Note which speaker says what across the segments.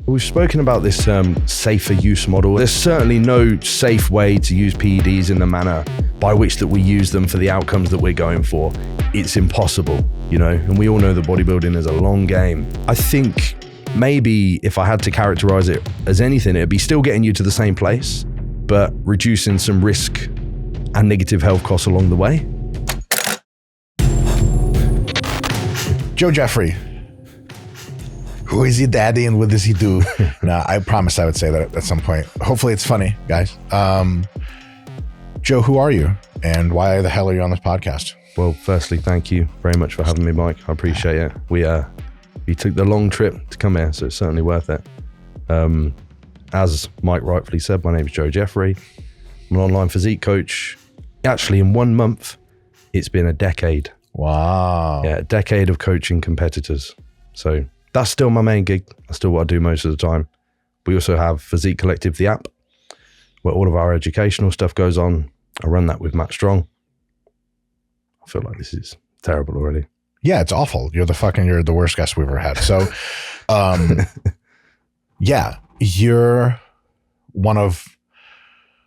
Speaker 1: We've spoken about this safer use model. There's certainly no safe way to use PEDs in the manner by which that we use them for the outcomes that we're going for. It's impossible, you know, and we all know that bodybuilding is a long game. I think maybe if I had to characterize it as anything, it'd be still getting you to the same place, but reducing some risk and negative health costs along the way.
Speaker 2: Joe Jeffery. Who is he daddy and what does he do? No, I promise I would say that at some point. Hopefully it's funny, guys. Joe, who are you? And why the hell are you on this podcast?
Speaker 1: Well, firstly, thank you very much for having me, Mike. I appreciate it. We took the long trip to come here, so it's certainly worth it. As Mike rightfully said, my name is Joe Jeffery. I'm an online physique coach. Actually, in 1 month, it's been a decade.
Speaker 2: Wow.
Speaker 1: Yeah, a decade of coaching competitors. So that's still my main gig. That's still what I do most of the time. We also have Physique Collective, the app, where all of our educational stuff goes on. I run that with Matt Strong. I feel like this is terrible already.
Speaker 2: Yeah, it's awful. You're the worst guest we've ever had. So, yeah, you're one of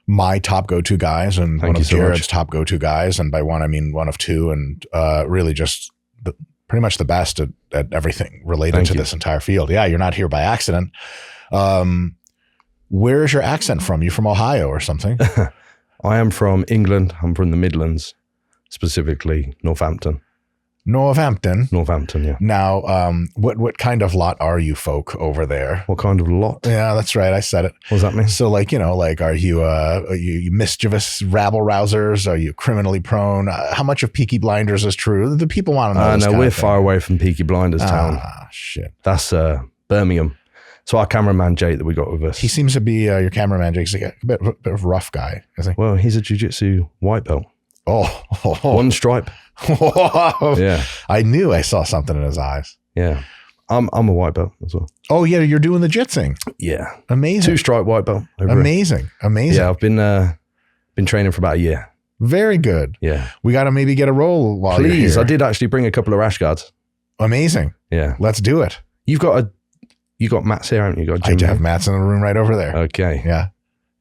Speaker 2: my top go-to guys and one of Jared's top go-to guys. And by one, I mean one of two, and really just pretty much the best at everything related to this entire field. Yeah, you're not here by accident. Where is your accent from? You from Ohio or something?
Speaker 1: I am from England. I'm from the Midlands, specifically Northampton.
Speaker 2: Northampton,
Speaker 1: yeah.
Speaker 2: Now, what kind of lot are you folk over there?
Speaker 1: What kind of lot?
Speaker 2: Yeah, that's right. I said it.
Speaker 1: What does that mean?
Speaker 2: So, like, you know, like, are you mischievous rabble rousers? Are you criminally prone? How much of Peaky Blinders is true? The people want to know.
Speaker 1: No, we're far away from Peaky Blinders town.
Speaker 2: Ah, shit.
Speaker 1: That's Birmingham. So our cameraman Jake that we got with us.
Speaker 2: He seems to be your cameraman. Jake's like a bit of a rough guy, isn't he?
Speaker 1: Well, he's a jiu-jitsu white belt.
Speaker 2: Oh.
Speaker 1: One stripe. Yeah.
Speaker 2: I knew I saw something in his eyes.
Speaker 1: Yeah. I'm a white belt as well.
Speaker 2: Oh yeah, you're doing the jitsing.
Speaker 1: Yeah.
Speaker 2: Amazing.
Speaker 1: 2-stripe white belt.
Speaker 2: Amazing.
Speaker 1: Yeah, I've been training for about a year.
Speaker 2: Very good.
Speaker 1: Yeah.
Speaker 2: We got to maybe get a roll while you're here.
Speaker 1: I did actually bring a couple of rash guards.
Speaker 2: Amazing.
Speaker 1: Yeah.
Speaker 2: Let's do it.
Speaker 1: You got Matt's here, haven't you?
Speaker 2: I do have Matt's in the room right over there.
Speaker 1: Okay.
Speaker 2: Yeah.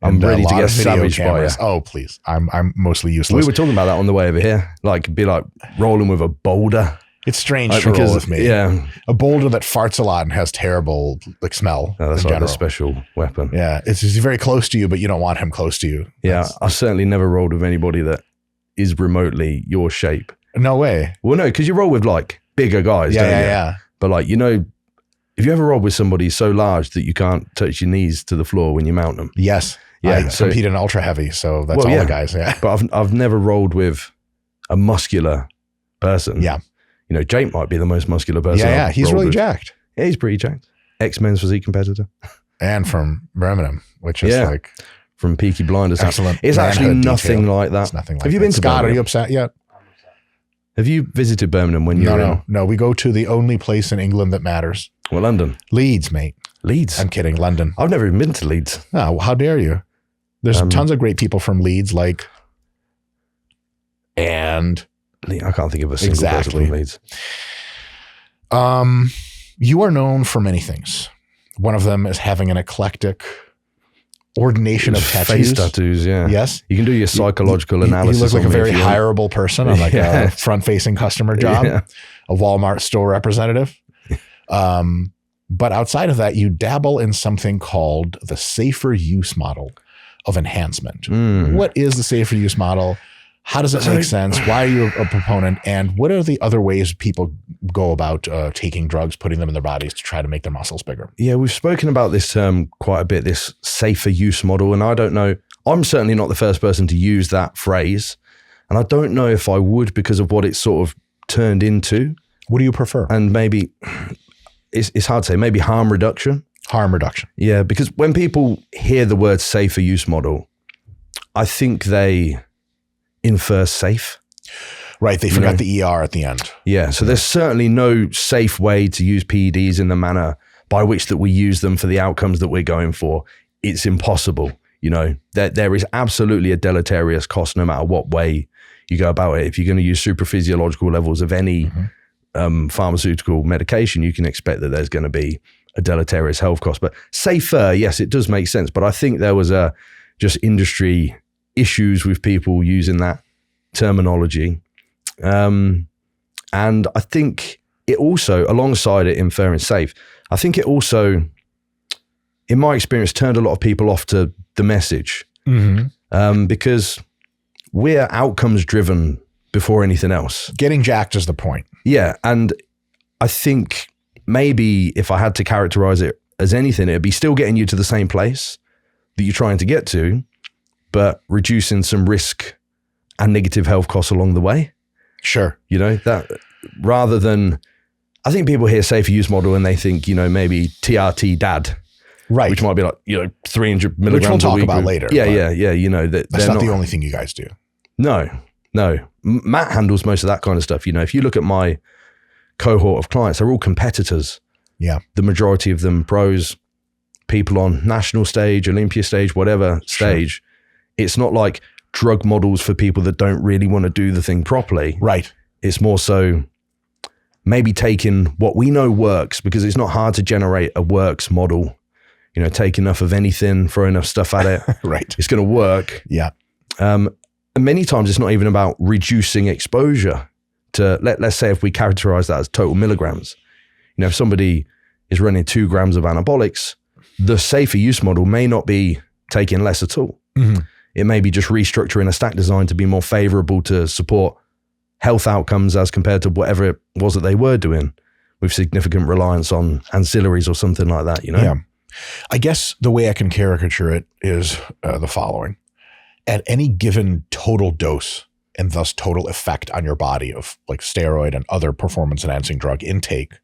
Speaker 1: I'm ready to get savaged by you.
Speaker 2: Oh, please. I'm mostly useless.
Speaker 1: We were talking about that on the way over here. Like, it'd be like rolling with a boulder.
Speaker 2: It's strange to roll with me.
Speaker 1: Yeah.
Speaker 2: A boulder that farts a lot and has terrible smell.
Speaker 1: No, that's like the special weapon.
Speaker 2: Yeah. It's very close to you, but you don't want him close to you.
Speaker 1: Yeah. I certainly never rolled with anybody that is remotely your shape.
Speaker 2: No way.
Speaker 1: Well, no, because you roll with like bigger guys, don't you?
Speaker 2: Yeah.
Speaker 1: But like, you know, if you ever roll with somebody so large that you can't touch your knees to the floor when you mount them.
Speaker 2: Yes. Yeah, I compete in ultra heavy, so that's all the guys. Yeah,
Speaker 1: but I've never rolled with a muscular person.
Speaker 2: Yeah,
Speaker 1: you know, Jake might be the most muscular person.
Speaker 2: Yeah, he's really jacked.
Speaker 1: Yeah, he's pretty jacked. Ex-men's physique competitor,
Speaker 2: and from Birmingham, which is like
Speaker 1: from Peaky Blinders.
Speaker 2: Excellent.
Speaker 1: It's actually nothing
Speaker 2: detail.
Speaker 1: like that.
Speaker 2: It's nothing like
Speaker 1: Have you been to
Speaker 2: Scott?
Speaker 1: Birmingham?
Speaker 2: Are you upset yet?
Speaker 1: Have you visited Birmingham when you were
Speaker 2: No. We go to the only place in England that matters.
Speaker 1: Well, London,
Speaker 2: Leeds, mate.
Speaker 1: Leeds.
Speaker 2: I'm kidding. London.
Speaker 1: I've never even been to Leeds.
Speaker 2: Oh, how dare you? There's tons of great people from Leeds, I can't
Speaker 1: think of a single person from Leeds.
Speaker 2: You are known for many things. One of them is having an eclectic ordination of tattoos.
Speaker 1: Face tattoos, yeah.
Speaker 2: Yes.
Speaker 1: You can do your psychological analysis.
Speaker 2: You look like a very hireable person on like a front-facing customer job, a Walmart store representative. But outside of that, you dabble in something called the safer use model of enhancement. What is the safer use model? How does it make sense? Why are you a proponent? And what are the other ways people go about taking drugs, putting them in their bodies to try to make their muscles bigger?
Speaker 1: Yeah, we've spoken about this quite a bit, this safer use model. And I don't know, I'm certainly not the first person to use that phrase. And I don't know if I would because of what it's sort of turned into.
Speaker 2: What do you prefer?
Speaker 1: And maybe, it's hard to say, maybe harm reduction.
Speaker 2: Harm reduction.
Speaker 1: Yeah, because when people hear the word safer use model, I think they infer safe.
Speaker 2: Right, they forgot the ER at the end.
Speaker 1: Yeah, so there's certainly no safe way to use PEDs in the manner by which that we use them for the outcomes that we're going for. It's impossible. You know, there is absolutely a deleterious cost no matter what way you go about it. If you're going to use supraphysiological levels of any pharmaceutical medication, you can expect that there's going to be a deleterious health cost. But safer, yes, it does make sense. But I think there was just industry issues with people using that terminology. And I think it also, alongside it inferring safe, I think it also, in my experience, turned a lot of people off to the message. Because we're outcomes driven before anything else.
Speaker 2: Getting jacked is the point.
Speaker 1: Yeah. And I think maybe if I had to characterize it as anything, it'd be still getting you to the same place that you're trying to get to, but reducing some risk and negative health costs along the way.
Speaker 2: Sure.
Speaker 1: You know, that rather than, I think people hear safer use model and they think, you know, maybe TRT dad. Right. Which might be like, you know, 300 milligrams
Speaker 2: which we'll talk
Speaker 1: a week.
Speaker 2: about later.
Speaker 1: Yeah. You know,
Speaker 2: that's not the only thing you guys do.
Speaker 1: No. Matt handles most of that kind of stuff. You know, if you look at my cohort of clients, they're all competitors.
Speaker 2: Yeah.
Speaker 1: The majority of them pros, people on national stage, Olympia stage, whatever stage. Sure. It's not like drug models for people that don't really want to do the thing properly.
Speaker 2: Right.
Speaker 1: It's more so maybe taking what we know works, because it's not hard to generate a works model. You know, take enough of anything, throw enough stuff at it.
Speaker 2: Right.
Speaker 1: It's going to work.
Speaker 2: Yeah.
Speaker 1: And many times it's not even about reducing exposure to, let's say if we characterize that as total milligrams. You know, if somebody is running 2 grams of anabolics, the safer use model may not be taking less at all. It may be just restructuring a stack design to be more favorable to support health outcomes as compared to whatever it was that they were doing, with significant reliance on ancillaries or something like that, you know?
Speaker 2: Yeah. I guess the way I can caricature it is the following. At any given total dose and thus total effect on your body of like steroid and other performance enhancing drug intake,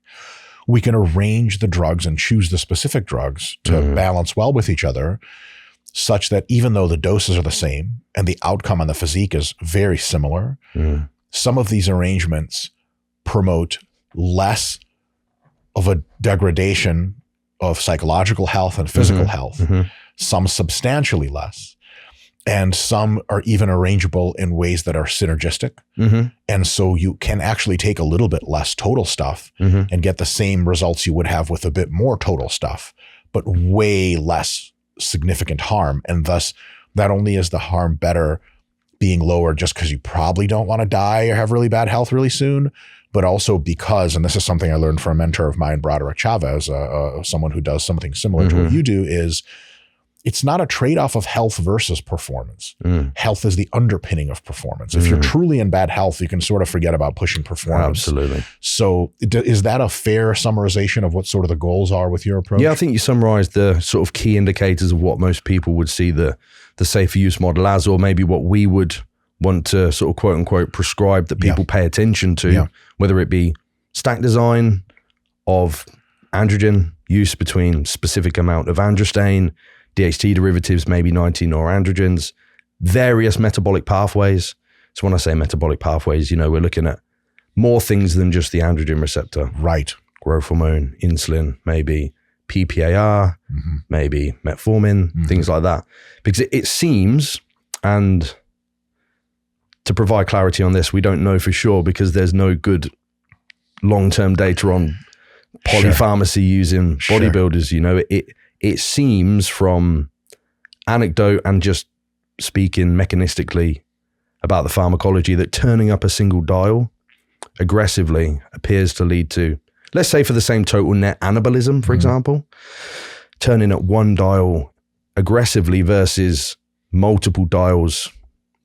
Speaker 2: we can arrange the drugs and choose the specific drugs to balance well with each other, such that even though the doses are the same and the outcome on the physique is very similar, some of these arrangements promote less of a degradation of psychological health and physical health, some substantially less, and some are even arrangeable in ways that are synergistic. And so you can actually take a little bit less total stuff and get the same results you would have with a bit more total stuff, but way less significant harm. And thus, not only is the harm better being lower just because you probably don't want to die or have really bad health really soon, but also because, and this is something I learned from a mentor of mine, Broderick Chavez, someone who does something similar to what you do, is it's not a trade-off of health versus performance. Health is the underpinning of performance. If you're truly in bad health, you can sort of forget about pushing performance.
Speaker 1: Absolutely.
Speaker 2: So is that a fair summarization of what sort of the goals are with your approach?
Speaker 1: Yeah, I think you summarized the sort of key indicators of what most people would see the safer use model as, or maybe what we would want to sort of quote unquote prescribe that people pay attention to, whether it be stack design of androgen use between specific amount of androstane, DHT derivatives, maybe 19 norandrogens, various metabolic pathways. So when I say metabolic pathways, you know, we're looking at more things than just the androgen receptor.
Speaker 2: Right.
Speaker 1: Growth hormone, insulin, maybe PPAR, maybe metformin, things like that. Because it seems, and to provide clarity on this, we don't know for sure because there's no good long-term data on polypharmacy using bodybuilders. You know, it seems from anecdote and just speaking mechanistically about the pharmacology that turning up a single dial aggressively appears to lead to, let's say for the same total net anabolism, for example, turning at one dial aggressively versus multiple dials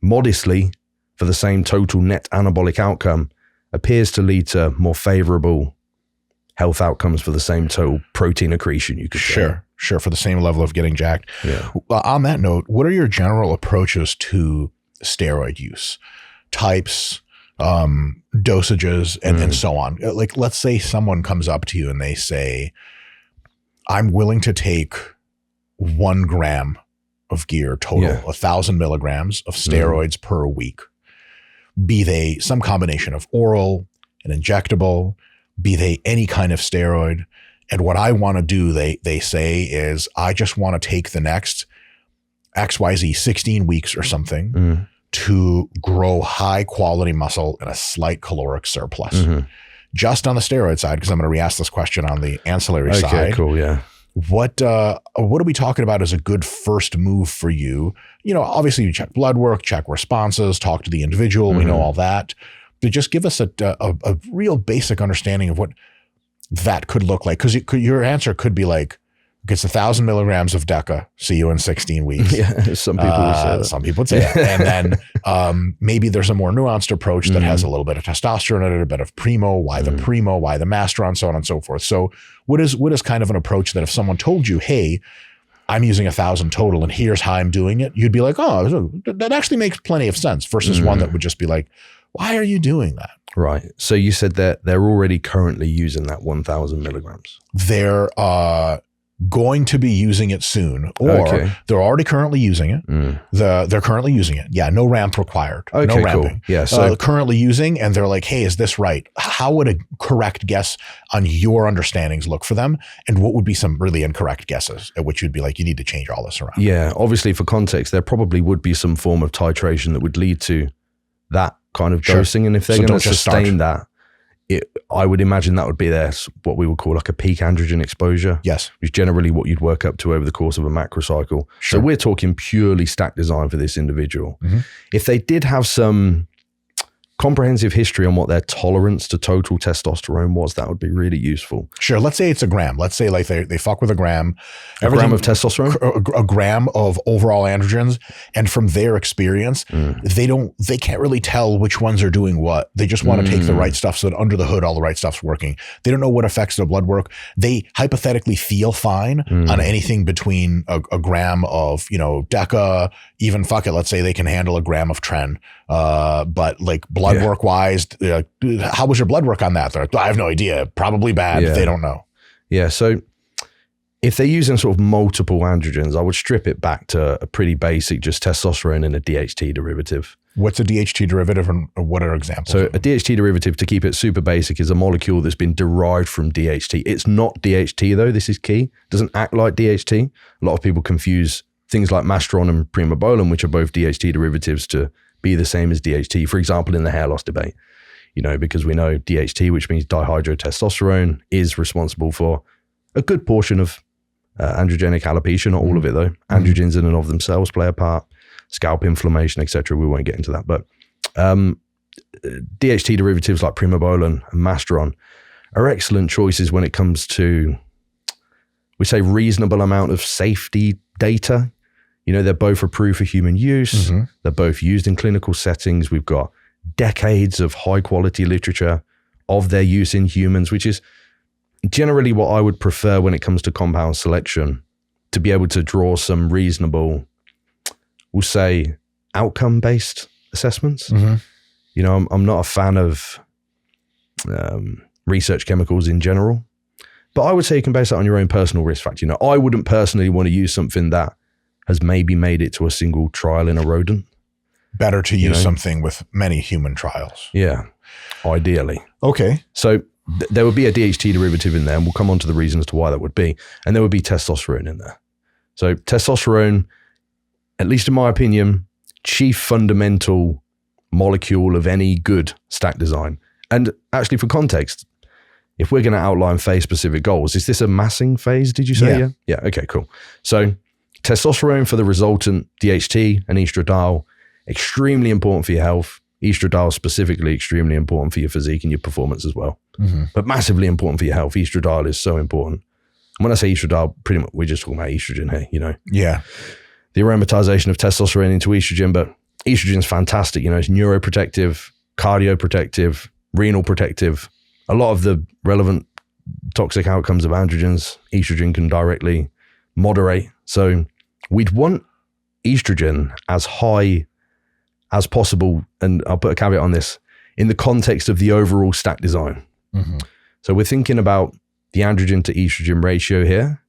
Speaker 1: modestly for the same total net anabolic outcome appears to lead to more favorable health outcomes for the same total protein accretion, you could say.
Speaker 2: Sure, for the same level of getting jacked.
Speaker 1: Yeah.
Speaker 2: On that note, what are your general approaches to steroid use? Types, dosages, and so on. Like, let's say someone comes up to you and they say, I'm willing to take 1 gram of gear total, 1,000 milligrams of steroids per week. Be they some combination of oral and injectable, be they any kind of steroid. And what I want to do, they say, is I just want to take the next XYZ 16 weeks or something to grow high quality muscle in a slight caloric surplus. just on the steroid side, because I'm going to re-ask this question on the ancillary side.
Speaker 1: Okay, cool, yeah.
Speaker 2: What are we talking about as a good first move for you? You know, obviously you check blood work, check responses, talk to the individual. We know all that. But just give us a real basic understanding of what that could look like. Because your answer could be like, gets 1,000 milligrams of DECA, see you in 16 weeks.
Speaker 1: Yeah, some people would say that.
Speaker 2: Some people would say that. And then maybe there's a more nuanced approach that has a little bit of testosterone in it, a bit of primo, why the primo, why the masteron, so on and so forth. So what is kind of an approach that if someone told you, hey, I'm using 1,000 total and here's how I'm doing it, you'd be like, oh, that actually makes plenty of sense, versus one that would just be like, why are you doing that?
Speaker 1: Right. So you said that they're already currently using that 1,000 milligrams.
Speaker 2: They're going to be using it soon, or they're already currently using it. They're currently using it. Yeah, no ramp required.
Speaker 1: Okay,
Speaker 2: no ramping.
Speaker 1: Cool. Yeah, so
Speaker 2: currently using, and they're like, hey, is this right? How would a correct guess on your understandings look for them? And what would be some really incorrect guesses at which you'd be like, you need to change all this around?
Speaker 1: Yeah, obviously for context, there probably would be some form of titration that would lead to that kind of dosing. And if they're going to sustain that, I would imagine that would be what we would call like a peak androgen exposure.
Speaker 2: Yes.
Speaker 1: Which is generally what you'd work up to over the course of a macro cycle. So we're talking purely stack design for this individual. If they did have some comprehensive history on what their tolerance to total testosterone was, that would be really useful.
Speaker 2: Sure. Let's say it's a gram. Let's say like they fuck with a gram.
Speaker 1: A gram of testosterone?
Speaker 2: A gram of overall androgens. And from their experience, they can't really tell which ones are doing what. They just want to take the right stuff so that under the hood, all the right stuff's working. They don't know what affects their blood work. They hypothetically feel fine on anything between a gram of, DECA, even let's say they can handle a gram of tren. But like blood work wise, how was your blood work on that? I have no idea. Probably bad. They don't know.
Speaker 1: Yeah. So if they're using sort of multiple androgens, I would strip it back to a pretty basic, just testosterone and a DHT derivative.
Speaker 2: What's a DHT derivative and what are examples?
Speaker 1: So a DHT derivative, to keep it super basic, is a molecule that's been derived from DHT. It's not DHT though. This is key. It doesn't act like DHT. A lot of people confuse things like masteron and primobolan, which are both DHT derivatives, to be the same as DHT, for example, in the hair loss debate, because we know DHT, which means dihydrotestosterone, is responsible for a good portion of androgenic alopecia, not all of it though. Androgens in and of themselves play a part, scalp inflammation, etc. We won't get into that, but DHT derivatives like primobolan and masteron are excellent choices when it comes to, we say, reasonable amount of safety data. They're both approved for human use. They're both used in clinical settings. We've got decades of high quality literature of their use in humans, which is generally what I would prefer when it comes to compound selection, to be able to draw some reasonable, we'll say, outcome-based assessments. I'm not a fan of research chemicals in general, but I would say you can base that on your own personal risk factor. I wouldn't personally want to use something that has maybe made it to a single trial in a rodent.
Speaker 2: Better to use something with many human trials.
Speaker 1: Yeah, ideally.
Speaker 2: Okay.
Speaker 1: So there would be a DHT derivative in there, and we'll come on to the reasons to why that would be. And there would be testosterone in there. So testosterone, at least in my opinion, chief fundamental molecule of any good stack design. And actually, for context, if we're going to outline phase-specific goals, is this a massing phase, did you say? Yeah. Okay, cool. So testosterone for the resultant DHT and estradiol, extremely important for your health. Estradiol specifically extremely important for your physique and your performance as well. But massively important for your health. Estradiol is so important. And when I say estradiol, pretty much we're just talking about estrogen here,
Speaker 2: Yeah.
Speaker 1: The aromatization of testosterone into estrogen, but estrogen is fantastic. It's neuroprotective, cardioprotective, renal protective. A lot of the relevant toxic outcomes of androgens, estrogen can directly moderate. So we'd want estrogen as high as possible. And I'll put a caveat on this in the context of the overall stack design. So we're thinking about the androgen to estrogen ratio here,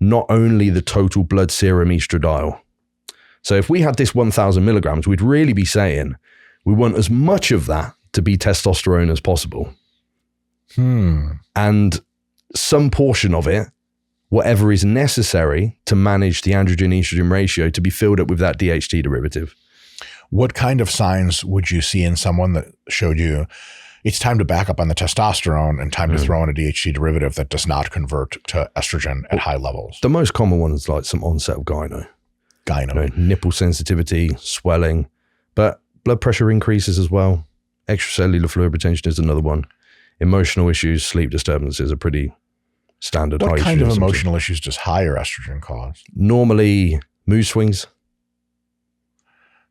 Speaker 1: not only the total blood serum estradiol. So if we had this 1,000 milligrams, we'd really be saying we want as much of that to be testosterone as possible. And some portion of it, whatever is necessary to manage the androgen-estrogen ratio, to be filled up with that DHT derivative.
Speaker 2: What kind of signs would you see in someone that showed you, it's time to back up on the testosterone and time to throw in a DHT derivative that does not convert to estrogen at high levels.
Speaker 1: The most common one is like some onset of gyno. Nipple sensitivity, swelling, but blood pressure increases as well. Extracellular fluid retention is another one. Emotional issues, sleep disturbances are pretty standard.
Speaker 2: What kind of emotional issues does higher estrogen cause?
Speaker 1: Normally mood swings.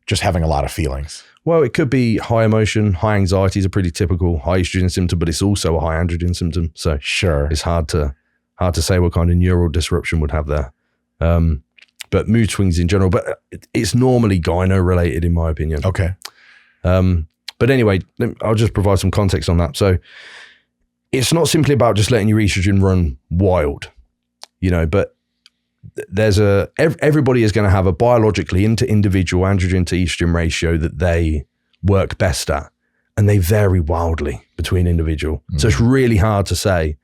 Speaker 2: Just having a lot of feelings.
Speaker 1: Well, it could be high emotion, high anxiety is a pretty typical high estrogen symptom, but it's also a high androgen symptom. So
Speaker 2: sure,
Speaker 1: it's hard to say what kind of neural disruption would have there. But mood swings in general, but it's normally gyno related in my opinion.
Speaker 2: Okay.
Speaker 1: But anyway, I'll just provide some context on that. So it's not simply about just letting your estrogen run wild, but everybody is going to have a biologically individual androgen to estrogen ratio that they work best at, and they vary wildly between individual. So it's really hard to say,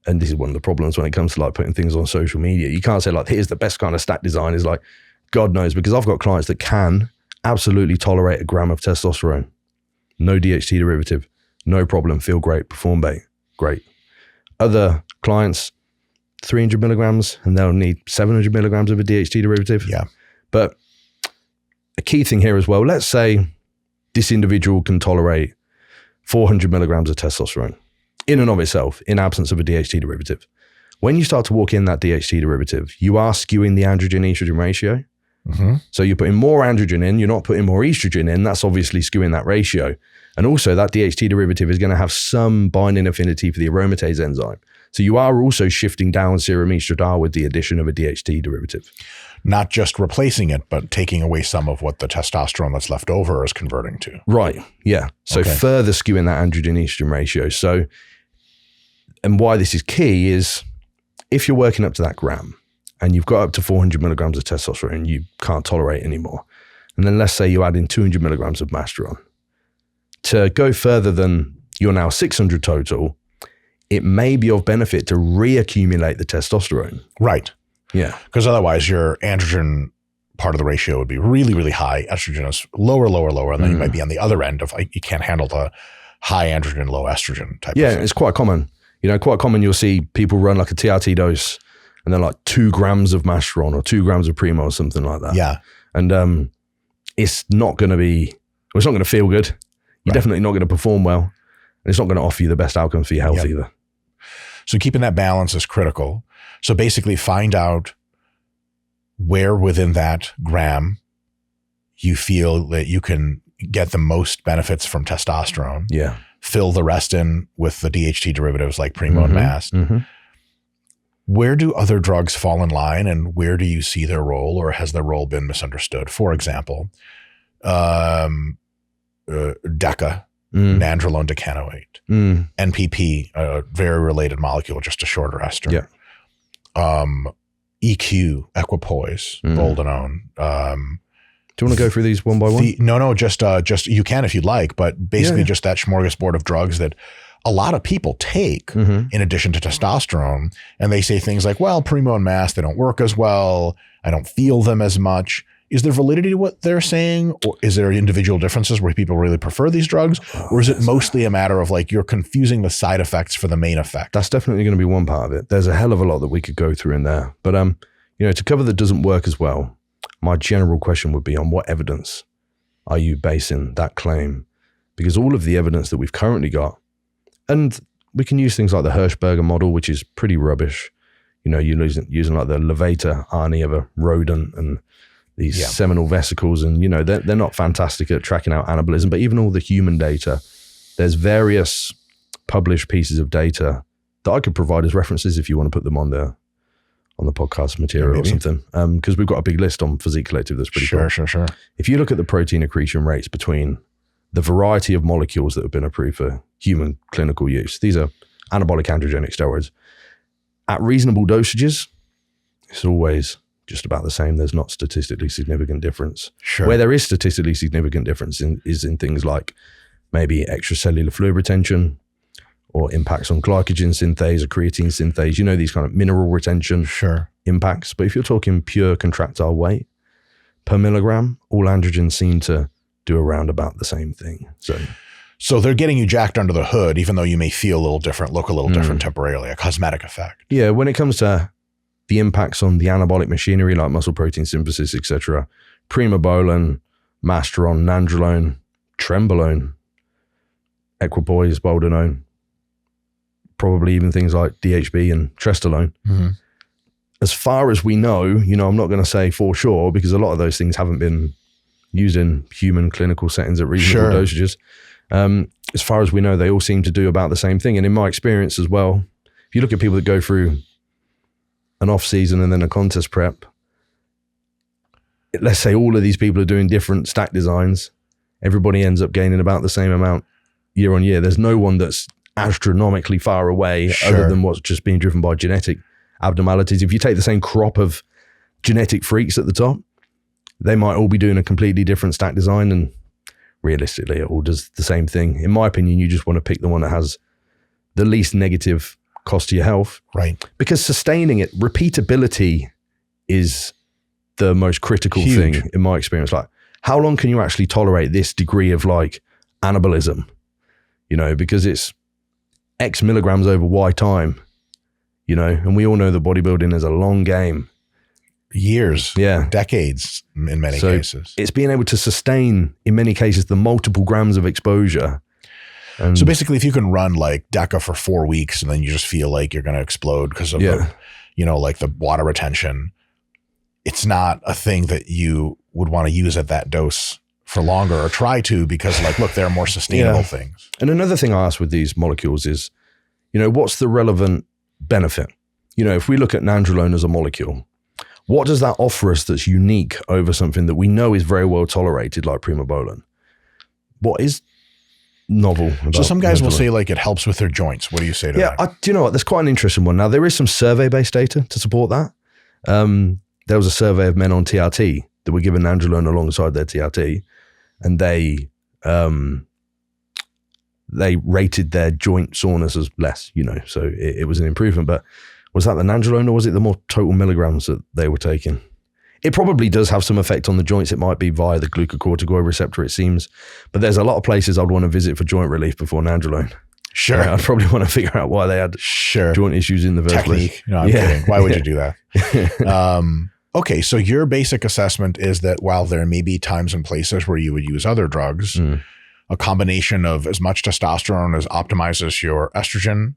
Speaker 1: and this is one of the problems when it comes to like putting things on social media. You can't say like, here's the best kind of stat design. Is like, God knows, because I've got clients that can absolutely tolerate a gram of testosterone, no DHT derivative, no problem, feel great, perform great. Other clients, 300 milligrams, and they'll need 700 milligrams of a DHT derivative.
Speaker 2: Yeah.
Speaker 1: But a key thing here as well, let's say this individual can tolerate 400 milligrams of testosterone in and of itself, in absence of a DHT derivative. When you start to walk in that DHT derivative, you are skewing the androgen-estrogen ratio. So you're putting more androgen in, you're not putting more estrogen in. That's obviously skewing that ratio. And also that DHT derivative is going to have some binding affinity for the aromatase enzyme. So you are also shifting down serum estradiol with the addition of a DHT derivative.
Speaker 2: Not just replacing it, but taking away some of what the testosterone that's left over is converting to.
Speaker 1: Right, yeah. So further skewing that androgen-estrogen ratio. So, and why this is key is if you're working up to that gram and you've got up to 400 milligrams of testosterone you can't tolerate anymore, and then let's say you add in 200 milligrams of masteron, to go further than you're now 600 total, it may be of benefit to reaccumulate the testosterone.
Speaker 2: Right.
Speaker 1: Yeah.
Speaker 2: Because otherwise your androgen part of the ratio would be really, really high. Estrogen is lower, and then you might be on the other end of you can't handle the high androgen, low estrogen type of thing.
Speaker 1: Yeah, it's quite common. Quite common you'll see people run like a TRT dose and then like 2 grams of masteron or 2 grams of Primo or something like that.
Speaker 2: Yeah.
Speaker 1: And it's not going to feel good. You're definitely not going to perform well. And it's not going to offer you the best outcomes for your health either.
Speaker 2: So keeping that balance is critical. So basically find out where within that gram you feel that you can get the most benefits from testosterone.
Speaker 1: Yeah.
Speaker 2: Fill the rest in with the DHT derivatives like Primo and Mast. Where do other drugs fall in line, and where do you see their role, or has their role been misunderstood? For example, DECA, nandrolone decanoate, NPP, a very related molecule, just a shorter ester.
Speaker 1: Yeah.
Speaker 2: EQ, equipoise, boldenone.
Speaker 1: Do you want to go through these one by one?
Speaker 2: No, just you can if you'd like, but basically just that smorgasbord of drugs that a lot of people take in addition to testosterone, and they say things like, well, Primo and Mast, they don't work as well. I don't feel them as much. Is there validity to what they're saying, or is there individual differences where people really prefer these drugs, or is it mostly a matter of like you're confusing the side effects for the main effect?
Speaker 1: That's definitely going to be one part of it. There's a hell of a lot that we could go through in there, but to cover that doesn't work as well, my general question would be, on what evidence are you basing that claim? Because all of the evidence that we've currently got, and we can use things like the Hirschberger model, which is pretty rubbish. You're using like the levator RNA of a rodent and these seminal vesicles, and they're not fantastic at tracking out anabolism. But even all the human data, there's various published pieces of data that I could provide as references if you want to put them on the podcast material or something, because we've got a big list on Physique Collective that's pretty cool.
Speaker 2: Sure.
Speaker 1: If you look at the protein accretion rates between the variety of molecules that have been approved for human clinical use, these are anabolic androgenic steroids, at reasonable dosages, it's always just about the same. There's not statistically significant difference.
Speaker 2: Sure.
Speaker 1: Where there is statistically significant difference is in things like maybe extracellular fluid retention, or impacts on glycogen synthase or creatine synthase, these kind of mineral retention impacts. But if you're talking pure contractile weight per milligram, all androgens seem to do around about the same thing.
Speaker 2: So they're getting you jacked under the hood, even though you may feel a little different, look a little different temporarily, a cosmetic effect.
Speaker 1: Yeah, when it comes to the impacts on the anabolic machinery like muscle protein synthesis, etc., primobolan, masteron, nandrolone, trenbolone, equipoise, boldenone, probably even things like DHB and trestolone. As far as we know, I'm not going to say for sure because a lot of those things haven't been used in human clinical settings at reasonable dosages. As far as we know, they all seem to do about the same thing. And in my experience as well, if you look at people that go through an off season and then a contest prep, let's say all of these people are doing different stack designs, everybody ends up gaining about the same amount year on year. There's no one that's astronomically far away other than what's just being driven by genetic abnormalities. If you take the same crop of genetic freaks at the top, they might all be doing a completely different stack design, and realistically it all does the same thing. In my opinion, you just want to pick the one that has the least negative cost to your health. Right. Because sustaining it, repeatability is the most critical thing in my experience. Like, how long can you actually tolerate this degree of like anabolism? Because it's X milligrams over Y time, and we all know that bodybuilding is a long game.
Speaker 2: Years, decades in many cases.
Speaker 1: It's being able to sustain, in many cases, the multiple grams of exposure.
Speaker 2: So basically, if you can run like DECA for 4 weeks and then you just feel like you're going to explode because of the, like the water retention, it's not a thing that you would want to use at that dose for longer or try to, because like, look, there are more sustainable things.
Speaker 1: And another thing I ask with these molecules is, what's the relevant benefit? If we look at nandrolone as a molecule, what does that offer us that's unique over something that we know is very well tolerated, like primobolan? What is novel about
Speaker 2: So some guys
Speaker 1: nandrolone?
Speaker 2: will say like it helps with their joints. What do you say to that?
Speaker 1: Do you know what? There's quite an interesting one. Now, there is some survey-based data to support that. There was a survey of men on TRT that were given nandrolone alongside their TRT, and they rated their joint soreness as less, so it was an improvement. But was that the nandrolone, or was it the more total milligrams that they were taking? It probably does have some effect on the joints. It might be via the glucocorticoid receptor, it seems. But there's a lot of places I'd want to visit for joint relief before nandrolone.
Speaker 2: Sure.
Speaker 1: I'd probably want to figure out why they had joint issues in the first place.
Speaker 2: No, I'm kidding. Why would you do that? Okay, so your basic assessment is that while there may be times and places where you would use other drugs, a combination of as much testosterone as optimizes your estrogen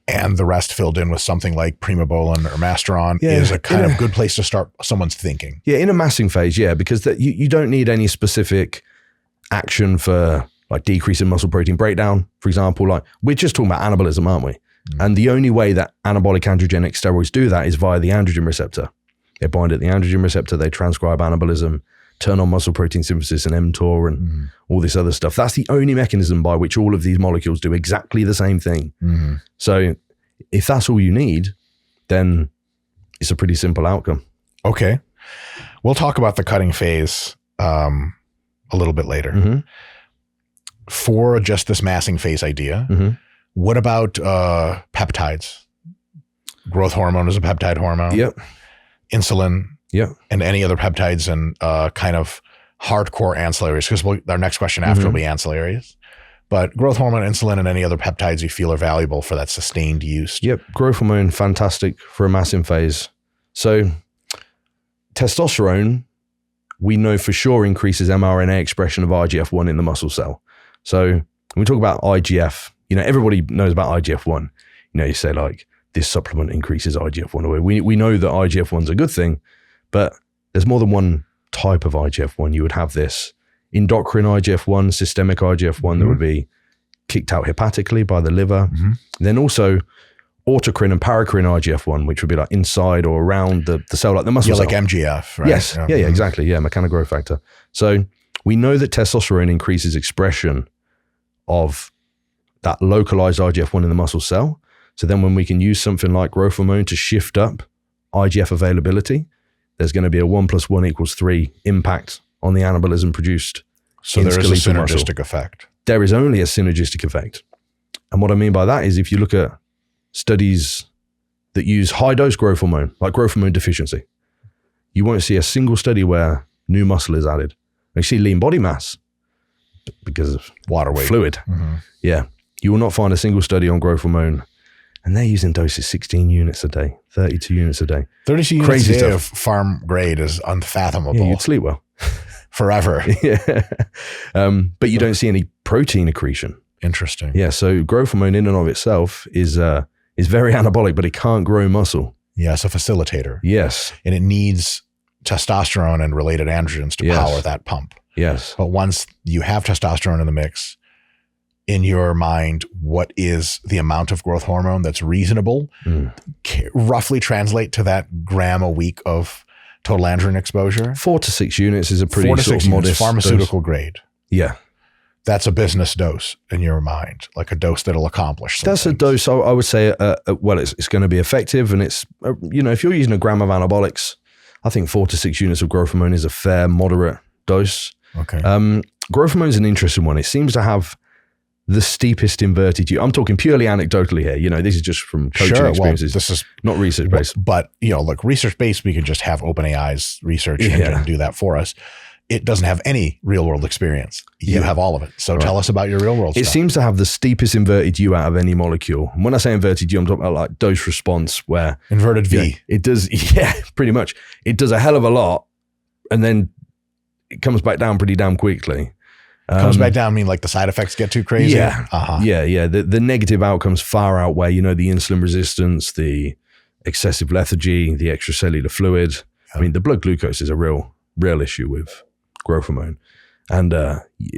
Speaker 2: and the rest filled in with something like primobolan or masteron is a kind of good place to start someone's thinking. Yeah, in a massing phase, because you don't need any specific action for like decreasing muscle protein breakdown, for example. Like, we're just talking about anabolism, aren't we? And the only way that anabolic androgenic steroids do that is via the androgen receptor. They bind at the androgen receptor, they transcribe anabolism, turn on muscle protein synthesis and mTOR and all this other stuff. That's the only mechanism by which all of these molecules do exactly the same thing. So if that's all you need, then it's a pretty simple outcome. Okay. We'll talk about the cutting phase a little bit later. For just this massing phase idea, what about peptides? Growth hormone is a peptide hormone. Yep. Insulin. Yep. And any other peptides and kind of hardcore ancillaries, because our next question after will be ancillaries. But growth hormone, insulin, and any other peptides you feel are valuable for that sustained use. Yep. Growth hormone, fantastic for a massing phase. So testosterone, we know for sure increases mRNA expression of IGF-1 in the muscle cell. So when we talk about IGF, everybody knows about IGF-1. You say like, this supplement increases IGF-1. We know that IGF-1 is a good thing, but there's more than one type of IGF-1. You would have this endocrine IGF-1, systemic IGF-1 that would be kicked out hepatically by the liver. Then also autocrine and paracrine IGF-1, which would be like inside or around the cell, like the muscle cell. Like MGF, right? Yes, yeah, exactly. Yeah, mechanogrowth factor. So we know that testosterone increases expression of that localized IGF-1 in the muscle cell. So then when we can use something like growth hormone to shift up IGF availability, there's going to be a 1 + 1 = 3 impact on the anabolism produced. So there is a synergistic effect. There is only a synergistic effect. And what I mean by that is if you look at studies that use high dose growth hormone, like growth hormone deficiency, you won't see a single study where new muscle is added. You see lean body mass,
Speaker 1: because of
Speaker 2: water weight,
Speaker 1: fluid. Yeah. You will not find a single study on growth hormone, and they're using doses 16 units a day, 32 units a day.
Speaker 2: 32 units
Speaker 1: Crazy
Speaker 2: a day
Speaker 1: stuff.
Speaker 2: of farm grade is unfathomable.
Speaker 1: Yeah, you'd sleep well.
Speaker 2: Forever.
Speaker 1: Yeah. But you don't see any protein accretion.
Speaker 2: Interesting.
Speaker 1: Yeah. So growth hormone in and of itself is very anabolic, but it can't grow muscle.
Speaker 2: Yeah, it's a facilitator.
Speaker 1: Yes.
Speaker 2: And it needs testosterone and related androgens to power that pump.
Speaker 1: Yes.
Speaker 2: But once you have testosterone in the mix, in your mind, what is the amount of growth hormone that's reasonable? Roughly translate to that gram a week of total androgen exposure.
Speaker 1: 4 to 6 units is a pretty
Speaker 2: 4 to 6
Speaker 1: sort of
Speaker 2: units,
Speaker 1: modest
Speaker 2: pharmaceutical
Speaker 1: dose.
Speaker 2: grade.
Speaker 1: Yeah.
Speaker 2: That's a business dose in your mind, like a dose that'll accomplish something.
Speaker 1: That's a dose, I would say, well, it's going to be effective. And it's, if you're using a gram of anabolics, I think 4 to 6 units of growth hormone is a fair, moderate dose.
Speaker 2: Okay.
Speaker 1: Growth hormone is an interesting one. It seems to have the steepest inverted. I'm talking purely anecdotally here. This is just from coaching experiences.
Speaker 2: Well, this is
Speaker 1: not research based.
Speaker 2: But, look, research based, we can just have OpenAI's research engine do that for us. It doesn't have any real world experience. You have all of it. So tell us about your real world stuff.
Speaker 1: It seems to have the steepest inverted U out of any molecule. And when I say inverted U, I'm talking about like dose response where
Speaker 2: inverted V.
Speaker 1: It does, pretty much. It does a hell of a lot and then it comes back down pretty damn quickly.
Speaker 2: Comes back down, mean like the side effects get too crazy?
Speaker 1: Yeah. Yeah. The negative outcomes far outweigh, the insulin resistance, the excessive lethargy, the extracellular fluid. I mean, the blood glucose is a real issue with growth hormone. And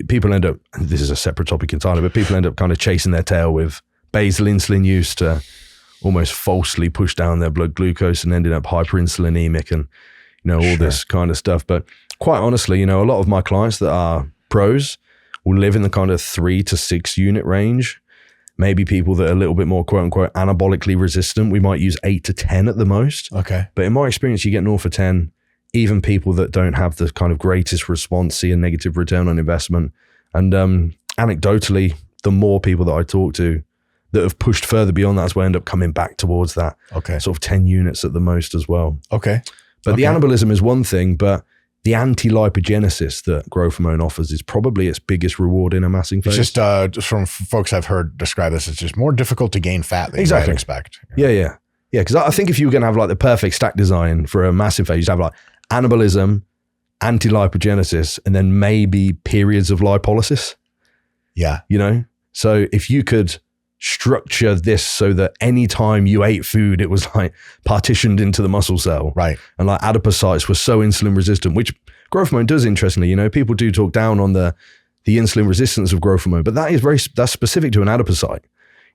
Speaker 1: people end up, this is a separate topic entirely, but people end up kind of chasing their tail with basal insulin use to almost falsely push down their blood glucose and ending up hyperinsulinemic and, all this kind of stuff. But quite honestly, a lot of my clients that are pros will live in the kind of 3 to 6 unit range. Maybe people that are a little bit more quote unquote anabolically resistant, we might use 8 to 10 at the most.
Speaker 2: Okay.
Speaker 1: But in my experience, you get north of 10, even people that don't have the kind of greatest response see a negative return on investment. And anecdotally, the more people that I talk to that have pushed further beyond that is where I end up coming back towards that sort of 10 units at the most as well.
Speaker 2: Okay.
Speaker 1: But the anabolism is one thing, but the anti-lipogenesis that growth hormone offers is probably its biggest reward in a massing phase.
Speaker 2: It's just from folks I've heard describe this, it's just more difficult to gain fat than you might expect.
Speaker 1: Yeah. Because I think if you were going to have like the perfect stack design for a massive phase, you'd have like anabolism, anti-lipogenesis, and then maybe periods of lipolysis.
Speaker 2: Yeah.
Speaker 1: So if you could structure this so that anytime you ate food, it was like partitioned into the muscle cell.
Speaker 2: Right.
Speaker 1: And like adipocytes were so insulin resistant, which growth hormone does interestingly, people do talk down on the insulin resistance of growth hormone, but that's specific to an adipocyte,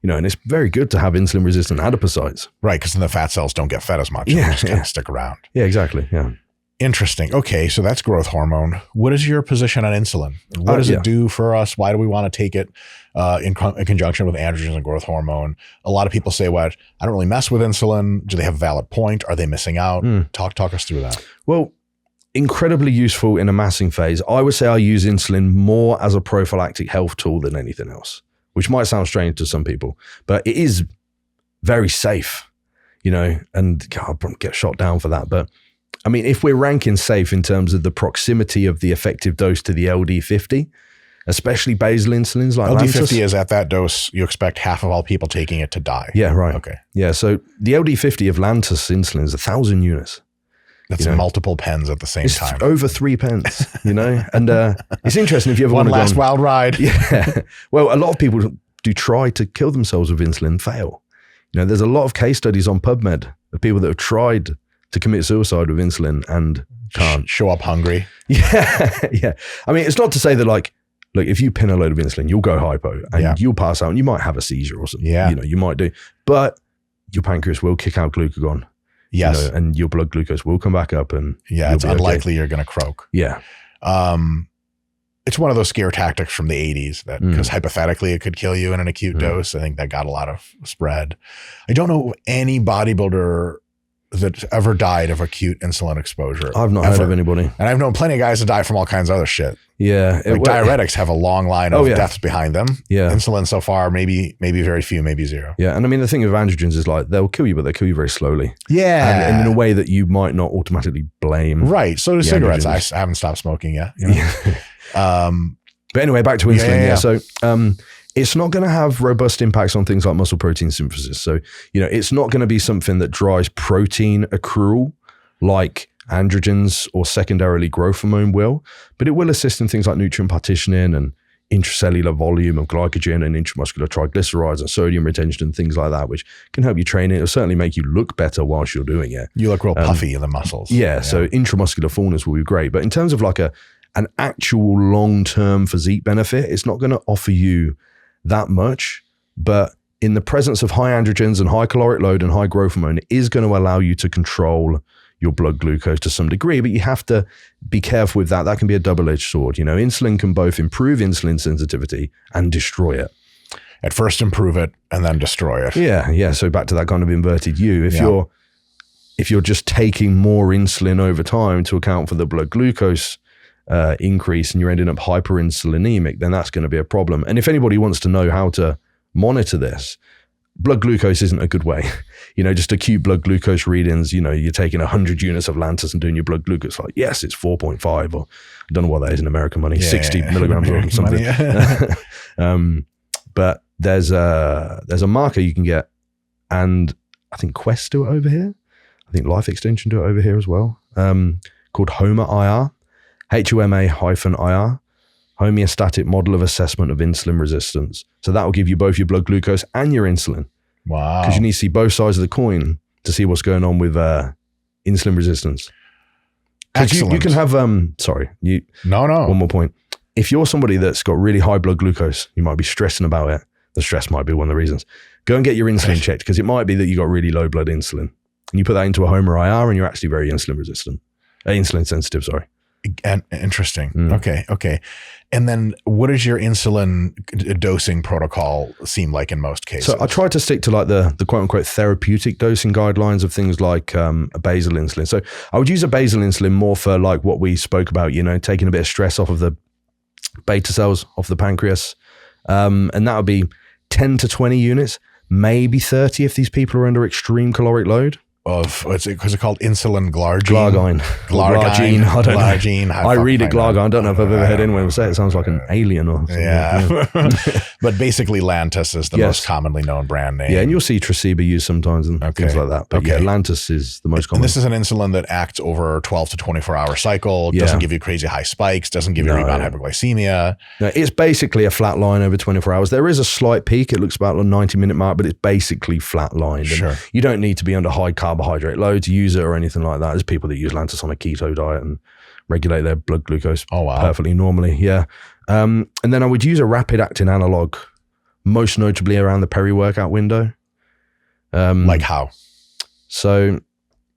Speaker 1: and it's very good to have insulin resistant adipocytes.
Speaker 2: Right. Because then the fat cells don't get fed as much. They just kind of stick around.
Speaker 1: Yeah, exactly. Yeah.
Speaker 2: Interesting. Okay. So that's growth hormone. What is your position on insulin? What does it do for us? Why do we want to take it in conjunction with androgens and growth hormone? A lot of people say, well, I don't really mess with insulin. Do they have a valid point? Are they missing out? Talk us through that.
Speaker 1: Well, incredibly useful in a massing phase. I would say I use insulin more as a prophylactic health tool than anything else, which might sound strange to some people, but it is very safe, and I'll get shot down for that. But I mean, if we're ranking safe in terms of the proximity of the effective dose to the LD50, especially basal insulins like
Speaker 2: LD50 is at that dose, you expect half of all people taking it to die.
Speaker 1: Yeah, right.
Speaker 2: Okay.
Speaker 1: Yeah, so the LD50 of Lantus insulin is 1,000 units.
Speaker 2: That's multiple pens at the same time.
Speaker 1: It's over 3 pence, and it's interesting if you ever
Speaker 2: One
Speaker 1: want to
Speaker 2: last wild ride.
Speaker 1: Yeah. Well, a lot of people do try to kill themselves with insulin and fail. There's a lot of case studies on PubMed of people that have tried to commit suicide with insulin and can't.
Speaker 2: Show up hungry.
Speaker 1: Yeah. I mean, it's not to say that look, if you pin a load of insulin, you'll go hypo and you'll pass out and you might have a seizure or something.
Speaker 2: Yeah.
Speaker 1: You might do, but your pancreas will kick out glucagon.
Speaker 2: Yes.
Speaker 1: And your blood glucose will come back up and
Speaker 2: it's unlikely you're going to croak.
Speaker 1: Yeah.
Speaker 2: It's one of those scare tactics from the 80s that because hypothetically it could kill you in an acute dose. I think that got a lot of spread. I don't know any bodybuilder that ever died of acute insulin exposure.
Speaker 1: I've not heard of anybody.
Speaker 2: And I've known plenty of guys that die from all kinds of other shit.
Speaker 1: Yeah.
Speaker 2: Diuretics have a long line of deaths behind them.
Speaker 1: Yeah.
Speaker 2: Insulin so far, maybe very few, maybe zero.
Speaker 1: Yeah. And I mean, the thing with androgens is they'll kill you, but they'll kill you very slowly.
Speaker 2: Yeah.
Speaker 1: And in a way that you might not automatically blame.
Speaker 2: Right. So do cigarettes. I haven't stopped smoking yet.
Speaker 1: But anyway, back to insulin.
Speaker 2: Yeah.
Speaker 1: So it's not going to have robust impacts on things like muscle protein synthesis. So, it's not going to be something that drives protein accrual like androgens or secondarily growth hormone will, but it will assist in things like nutrient partitioning and intracellular volume of glycogen and intramuscular triglycerides and sodium retention and things like that, which can help you train it. It'll certainly make you look better whilst you're doing it.
Speaker 2: You look real puffy in the muscles.
Speaker 1: Yeah, so intramuscular fullness will be great. But in terms of like an actual long-term physique benefit, it's not going to offer you that much. But in the presence of high androgens and high caloric load and high growth hormone, it is going to allow you to control your blood glucose to some degree, but you have to be careful with that. That can be a double-edged sword. Insulin can both improve insulin sensitivity and destroy it.
Speaker 2: At first improve it and then destroy it.
Speaker 1: Yeah. So back to that kind of inverted U. If you're just taking more insulin over time to account for the blood glucose increase and you're ending up hyperinsulinemic, then that's going to be a problem. And if anybody wants to know how to monitor this, blood glucose isn't a good way. Just acute blood glucose readings, you're taking 100 units of Lantus and doing your blood glucose like, yes, it's 4.5, or I don't know what that is in American money, 60 milligrams or something. But there's a marker you can get, and I think Quest do it over here. I think Life Extension do it over here as well, called HOMA-IR, HOMA-IR, homeostatic model of assessment of insulin resistance. So that will give you both your blood glucose and your insulin.
Speaker 2: Wow.
Speaker 1: Because you need to see both sides of the coin to see what's going on with insulin resistance.
Speaker 2: Excellent.
Speaker 1: You can have, No. One more point. If you're somebody that's got really high blood glucose, you might be stressing about it. The stress might be one of the reasons. Go and get your insulin checked, because it might be that you got really low blood insulin. And you put that into a HOMA-IR and you're actually very insulin sensitive, sorry.
Speaker 2: And interesting. Okay. And then what does your insulin dosing protocol seem like in most cases?
Speaker 1: So I try to stick to like the quote unquote therapeutic dosing guidelines of things like a basal insulin. So I would use a basal insulin more for like what we spoke about, taking a bit of stress off of the beta cells, off the pancreas. And that would be 10 to 20 units, maybe 30 if these people are under extreme caloric load.
Speaker 2: Of what's it called? Insulin glargine.
Speaker 1: Glargine. I don't
Speaker 2: glargine.
Speaker 1: know. I read it glargine. I don't know if I've ever heard anyone say it. It sounds like an alien or something.
Speaker 2: Yeah. But basically Lantus is the most commonly known brand name.
Speaker 1: Yeah, and you'll see Tresiba used sometimes and things like that. But Lantus is the most common.
Speaker 2: And this is an insulin that acts over 12 to 24 hour cycle. Doesn't give you crazy high spikes. Doesn't give you rebound hypoglycemia.
Speaker 1: No, it's basically a flat line over 24 hours. There is a slight peak. It looks about a 90-minute mark, but it's basically flat lined.
Speaker 2: Sure.
Speaker 1: You don't need to be under high carbohydrate load to use it or anything like that. There's people that use Lantus on a keto diet and regulate their blood glucose perfectly normally. Yeah. And then I would use a rapid acting analog, most notably around the peri-workout window.
Speaker 2: Like how?
Speaker 1: So,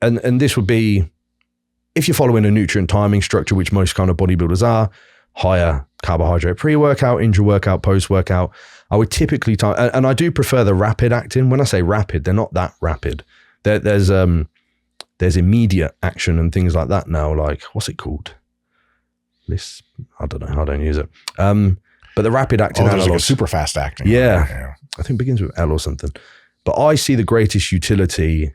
Speaker 1: and this would be, if you're following a nutrient timing structure, which most kind of bodybuilders are, higher carbohydrate pre-workout, intra-workout, post-workout, I would typically time, and I do prefer the rapid acting. When I say rapid, they're not that rapid. There's immediate action and things like that now. Like, what's it called? This, I don't know. I don't use it. But the rapid acting analog,
Speaker 2: like a super fast acting.
Speaker 1: Yeah. I think it begins with L or something. But I see the greatest utility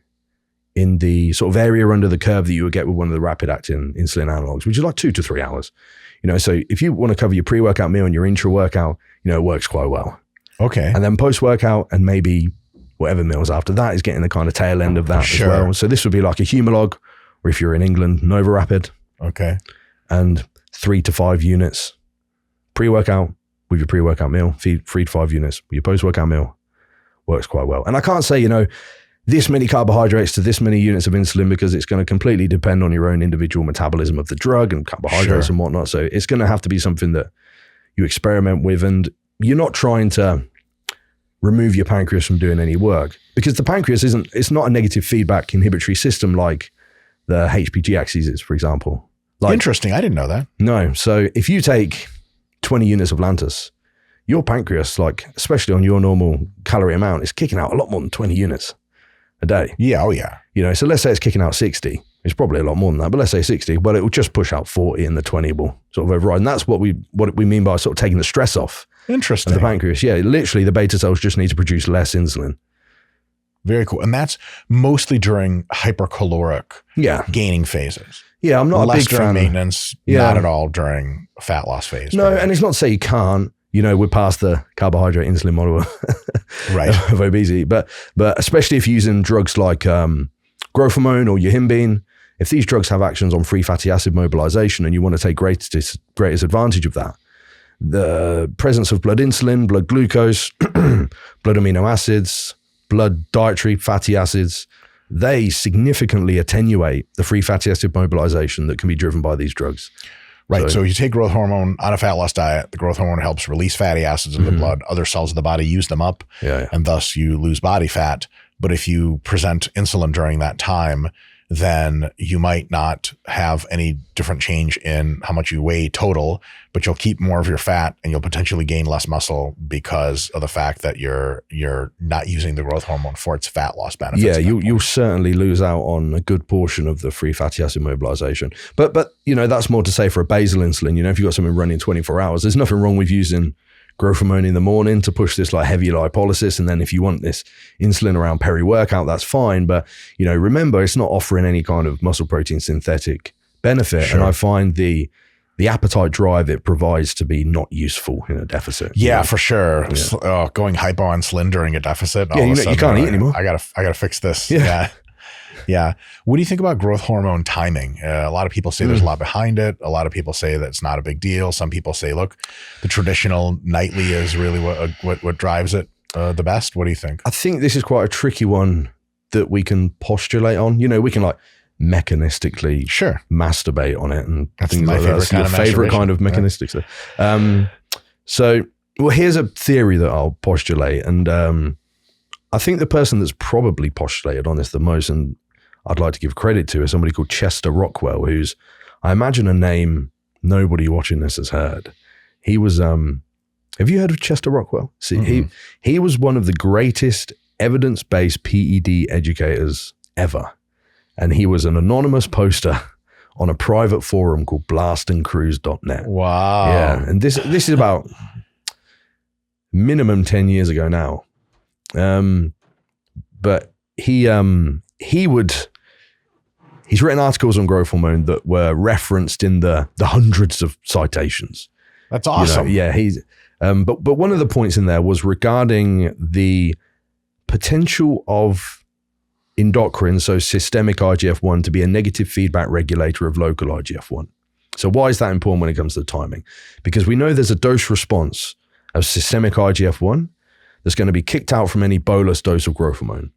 Speaker 1: in the sort of area under the curve that you would get with one of the rapid acting insulin analogs, which is like 2 to 3 hours. So if you want to cover your pre-workout meal and your intra-workout, it works quite well.
Speaker 2: Okay.
Speaker 1: And then post-workout and maybe whatever meals after that is getting the kind of tail end of that as well. So this would be like a Humalog, or if you're in England, Nova Rapid.
Speaker 2: Okay.
Speaker 1: And 3 to 5 units pre-workout with your pre-workout meal, 3 to 5 units with your post-workout meal. Works quite well. And I can't say, this many carbohydrates to this many units of insulin, because it's going to completely depend on your own individual metabolism of the drug and carbohydrates and whatnot. So it's going to have to be something that you experiment with, and you're not trying to remove your pancreas from doing any work, because the pancreas it's not a negative feedback inhibitory system like the HPG axis is, for example.
Speaker 2: Interesting. I didn't know that.
Speaker 1: No. So if you take 20 units of Lantus, your pancreas, especially on your normal calorie amount, is kicking out a lot more than 20 units a day.
Speaker 2: Yeah. Oh yeah.
Speaker 1: So let's say it's kicking out 60. It's probably a lot more than that, but let's say 60. Well, it will just push out 40 and the 20 will sort of override. And that's what we mean by sort of taking the stress off.
Speaker 2: Interesting.
Speaker 1: And the pancreas. Yeah, literally the beta cells just need to produce less insulin.
Speaker 2: Very cool. And that's mostly during hypercaloric gaining phases.
Speaker 1: Yeah, I'm not
Speaker 2: less
Speaker 1: a big
Speaker 2: during
Speaker 1: fan.
Speaker 2: Maintenance, not at all during fat loss phase.
Speaker 1: No, and it's not to say you can't. You know, we're past the carbohydrate insulin model of obesity, but especially if you're using drugs like growth hormone or yohimbine, if these drugs have actions on free fatty acid mobilization and you want to take greatest advantage of that, the presence of blood insulin, blood glucose, blood amino acids, blood dietary fatty acids, they significantly attenuate the free fatty acid mobilization that can be driven by these drugs.
Speaker 2: Right. So you take growth hormone on a fat loss diet, the growth hormone helps release fatty acids in the blood. Other cells of the body use them up, and thus you lose body fat. But if you present insulin during that time, then you might not have any different change in how much you weigh total, but you'll keep more of your fat and you'll potentially gain less muscle because of the fact that you're not using the growth hormone for its fat loss benefits.
Speaker 1: Yeah, you'll certainly lose out on a good portion of the free fatty acid mobilization. But you know, that's more to say for a basal insulin. You know, if you've got something running 24 hours, there's nothing wrong with using growth hormone in the morning to push this like heavy lipolysis. And then if you want this insulin around peri-workout, that's fine. But, you know, remember, it's not offering any kind of muscle protein synthetic benefit.
Speaker 2: Sure.
Speaker 1: And I find the appetite drive it provides to be not useful in a deficit.
Speaker 2: Yeah,
Speaker 1: you know?
Speaker 2: for sure.
Speaker 1: Yeah.
Speaker 2: Going hypo on insulin during a deficit.
Speaker 1: Yeah, you can't eat anymore.
Speaker 2: I gotta fix this. Yeah. What do you think about growth hormone timing? A lot of people say there's a lot behind it. A lot of people say that it's not a big deal. Some people say, look, the traditional nightly is really what drives it the best. What do you think?
Speaker 1: I think this is quite a tricky one that we can postulate on. You know, we can like mechanistically masturbate on it, and
Speaker 2: that's
Speaker 1: things
Speaker 2: my
Speaker 1: like
Speaker 2: favorite kind of
Speaker 1: favorite kind of mechanistic stuff. So, well, here's a theory that I'll postulate, and I think the person that's probably postulated on this the most, and I'd like to give credit to, is somebody called Chester Rockwell, who's, I imagine, a name nobody watching this has heard. He was, have you heard of Chester Rockwell? See, he was one of the greatest evidence-based PED educators ever. And he was an anonymous poster on a private forum called blastandcruise.net.
Speaker 2: Wow.
Speaker 1: Yeah. And this is about minimum 10 years ago now. But he's written articles on growth hormone that were referenced in the hundreds of citations.
Speaker 2: That's awesome.
Speaker 1: You know, yeah, he's but one of the points in there was regarding the potential of endocrine, so systemic IGF-1, to be a negative feedback regulator of local IGF-1. So why is that important when it comes to the timing? Because we know there's a dose response of systemic IGF-1 that's going to be kicked out from any bolus dose of growth hormone.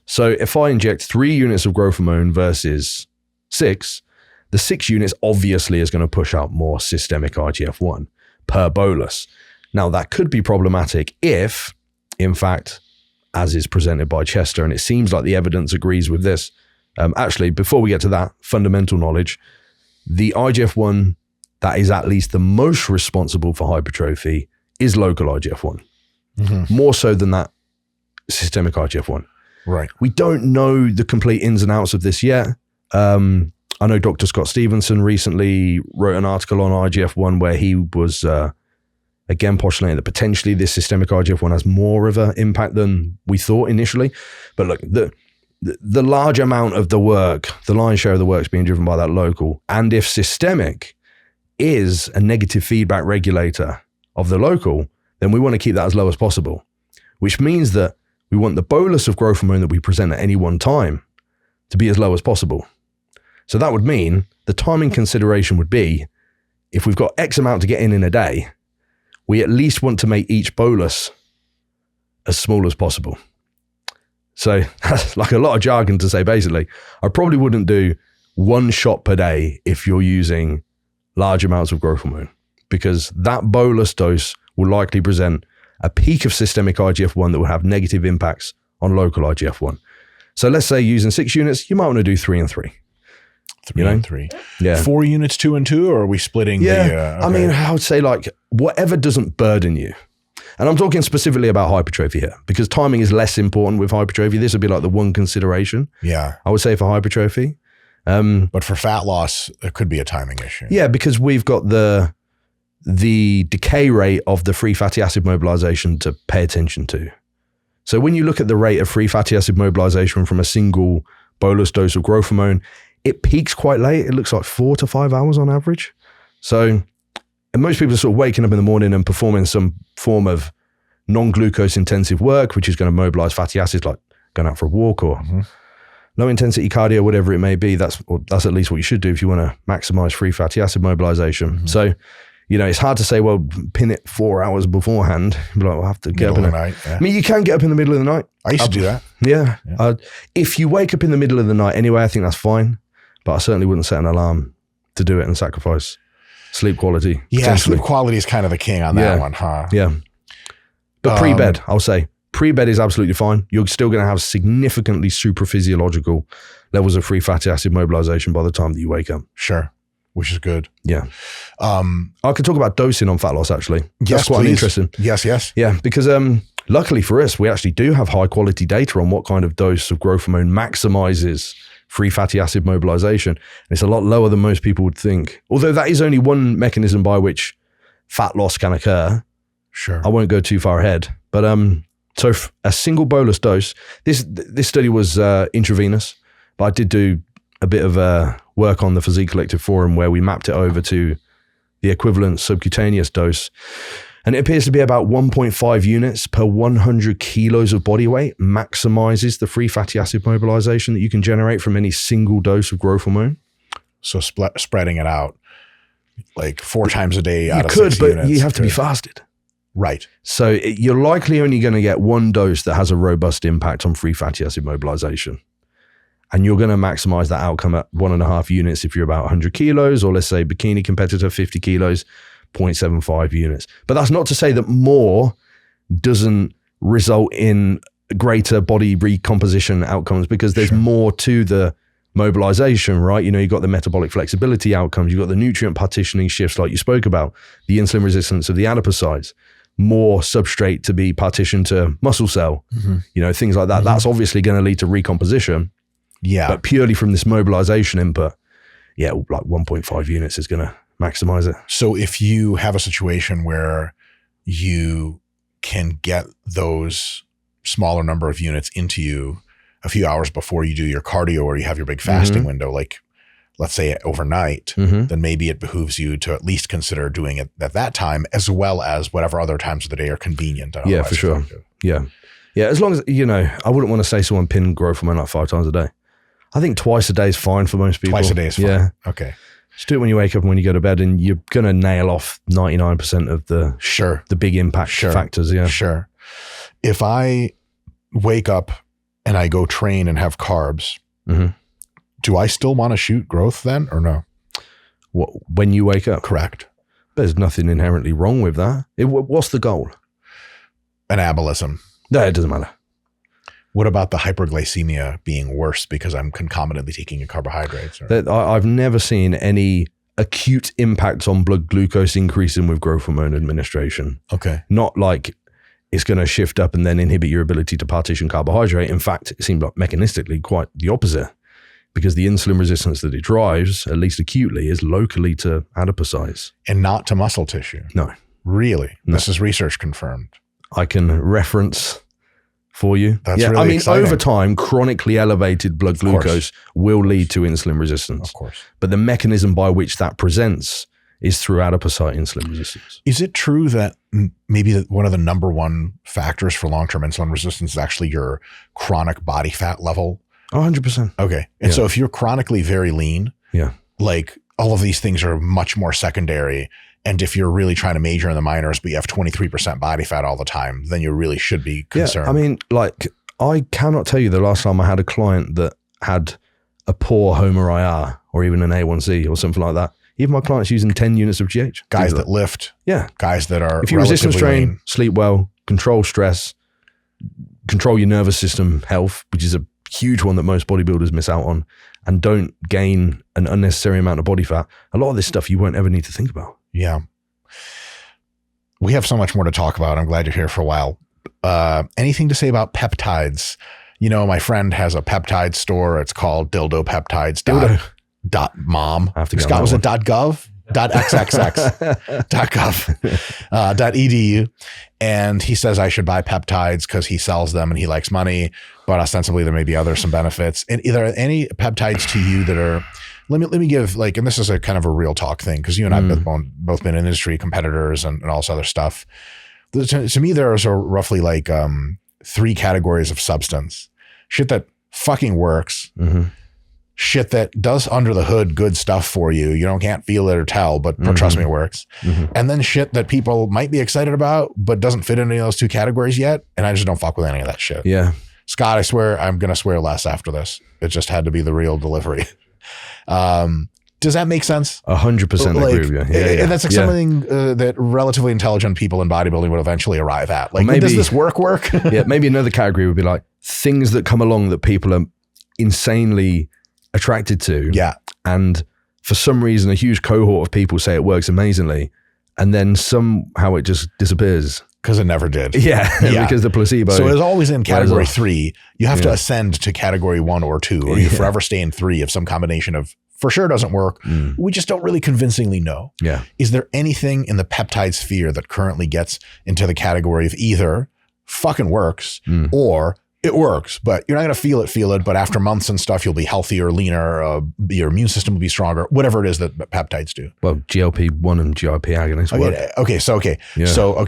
Speaker 1: So if I inject 3 units of growth hormone versus 6, the 6 units obviously is going to push out more systemic IGF-1 per bolus. Now that could be problematic if, in fact, as is presented by Chester, and it seems like the evidence agrees with this. Actually, before we get to that fundamental knowledge, the IGF-1 that is at least the most responsible for hypertrophy is local IGF-1, more so than that systemic IGF-1.
Speaker 2: Right.
Speaker 1: We don't know the complete ins and outs of this yet. I know Dr. Scott Stevenson recently wrote an article on IGF-1 where he was again postulating that potentially this systemic IGF-1 has more of an impact than we thought initially. But look, the large amount of the work, the lion's share of the work is being driven by that local. And if systemic is a negative feedback regulator of the local, then we want to keep that as low as possible, which means that we want the bolus of growth hormone that we present at any one time to be as low as possible. So that would mean the timing consideration would be, if we've got X amount to get in a day, we at least want to make each bolus as small as possible. So that's like a lot of jargon to say. Basically, I probably wouldn't do 1 shot per day if you're using large amounts of growth hormone, because that bolus dose will likely present a peak of systemic IGF-1 that will have negative impacts on local IGF-1. So let's say using 6 units, you might want to do 3 and 3.
Speaker 2: 3 and 3.
Speaker 1: Yeah.
Speaker 2: 4 units, 2 and 2, or are we splitting the...
Speaker 1: Okay. I mean, I would say like whatever doesn't burden you. And I'm talking specifically about hypertrophy here, because timing is less important with hypertrophy. This would be like the one consideration.
Speaker 2: Yeah.
Speaker 1: I would say for hypertrophy.
Speaker 2: But for fat loss, it could be a timing issue.
Speaker 1: Yeah, because we've got the decay rate of the free fatty acid mobilization to pay attention to. So when you look at the rate of free fatty acid mobilization from a single bolus dose of growth hormone, it peaks quite late. It looks like 4 to 5 hours on average. So, and most people are sort of waking up in the morning and performing some form of non-glucose intensive work, which is going to mobilize fatty acids, like going out for a walk or low intensity cardio, whatever it may be. That's at least what you should do if you want to maximize free fatty acid mobilization. So, you know, it's hard to say, well, pin it 4 hours beforehand. Like, I'll have to get up in the night. Yeah. I mean, you can get up in the middle of the night.
Speaker 2: I used to do that.
Speaker 1: Yeah. If you wake up in the middle of the night anyway, I think that's fine. But I certainly wouldn't set an alarm to do it and sacrifice sleep quality.
Speaker 2: Yeah, sleep quality is kind of the king on that one, huh?
Speaker 1: Yeah. But pre-bed, I'll say, pre-bed is absolutely fine. You're still going to have significantly supraphysiological levels of free fatty acid mobilization by the time that you wake up.
Speaker 2: Sure. Which is good.
Speaker 1: Yeah. I could talk about dosing on fat loss, actually. That's quite interesting.
Speaker 2: Yes.
Speaker 1: Yeah, because luckily for us, we actually do have high quality data on what kind of dose of growth hormone maximizes free fatty acid mobilization. And it's a lot lower than most people would think. Although that is only one mechanism by which fat loss can occur.
Speaker 2: Sure.
Speaker 1: I won't go too far ahead. But so a single bolus dose, this study was intravenous, but I did do a bit of work on the Physique Collective forum where we mapped it over to the equivalent subcutaneous dose. And it appears to be about 1.5 units per 100 kilos of body weight maximizes the free fatty acid mobilization that you can generate from any single dose of growth hormone.
Speaker 2: So spreading it out like 4 times a day out of 6
Speaker 1: units. You could, but you have to be fasted.
Speaker 2: Right.
Speaker 1: So you're likely only going to get one dose that has a robust impact on free fatty acid mobilization. And you're going to maximize that outcome at 1.5 units if you're about 100 kilos, or let's say bikini competitor, 50 kilos, 0.75 units. But that's not to say that more doesn't result in greater body recomposition outcomes, because there's more to the mobilization, right? You know, you've got the metabolic flexibility outcomes, you've got the nutrient partitioning shifts like you spoke about, the insulin resistance of the adipocytes, more substrate to be partitioned to muscle cell, you know, things like that. That's obviously going to lead to recomposition.
Speaker 2: Yeah.
Speaker 1: But purely from this mobilization input, like 1.5 units is going to maximize it.
Speaker 2: So if you have a situation where you can get those smaller number of units into you a few hours before you do your cardio or you have your big fasting window, like let's say overnight, then maybe it behooves you to at least consider doing it at that time, as well as whatever other times of the day are convenient.
Speaker 1: Yeah, for sure. Yeah. As long as, you know, I wouldn't want to say someone pin growth hormone like 5 times a day. I think twice a day is fine for most people.
Speaker 2: Twice a day is fine.
Speaker 1: Yeah.
Speaker 2: Okay.
Speaker 1: Just do it when you wake up and when you go to bed, and you're going to nail off 99% of the big impact factors. Yeah.
Speaker 2: Sure. If I wake up and I go train and have carbs, do I still want to shoot growth then or no?
Speaker 1: When you wake up?
Speaker 2: Correct.
Speaker 1: There's nothing inherently wrong with that. What's the goal?
Speaker 2: Anabolism.
Speaker 1: No, it doesn't matter.
Speaker 2: What about the hyperglycemia being worse because I'm concomitantly taking carbohydrates?
Speaker 1: I've never seen any acute impact on blood glucose increasing with growth hormone administration.
Speaker 2: Okay.
Speaker 1: Not like it's going to shift up and then inhibit your ability to partition carbohydrate. In fact, it seemed like mechanistically quite the opposite, because the insulin resistance that it drives, at least acutely, is locally to adipocytes.
Speaker 2: And not to muscle tissue?
Speaker 1: No.
Speaker 2: Really?
Speaker 1: No.
Speaker 2: This is research confirmed.
Speaker 1: I can reference for you.
Speaker 2: That's really exciting.
Speaker 1: Over time, chronically elevated blood glucose will lead to insulin resistance.
Speaker 2: Of course.
Speaker 1: But the mechanism by which that presents is through adipocyte insulin resistance.
Speaker 2: Is it true that maybe one of the number one factors for long-term insulin resistance is actually your chronic body fat level?
Speaker 1: 100%.
Speaker 2: Okay. And so if you're chronically very lean, like all of these things are much more secondary. And if you're really trying to major in the minors, but you have 23% body fat all the time, then you really should be concerned.
Speaker 1: Yeah, I mean, like, I cannot tell you the last time I had a client that had a poor HOMA-IR or even an A1C or something like that. Even my clients using 10 units of GH.
Speaker 2: Guys that lift.
Speaker 1: Yeah.
Speaker 2: Guys that are
Speaker 1: if you resistance train,
Speaker 2: lean.
Speaker 1: sleep well, control stress, control your nervous system health, which is a huge one that most bodybuilders miss out on, and don't gain an unnecessary amount of body fat, a lot of this stuff you won't ever need to think about.
Speaker 2: Yeah. We have so much more to talk about. I'm glad you're here for a while. Anything to say about peptides? You know, my friend has a peptide store. It's called Dildo Peptides. .mom.
Speaker 1: I have to get
Speaker 2: Scott, was it .gov? .xxx.gov.edu. And he says I should buy peptides because he sells them and he likes money, but ostensibly there may be some benefits. And are there any peptides to you that are, let me give like, and this is a kind of a real talk thing because you and I have both been industry competitors and all this other stuff. To me, there's roughly like 3 categories of substance. Shit that fucking works. Shit that does under the hood good stuff for you. You can't feel it or tell, but trust me, it works. And then shit that people might be excited about, but doesn't fit into any of those 2 categories yet. And I just don't fuck with any of that shit.
Speaker 1: Yeah.
Speaker 2: Scott, I swear I'm going to swear less after this. It just had to be the real delivery. Does that make sense?
Speaker 1: 100% agree with you.
Speaker 2: And that's like something that relatively intelligent people in bodybuilding would eventually arrive at. Like, maybe, does this work?
Speaker 1: Yeah, maybe another category would be like things that come along that people are insanely attracted to. Yeah. And for some reason, a huge cohort of people say it works amazingly. And then somehow it just disappears.
Speaker 2: Because it never did.
Speaker 1: Yeah, because the placebo.
Speaker 2: So it's always in category 3. You have to ascend to category 1 or 2, or you forever stay in 3 if some combination of for sure doesn't work. We just don't really convincingly know. Yeah. Is there anything in the peptide sphere that currently gets into the category of either fucking works or it works, but you're not going to feel it, but after months and stuff, you'll be healthier, leaner, your immune system will be stronger, whatever it is that peptides do.
Speaker 1: Well, GLP-1 and GIP agonists work.
Speaker 2: So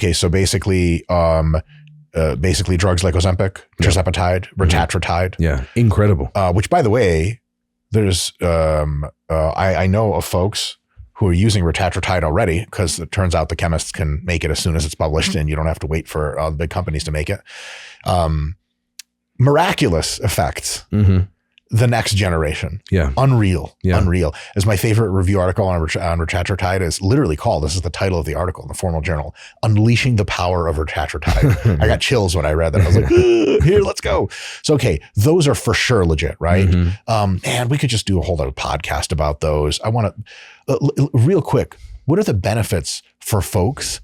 Speaker 2: basically drugs like Ozempic, tirzepatide, retatrutide.
Speaker 1: Yeah, incredible.
Speaker 2: Which, by the way, there's I know of folks who are using retatrutide already because it turns out the chemists can make it as soon as it's published and you don't have to wait for the big companies to make it. Miraculous effects. The next generation. Yeah. Unreal. As my favorite review article on retatrutide is literally called, this is the title of the article in the formal journal, Unleashing the Power of Retatrutide. I got chills when I read that. I was like, here, let's go. So, okay, those are for sure legit, right? And we could just do a whole other podcast about those. I want to, real quick, what are the benefits for folks?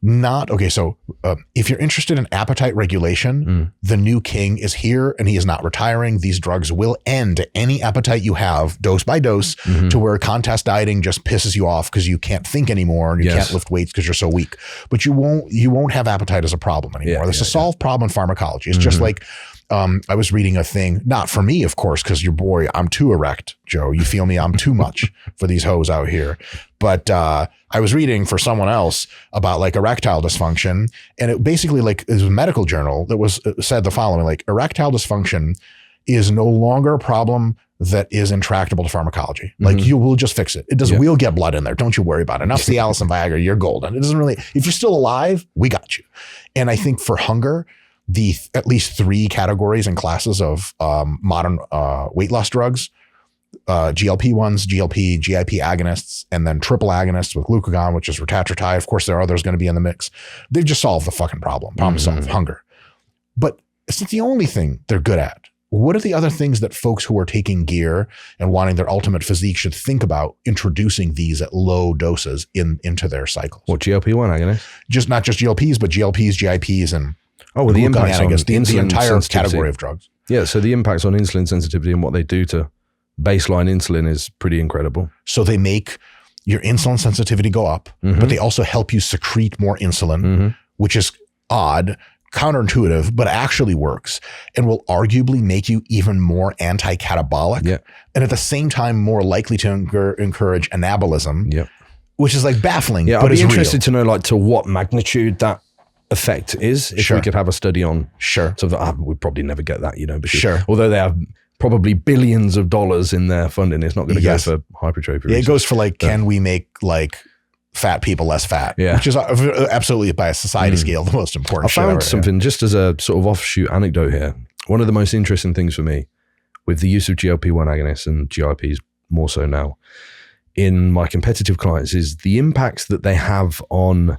Speaker 2: If you're interested in appetite regulation, the new king is here and he is not retiring. These drugs will end any appetite you have dose by dose to where contest dieting just pisses you off because you can't think anymore and you can't lift weights because you're so weak, but you won't have appetite as a problem anymore. This is a solved problem in pharmacology. It's just like, I was reading a thing, not for me, of course, because your boy, I'm too erect, Joe. You feel me? I'm too much for these hoes out here. But I was reading for someone else about like erectile dysfunction. And it basically it was a medical journal that said the following, like erectile dysfunction is no longer a problem that is intractable to pharmacology. Like you will just fix it. It doesn't, we'll get blood in there. Don't you worry about it. Enough Cialis and Viagra, you're golden. It doesn't really, if you're still alive, we got you. And I think for hunger, the at least 3 categories and classes of modern weight loss drugs, GLP-1s, GLP, GIP agonists, and then triple agonists with glucagon, which is retatrutide. Of course, there are others going to be in the mix. They've just solved the fucking problem solved, hunger. But it's not the only thing they're good at. What are the other things that folks who are taking gear and wanting their ultimate physique should think about introducing these at low doses into their cycles?
Speaker 1: What, GLP-1 agonists?
Speaker 2: Not just GLPs, but GLPs, GIPs, and
Speaker 1: the impacts on
Speaker 2: the entire category of drugs.
Speaker 1: Yeah, so the impacts on insulin sensitivity and what they do to baseline insulin is pretty incredible.
Speaker 2: So they make your insulin sensitivity go up, but they also help you secrete more insulin, which is odd, counterintuitive, but actually works and will arguably make you even more anti-catabolic and at the same time more likely to encourage anabolism, which is like baffling.
Speaker 1: Yeah,
Speaker 2: but
Speaker 1: I'd be interested to know like to what magnitude that effect is if we could have a study on. So that we'd probably never get that, because although they have probably billions of dollars in their funding, it's not going to go for hypertrophy.
Speaker 2: It goes for like, can we make like fat people less fat, which is absolutely by a society scale the most important.
Speaker 1: I found something just as a sort of offshoot anecdote here. One of the most interesting things for me with the use of GLP-1 agonists and GIPs more so now in my competitive clients is the impacts that they have on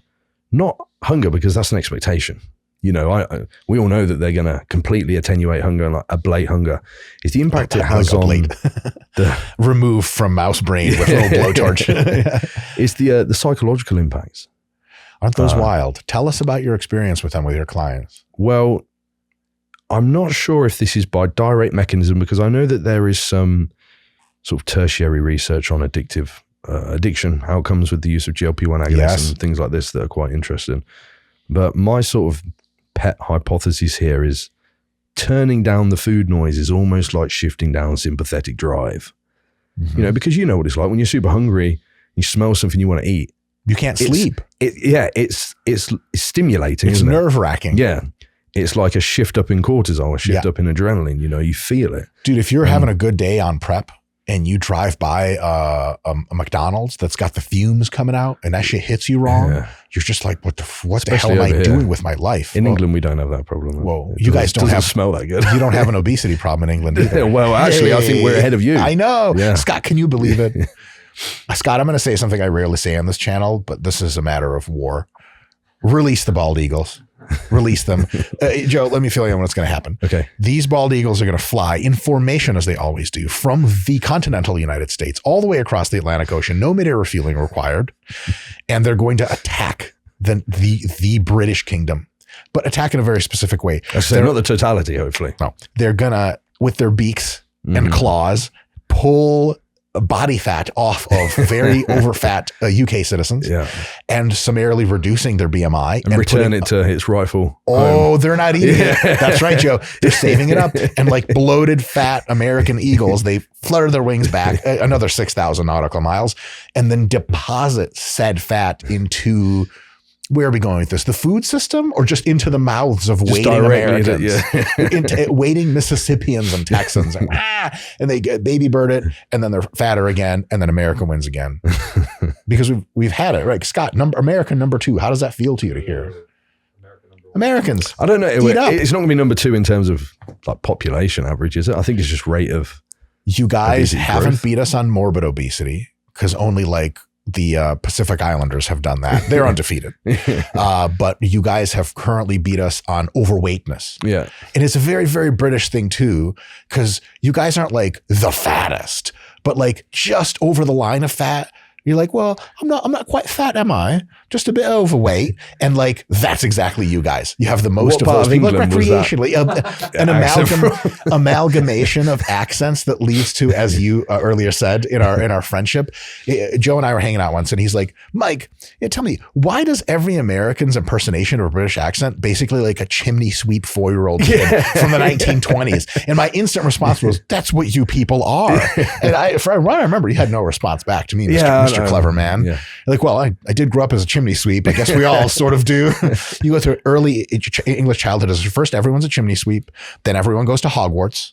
Speaker 1: not hunger, because that's an expectation. We all know that they're going to completely attenuate hunger and like ablate hunger. Is the impact it has on
Speaker 2: the remove from mouse brain with a little blowtorch.
Speaker 1: It's the psychological impacts.
Speaker 2: Aren't those wild? Tell us about your experience with them with your clients.
Speaker 1: Well, I'm not sure if this is by direct mechanism, because I know that there is some sort of tertiary research on addictive addiction outcomes with the use of GLP-1 agonists and things like this that are quite interesting. But my sort of pet hypothesis here is turning down the food noise is almost like shifting down sympathetic drive. You know, because you know what it's like when you're super hungry, you smell something you want to eat.
Speaker 2: You can't sleep.
Speaker 1: It's stimulating.
Speaker 2: It's nerve-wracking.
Speaker 1: Yeah. It's like a shift up in cortisol, a shift up in adrenaline. You know, you feel it.
Speaker 2: Dude, if you're having a good day on prep and you drive by a McDonald's that's got the fumes coming out and that shit hits you wrong, you're just like, what the hell am I doing with my life?
Speaker 1: In England, we don't have that problem.
Speaker 2: Whoa, you guys don't
Speaker 1: smell that good.
Speaker 2: You don't have an obesity problem in England either.
Speaker 1: Well, actually, I think we're ahead of you.
Speaker 2: I know. Yeah. Scott, can you believe it? Scott, I'm going to say something I rarely say on this channel, but this is a matter of war. Release the bald eagles. Release them. Joe, let me fill you in what's going to happen.
Speaker 1: Okay.
Speaker 2: These bald eagles are going to fly in formation, as they always do, from the continental United States all the way across the Atlantic Ocean. No mid-air refueling required. And they're going to attack the British Kingdom, but attack in a very specific way.
Speaker 1: So not the totality, hopefully.
Speaker 2: No. They're going to, with their beaks and claws, pull body fat off of very overfat UK citizens and summarily reducing their BMI
Speaker 1: and return it to its rightful
Speaker 2: home. They're not eating it. That's right, Joe. They're saving it up. And like bloated fat American eagles, they flutter their wings back another 6,000 nautical miles and then deposit said fat into, where are we going with this? The food system or just into the mouths of waiting Americans? Into waiting Mississippians and Texans. And they get baby bird it and then they're fatter again and then America wins again. Because we've had it, right? Scott, American number 2. How does that feel to you to hear? Americans.
Speaker 1: I don't know. It's not going to be number 2 in terms of like population average, is it? I think it's just rate of.
Speaker 2: You guys haven't beat us on morbid obesity because only like the Pacific Islanders have done that. They're undefeated. But you guys have currently beat us on overweightness.
Speaker 1: Yeah.
Speaker 2: And it's a very, very British thing too, because you guys aren't like the fattest, but like just over the line of fat. You're like, well, I'm not quite fat, am I? Just a bit overweight. And like, that's exactly you guys. You have the most of those people recreationally. An amalgamation of accents that leads to, as you earlier said in our friendship. Joe and I were hanging out once and he's like, Mike, tell me, why does every American's impersonation of a British accent basically like a chimney sweep 4-year-old kid from the 1920s? And my instant response was, that's what you people are. And I remember he had no response back to me, Mr. Clever man. Yeah. Like, well, I did grow up as a chimney sweep. I guess we all sort of do. You go through early English childhood as first everyone's a chimney sweep. Then everyone goes to Hogwarts.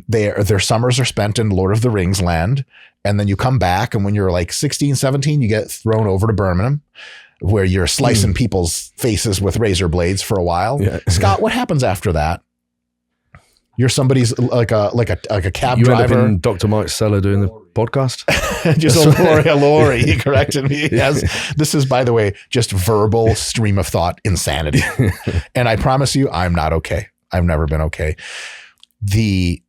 Speaker 2: Their summers are spent in Lord of the Rings land. And then you come back. And when you're like 16, 17, you get thrown over to Birmingham where you're slicing people's faces with razor blades for a while. Yeah. Scott, what happens after that? You're somebody's like a cab driver. You end up in
Speaker 1: Dr. Mike's cellar doing the podcast.
Speaker 2: Just a Lori. He corrected me. Yes. This is, by the way, just verbal stream of thought insanity. And I promise you, I'm not okay. I've never been okay. The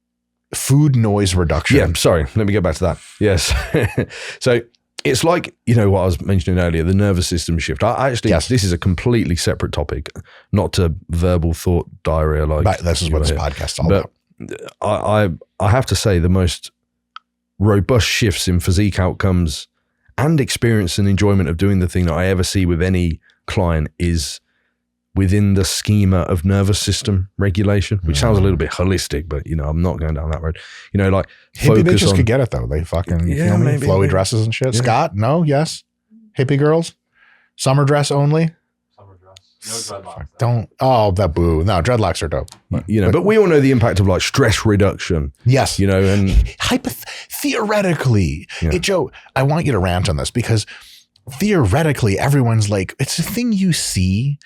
Speaker 2: food noise reduction.
Speaker 1: Yeah. Sorry. Let me get back to that. Yes. So it's like, you know, what I was mentioning earlier, the nervous system shift. I actually, this is a completely separate topic, not to verbal thought diarrhea. Like
Speaker 2: this is what this podcast is all about.
Speaker 1: I have to say the most robust shifts in physique outcomes and experience and enjoyment of doing the thing that I ever see with any client is within the schema of nervous system regulation, which sounds a little bit holistic, but you know, I'm not going down that road. You know, like
Speaker 2: hippie bitches could get it though. They fucking maybe, flowy dresses and shit. Yeah. Scott, no, yes, hippie girls, summer dress only. Summer dress, no dreadlocks. Don't. Oh, that boo. No, dreadlocks are dope.
Speaker 1: You know, but we all know the impact of like stress reduction.
Speaker 2: Yes,
Speaker 1: you know, and
Speaker 2: theoretically, Joe, I want you to rant on this because theoretically, everyone's like, it's a thing you see.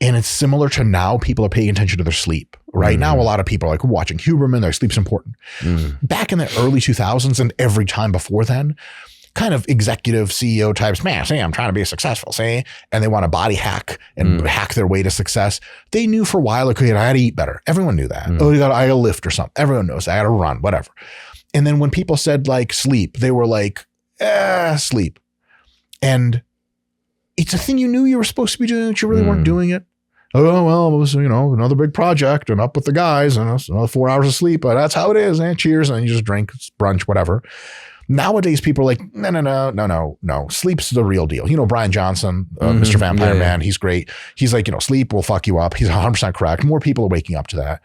Speaker 2: And it's similar to now people are paying attention to their sleep. Right now, a lot of people are like watching Huberman, their sleep's important. Back in the early 2000s and every time before then, kind of executive CEO types, man, say I'm trying to be successful, say, and they want to body hack and hack their way to success. They knew for a while, okay, I got to eat better. Everyone knew that. Oh, I got to lift or something. Everyone knows I got to run, whatever. And then when people said like sleep, they were like, sleep. And it's a thing you knew you were supposed to be doing, but you really weren't doing it. Oh, well, it was, you know, another big project and up with the guys and another 4 hours of sleep, but that's how it is. And cheers. And you just drink, brunch, whatever. Nowadays, people are like, no. Sleep's the real deal. You know, Brian Johnson, Mr. Vampire Man, he's great. He's like, sleep will fuck you up. He's 100% correct. More people are waking up to that.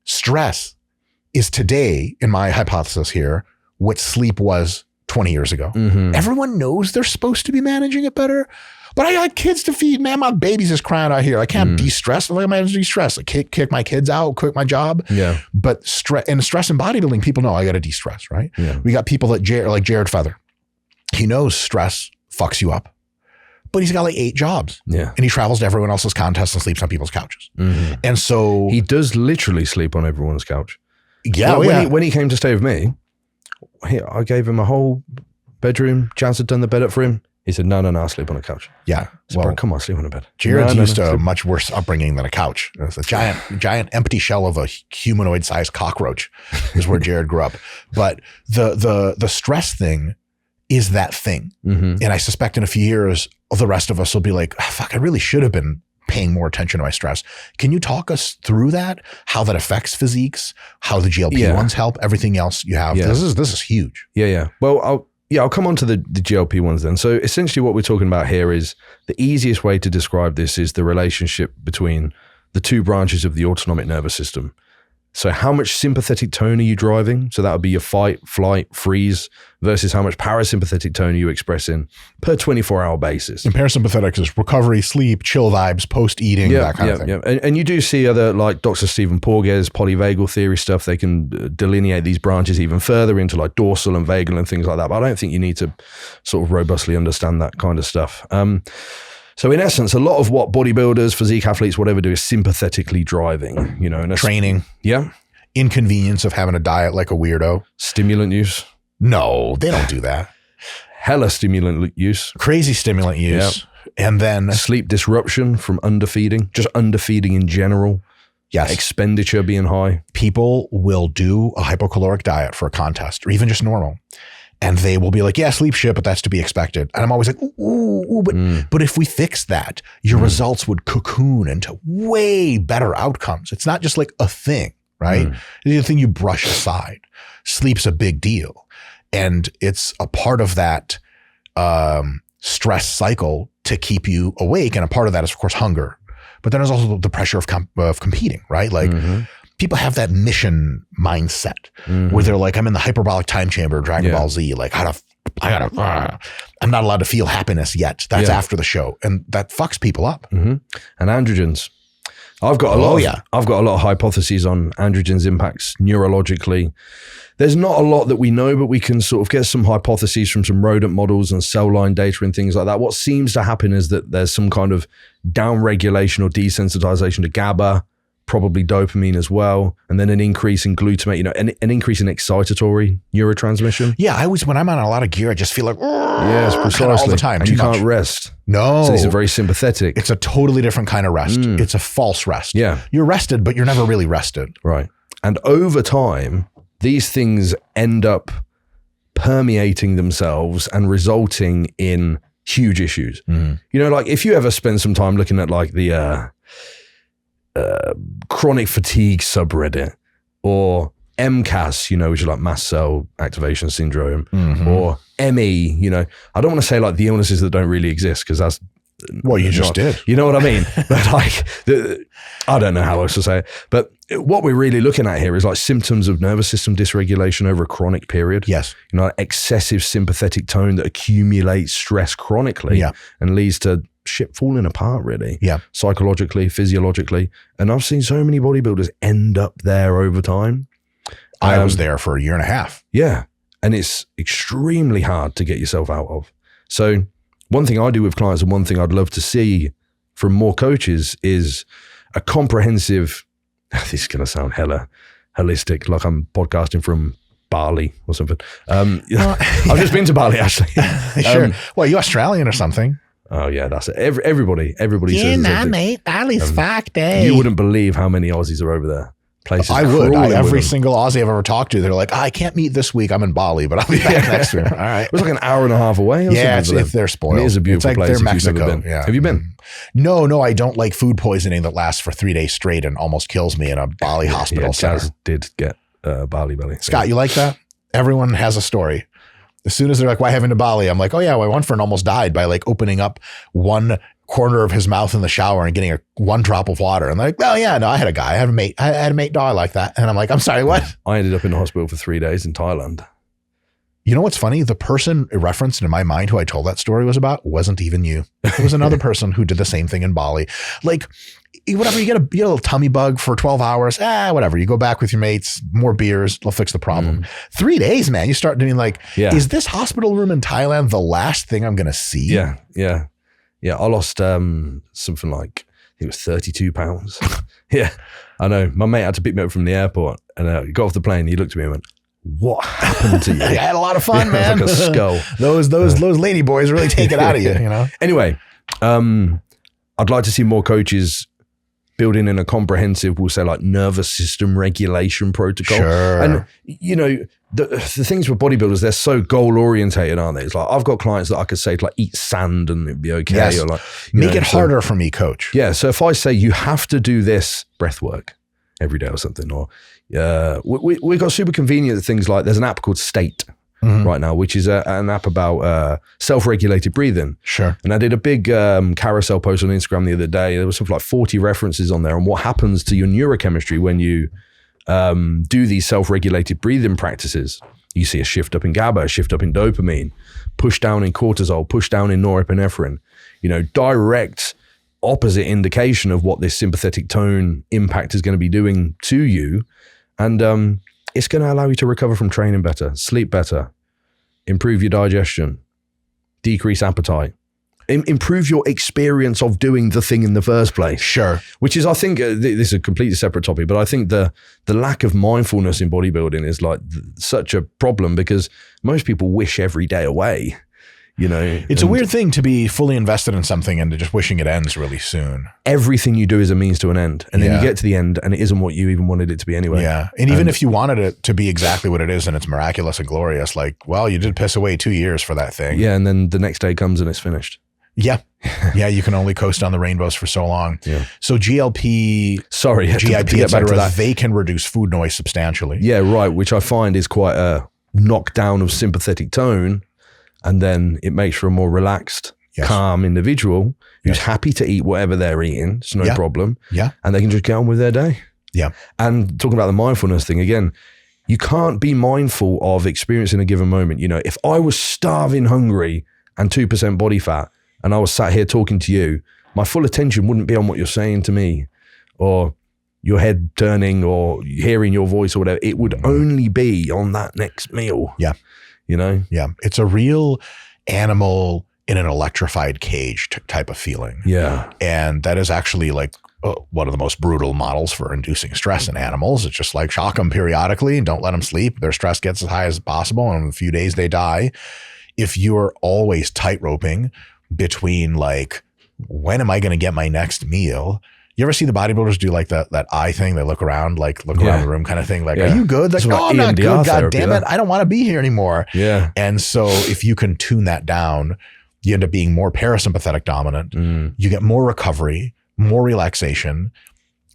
Speaker 2: Stress is today, in my hypothesis here, what sleep was 20 years ago. Everyone knows they're supposed to be managing it better, but I got kids to feed, man. My baby's just crying out here. I can't de-stress. I'm like, I'm de-stress. I kick my kids out, quit my job.
Speaker 1: Yeah.
Speaker 2: But stress and bodybuilding, people know I got to de-stress, right?
Speaker 1: Yeah.
Speaker 2: We got people that like Jared Feather. He knows stress fucks you up, but he's got like 8 jobs.
Speaker 1: Yeah.
Speaker 2: And he travels to everyone else's contests and sleeps on people's couches. And so
Speaker 1: he does literally sleep on everyone's couch.
Speaker 2: Yeah.
Speaker 1: When he came to stay with me, I gave him a whole bedroom. Chance had done the bed up for him. He said, no, I'll sleep on a couch.
Speaker 2: Yeah.
Speaker 1: So, bro, come on, sleep on a bed.
Speaker 2: Jared's used to a much worse upbringing than a couch. It's a giant empty shell of a humanoid-sized cockroach is where Jared grew up. But the stress thing is that thing. And I suspect in a few years, the rest of us will be like, fuck, I really should have been paying more attention to my stress. Can you talk us through that? How that affects physiques, how the GLP-1s help, everything else you have. This is huge.
Speaker 1: Yeah. Well, I'll come on to the GLP-1s then. So essentially what we're talking about here is the easiest way to describe this is the relationship between the 2 branches of the autonomic nervous system. So how much sympathetic tone are you driving? So that would be your fight, flight, freeze versus how much parasympathetic tone are you expressing per 24-hour basis.
Speaker 2: And parasympathetic is recovery, sleep, chill vibes, post-eating, that kind of thing.
Speaker 1: And you do see other, like Dr. Stephen Porges, polyvagal theory stuff, they can delineate these branches even further into like dorsal and vagal and things like that. But I don't think you need to sort of robustly understand that kind of stuff. So in essence, a lot of what bodybuilders, physique athletes, whatever do is sympathetically driving, and
Speaker 2: training.
Speaker 1: Yeah.
Speaker 2: Inconvenience of having a diet like a weirdo.
Speaker 1: Stimulant use.
Speaker 2: No, they don't do that.
Speaker 1: Hella stimulant use.
Speaker 2: Crazy stimulant use. Yep. And then
Speaker 1: sleep disruption from underfeeding, just underfeeding in general.
Speaker 2: Yes.
Speaker 1: Expenditure being high.
Speaker 2: People will do a hypocaloric diet for a contest or even just normal. And they will be like, yeah, sleep shit, but that's to be expected. And I'm always like, but if we fix that, your results would cocoon into way better outcomes. It's not just like a thing, right? It's a thing you brush aside. Sleep's a big deal. And it's a part of that stress cycle to keep you awake. And a part of that is, of course, hunger. But then there's also the pressure of competing, right? Like, people have that mission mindset where they're like, I'm in the hyperbolic time chamber of Dragon Ball Z. Like, I'm not allowed to feel happiness yet. That's after the show. And that fucks people up.
Speaker 1: And androgens. I've got a lot of hypotheses on androgens impacts neurologically. There's not a lot that we know, but we can sort of get some hypotheses from some rodent models and cell line data and things like that. What seems to happen is that there's some kind of downregulation or desensitization to GABA, probably dopamine as well, and then an increase in glutamate, an increase in excitatory neurotransmission.
Speaker 2: Yeah, when I'm on a lot of gear, I just feel like,
Speaker 1: yes, precisely,
Speaker 2: all the time.
Speaker 1: And you can't rest.
Speaker 2: No.
Speaker 1: So this is very sympathetic.
Speaker 2: It's a totally different kind of rest. It's a false rest.
Speaker 1: Yeah.
Speaker 2: You're rested, but you're never really rested.
Speaker 1: Right. And over time, these things end up permeating themselves and resulting in huge issues. Like if you ever spend some time looking at like the chronic fatigue subreddit or MCAS, which is like mast cell activation syndrome, or ME, I don't want to say like the illnesses that don't really exist because that's
Speaker 2: well, you just did.
Speaker 1: You know what I mean? But like, I don't know how else to say it. But what we're really looking at here is like symptoms of nervous system dysregulation over a chronic period.
Speaker 2: Yes.
Speaker 1: Excessive sympathetic tone that accumulates stress chronically and leads to shit falling apart, really.
Speaker 2: Yeah.
Speaker 1: Psychologically, physiologically. And I've seen so many bodybuilders end up there over time.
Speaker 2: I was there for a year and a half.
Speaker 1: Yeah. And it's extremely hard to get yourself out of. So one thing I do with clients and one thing I'd love to see from more coaches is a comprehensive, this is going to sound hella holistic, like I'm podcasting from Bali or something. I've just been to Bali, actually.
Speaker 2: Sure. Well, you Australian or something?
Speaker 1: Oh yeah, that's it. Everybody says
Speaker 2: nah, mate, Bali's fucked, eh?
Speaker 1: You wouldn't believe how many Aussies are over there. Places
Speaker 2: I would. Every single Aussie I've ever talked to, they're like, I can't meet this week. I'm in Bali, but I'll be back next year. All right.
Speaker 1: It was like an hour and a half away.
Speaker 2: Yeah, if they're spoiled.
Speaker 1: It is a beautiful place.
Speaker 2: They're Mexico.
Speaker 1: Yeah. Have you been?
Speaker 2: No, I don't like food poisoning that lasts for 3 days straight and almost kills me in a Bali hospital center.
Speaker 1: Jazz did get Bali belly.
Speaker 2: Scott, you like that? Everyone has a story. As soon as they're like, why haven't a Bali? I'm like, oh yeah, well, one friend almost died by like opening up one corner of his mouth in the shower and getting one drop of water. And they're like, oh yeah, no, I had a guy. I had a mate die like that. And I'm like, I'm sorry, what?
Speaker 1: I ended up in the hospital for 3 days in Thailand.
Speaker 2: You know what's funny? The person referenced in my mind who I told that story was about wasn't even you. It was another person who did the same thing in Bali. Like, whatever, you get a little tummy bug for 12 hours, whatever. You go back with your mates, more beers, they'll fix the problem. 3 days, man. You start doing like, is this hospital room in Thailand the last thing I'm going to see?
Speaker 1: Yeah. I lost something like, I think it was 32 pounds. Yeah, I know. My mate had to pick me up from the airport and I got off the plane. He looked at me and went, what happened to you?
Speaker 2: I had a lot of fun, man.
Speaker 1: Like a skull.
Speaker 2: those lady boys really take it out of you, you know?
Speaker 1: Anyway, I'd like to see more coaches building in a comprehensive, we'll say like nervous system regulation protocol.
Speaker 2: Sure.
Speaker 1: And you know, the things with bodybuilders, they're so goal orientated, aren't they? It's like, I've got clients that I could say to like eat sand and it'd be okay.
Speaker 2: Yes.
Speaker 1: Or like,
Speaker 2: make it harder for me, coach.
Speaker 1: Yeah. So if I say you have to do this breath work every day or something, or we got super convenient things like there's an app called State right now, which is an app about self-regulated breathing.
Speaker 2: Sure.
Speaker 1: And I did a big carousel post on Instagram the other day. There was something like 40 references on there on what happens to your neurochemistry when you do these self-regulated breathing practices. You see a shift up in GABA, a shift up in dopamine, push down in cortisol, push down in norepinephrine, you know, direct opposite indication of what this sympathetic tone impact is going to be doing to you. And it's going to allow you to recover from training better, sleep better, improve your digestion, decrease appetite, improve your experience of doing the thing in the first place.
Speaker 2: Sure.
Speaker 1: Which is, I think, this is a completely separate topic, but I think the lack of mindfulness in bodybuilding is like such a problem because most people wish every day away. You know,
Speaker 2: it's a weird thing to be fully invested in something and to just wishing it ends really soon.
Speaker 1: Everything you do is a means to an end. And then you get to the end and it isn't what you even wanted it to be anyway.
Speaker 2: Yeah. And even if you wanted it to be exactly what it is and it's miraculous and glorious, like, well, you did piss away 2 years for that thing.
Speaker 1: Yeah. And then the next day comes and it's finished.
Speaker 2: Yeah. Yeah. You can only coast on the rainbows for so long.
Speaker 1: Yeah.
Speaker 2: So GLP, GIP,
Speaker 1: to get back to that,
Speaker 2: they can reduce food noise substantially.
Speaker 1: Yeah. Right. Which I find is quite a knockdown of sympathetic tone. And then it makes for a more relaxed, calm individual who's happy to eat whatever they're eating. It's no problem.
Speaker 2: Yeah.
Speaker 1: And they can just get on with their day.
Speaker 2: Yeah.
Speaker 1: And talking about the mindfulness thing again, you can't be mindful of experiencing a given moment. You know, if I was starving hungry and 2% body fat and I was sat here talking to you, my full attention wouldn't be on what you're saying to me or your head turning or hearing your voice or whatever. It would only be on that next meal.
Speaker 2: Yeah.
Speaker 1: You know?
Speaker 2: Yeah. It's a real animal in an electrified cage type of feeling.
Speaker 1: Yeah.
Speaker 2: And that is actually like one of the most brutal models for inducing stress in animals. It's just like shock them periodically and don't let them sleep. Their stress gets as high as possible. And in a few days they die. If you're always tightroping between like, when am I going to get my next meal? You ever see the bodybuilders do like that eye thing? They look around, like look around the room kind of thing. Like, are you good? Like, no, I'm not good. God damn it. I don't want to be here anymore.
Speaker 1: Yeah.
Speaker 2: And so if you can tune that down, you end up being more parasympathetic dominant. You get more recovery, more relaxation,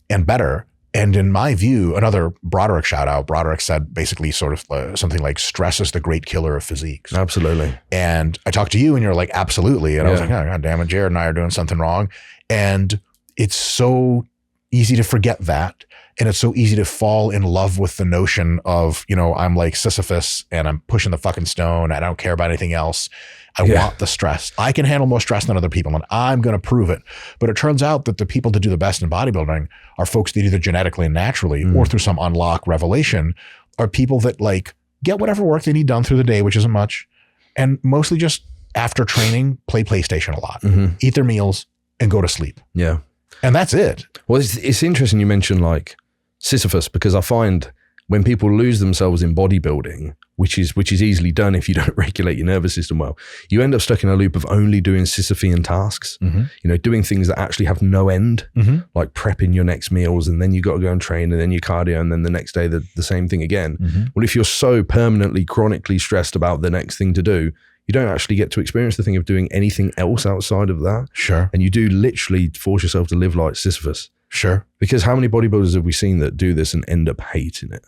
Speaker 2: and better. And in my view, another Broderick shout out, Broderick said basically sort of something like stress is the great killer of physiques.
Speaker 1: Absolutely.
Speaker 2: And I talked to you and you're like, absolutely. And I was like, oh, God damn it, Jared and I are doing something wrong. And it's so easy to forget that. And it's so easy to fall in love with the notion of, you know, I'm like Sisyphus and I'm pushing the fucking stone. I don't care about anything else. I want the stress. I can handle more stress than other people and I'm going to prove it. But it turns out that the people that do the best in bodybuilding are folks that either genetically and naturally or through some unlock revelation are people that like get whatever work they need done through the day, which isn't much. And mostly just after training, play PlayStation a lot, eat their meals and go to sleep.
Speaker 1: Yeah.
Speaker 2: And that's it.
Speaker 1: Well, it's interesting you mentioned like Sisyphus because I find when people lose themselves in bodybuilding, which is easily done if you don't regulate your nervous system well, you end up stuck in a loop of only doing Sisyphean tasks, you know, doing things that actually have no end, like prepping your next meals and then you got to go and train and then your cardio and then the next day the same thing again. Well, if you're so permanently, chronically stressed about the next thing to do, you don't actually get to experience the thing of doing anything else outside of that.
Speaker 2: Sure.
Speaker 1: And you do literally force yourself to live like Sisyphus.
Speaker 2: Sure.
Speaker 1: Because how many bodybuilders have we seen that do this and end up hating it?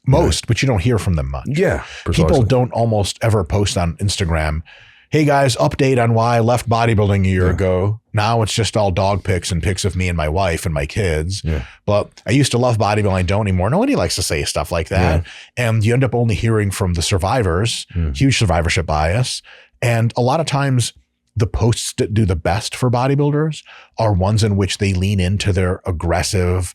Speaker 2: but you don't hear from them much.
Speaker 1: Yeah, precisely.
Speaker 2: People don't almost ever post on Instagram, hey guys, update on why I left bodybuilding a year ago. Now it's just all dog pics and pics of me and my wife and my kids.
Speaker 1: Yeah.
Speaker 2: But I used to love bodybuilding. I don't anymore. Nobody likes to say stuff like that. Yeah. And you end up only hearing from the survivors, huge survivorship bias. And a lot of times the posts that do the best for bodybuilders are ones in which they lean into their aggressive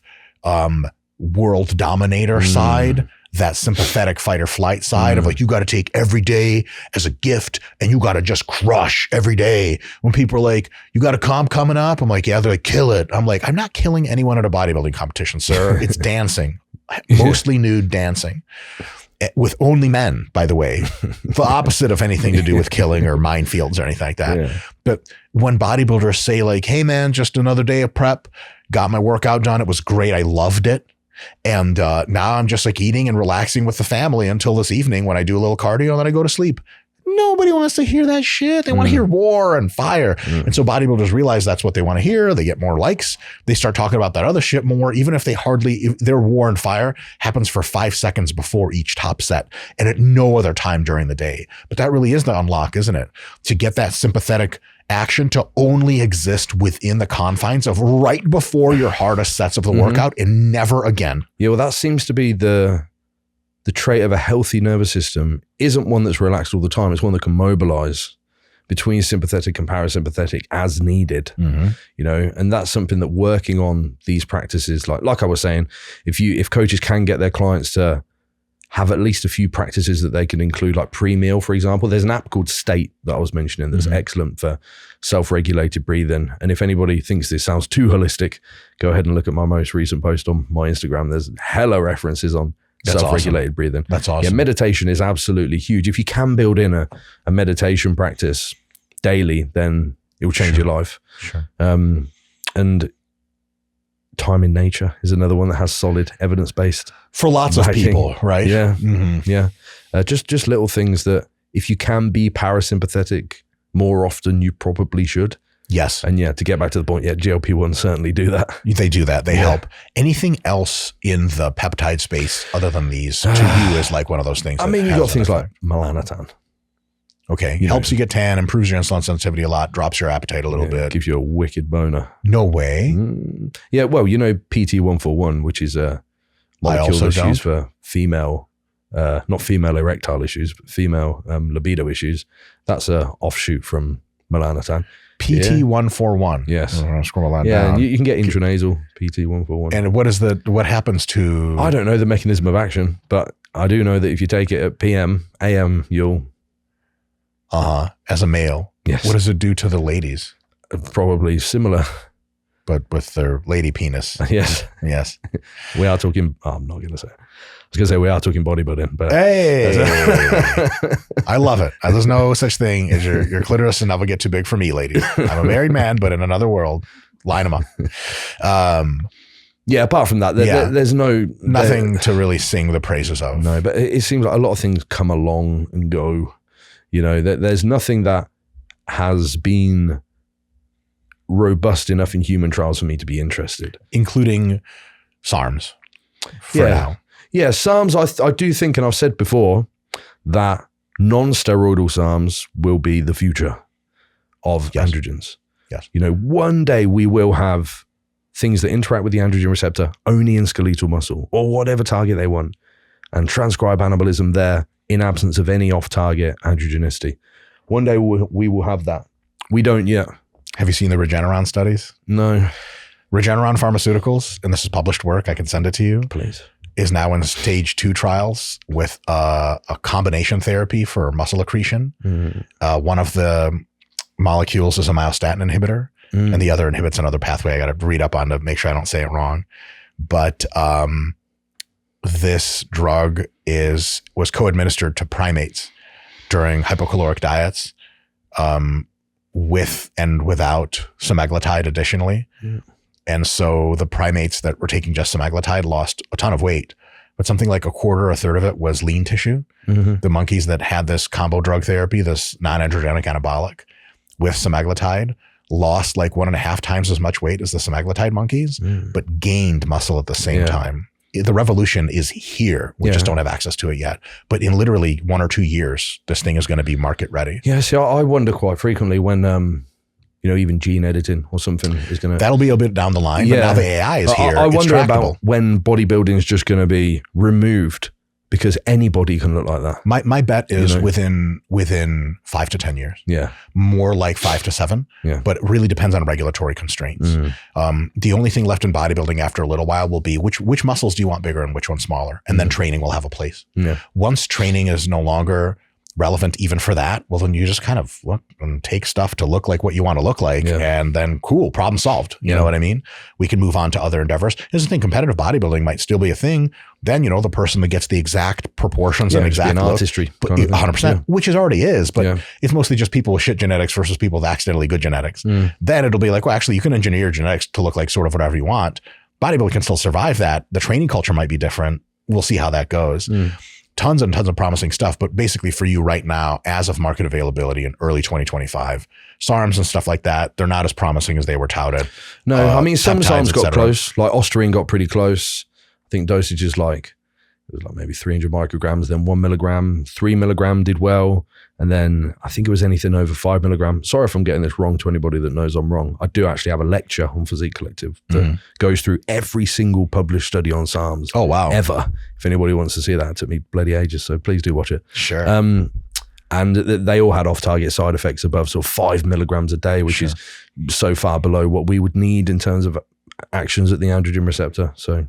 Speaker 2: world dominator side, that sympathetic fight or flight side of like, you got to take every day as a gift and you got to just crush every day. When people are like, you got a comp coming up? I'm like, yeah, they're like, kill it. I'm like, I'm not killing anyone at a bodybuilding competition, sir. It's dancing, mostly nude dancing with only men, by the way, the opposite of anything to do with killing or minefields or anything like that. Yeah. But when bodybuilders say like, hey man, just another day of prep, got my workout done. It was great. I loved it. And now I'm just like eating and relaxing with the family until this evening when I do a little cardio and then I go to sleep. Nobody wants to hear that shit. They want to hear war and fire. And so bodybuilders realize that's what they want to hear. They get more likes. They start talking about that other shit more, even if their war and fire happens for 5 seconds before each top set and at no other time during the day. But that really is the unlock, isn't it? To get that sympathetic action to only exist within the confines of right before your hardest sets of the workout and never again.
Speaker 1: Yeah, well, that seems to be the trait of a healthy nervous system. Isn't one that's relaxed all the time. It's one that can mobilize between sympathetic and parasympathetic as needed, you know, and that's something that working on these practices, like I was saying, if coaches can get their clients to have at least a few practices that they can include, like pre-meal, for example. There's an app called State that I was mentioning that's excellent for self-regulated breathing. And if anybody thinks this sounds too holistic, go ahead and look at my most recent post on my Instagram. There's hella references on self-regulated breathing.
Speaker 2: That's awesome.
Speaker 1: Yeah, meditation is absolutely huge. If you can build in a meditation practice daily, then it will change your life.
Speaker 2: Sure.
Speaker 1: And time in nature is another one that has solid evidence-based
Speaker 2: for lots of people, right?
Speaker 1: Yeah. Yeah. Just little things that if you can be parasympathetic more often, you probably should.
Speaker 2: Yes.
Speaker 1: And yeah, to get back to the point, yeah, GLP-1 certainly do that.
Speaker 2: They do that. They help. Anything else in the peptide space other than these to you is like one of those things?
Speaker 1: I mean, you got things like melanotan.
Speaker 2: Okay. Helps you get tan, improves your insulin sensitivity a lot, drops your appetite a little bit.
Speaker 1: Gives you a wicked boner.
Speaker 2: No way.
Speaker 1: Yeah, well, you know PT141, which is a molecule that's used for female, not female erectile issues, but female libido issues. That's a offshoot from melanotan.
Speaker 2: PT141.
Speaker 1: Yes.
Speaker 2: I'm going to scroll that down.
Speaker 1: Yeah, and you can get intranasal PT141.
Speaker 2: And what happens to...
Speaker 1: I don't know the mechanism of action, but I do know that if you take it at PM, AM, you'll...
Speaker 2: As a male.
Speaker 1: Yes.
Speaker 2: What does it do to the ladies?
Speaker 1: Probably similar.
Speaker 2: But with their lady penis.
Speaker 1: Yes.
Speaker 2: Yes.
Speaker 1: We are talking... Oh, I'm not going to say it. I was going to say we are talking bodybuilding, but...
Speaker 2: Hey! I love it. There's no such thing as your clitoris will never get too big for me, ladies. I'm a married man, but in another world, line them up.
Speaker 1: Yeah, apart from that, there's
Speaker 2: nothing to really sing the praises of.
Speaker 1: No, but it seems like a lot of things come along and go. You know, there's nothing that has been robust enough in human trials for me to be interested.
Speaker 2: Including SARMs for now.
Speaker 1: Yeah, SARMs, I do think, and I've said before, that non-steroidal SARMs will be the future of androgens.
Speaker 2: Yes.
Speaker 1: You know, one day we will have things that interact with the androgen receptor only in skeletal muscle or whatever target they want, and transcribe anabolism there in absence of any off-target androgenicity. One day we will have that. We don't yet.
Speaker 2: Have you seen the Regeneron studies?
Speaker 1: No.
Speaker 2: Regeneron Pharmaceuticals, and this is published work, I can send it to you.
Speaker 1: Please.
Speaker 2: Is now in stage 2 trials with a combination therapy for muscle accretion. One of the molecules is a myostatin inhibitor, and the other inhibits another pathway I got to read up on to make sure I don't say it wrong. But this drug was co-administered to primates during hypocaloric diets with and without semaglutide additionally. And so the primates that were taking just semaglutide lost a ton of weight, but something like a quarter, a third of it was lean tissue. The monkeys that had this combo drug therapy, this non-androgenic anabolic with semaglutide, lost like 1.5 times as much weight as the semaglutide monkeys, but gained muscle at the same time. the revolution is here. We just don't have access to it yet. But in literally 1 or 2 years, this thing is going to be market ready.
Speaker 1: Yeah. See, I wonder quite frequently when, even gene editing or something is going to...
Speaker 2: That'll be a bit down the line, but now the AI is here.
Speaker 1: I wonder about when bodybuilding is just going to be removed because anybody can look like that.
Speaker 2: My bet is within 5 to 10 years.
Speaker 1: Yeah.
Speaker 2: More like 5 to 7.
Speaker 1: Yeah.
Speaker 2: But it really depends on regulatory constraints. The only thing left in bodybuilding after a little while will be which muscles do you want bigger and which ones smaller? And then training will have a place.
Speaker 1: Yeah.
Speaker 2: Once training is no longer relevant even for that, well, then you just kind of look and take stuff to look like what you want to look like, and then cool, problem solved. You know what I mean? We can move on to other endeavors. Here's the thing, competitive bodybuilding might still be a thing. Then, the person that gets the exact proportions and exact look,
Speaker 1: artistry,
Speaker 2: 100%, which it already is, but it's mostly just people with shit genetics versus people with accidentally good genetics. Then it'll be like, well, actually, you can engineer your genetics to look like sort of whatever you want. Bodybuilding can still survive that. The training culture might be different. We'll see how that goes. Tons and tons of promising stuff, but basically for you right now, as of market availability in early 2025, Sarms and stuff like that, they're not as promising as they were touted.
Speaker 1: No, I mean, some Sarms got close, like Ostarine got pretty close. I think dosage is it was like maybe 300 micrograms, then 1 milligram, 3 milligram did well. And then I think it was anything over 5 milligrams. Sorry if I'm getting this wrong to anybody that knows I'm wrong. I do actually have a lecture on Physique Collective that goes through every single published study on Sarms.
Speaker 2: Oh, wow.
Speaker 1: Ever. If anybody wants to see that, it took me bloody ages. So please do watch it.
Speaker 2: Sure.
Speaker 1: And they all had off-target side effects above sort of 5 milligrams a day, which is so far below what we would need in terms of actions at the androgen receptor. So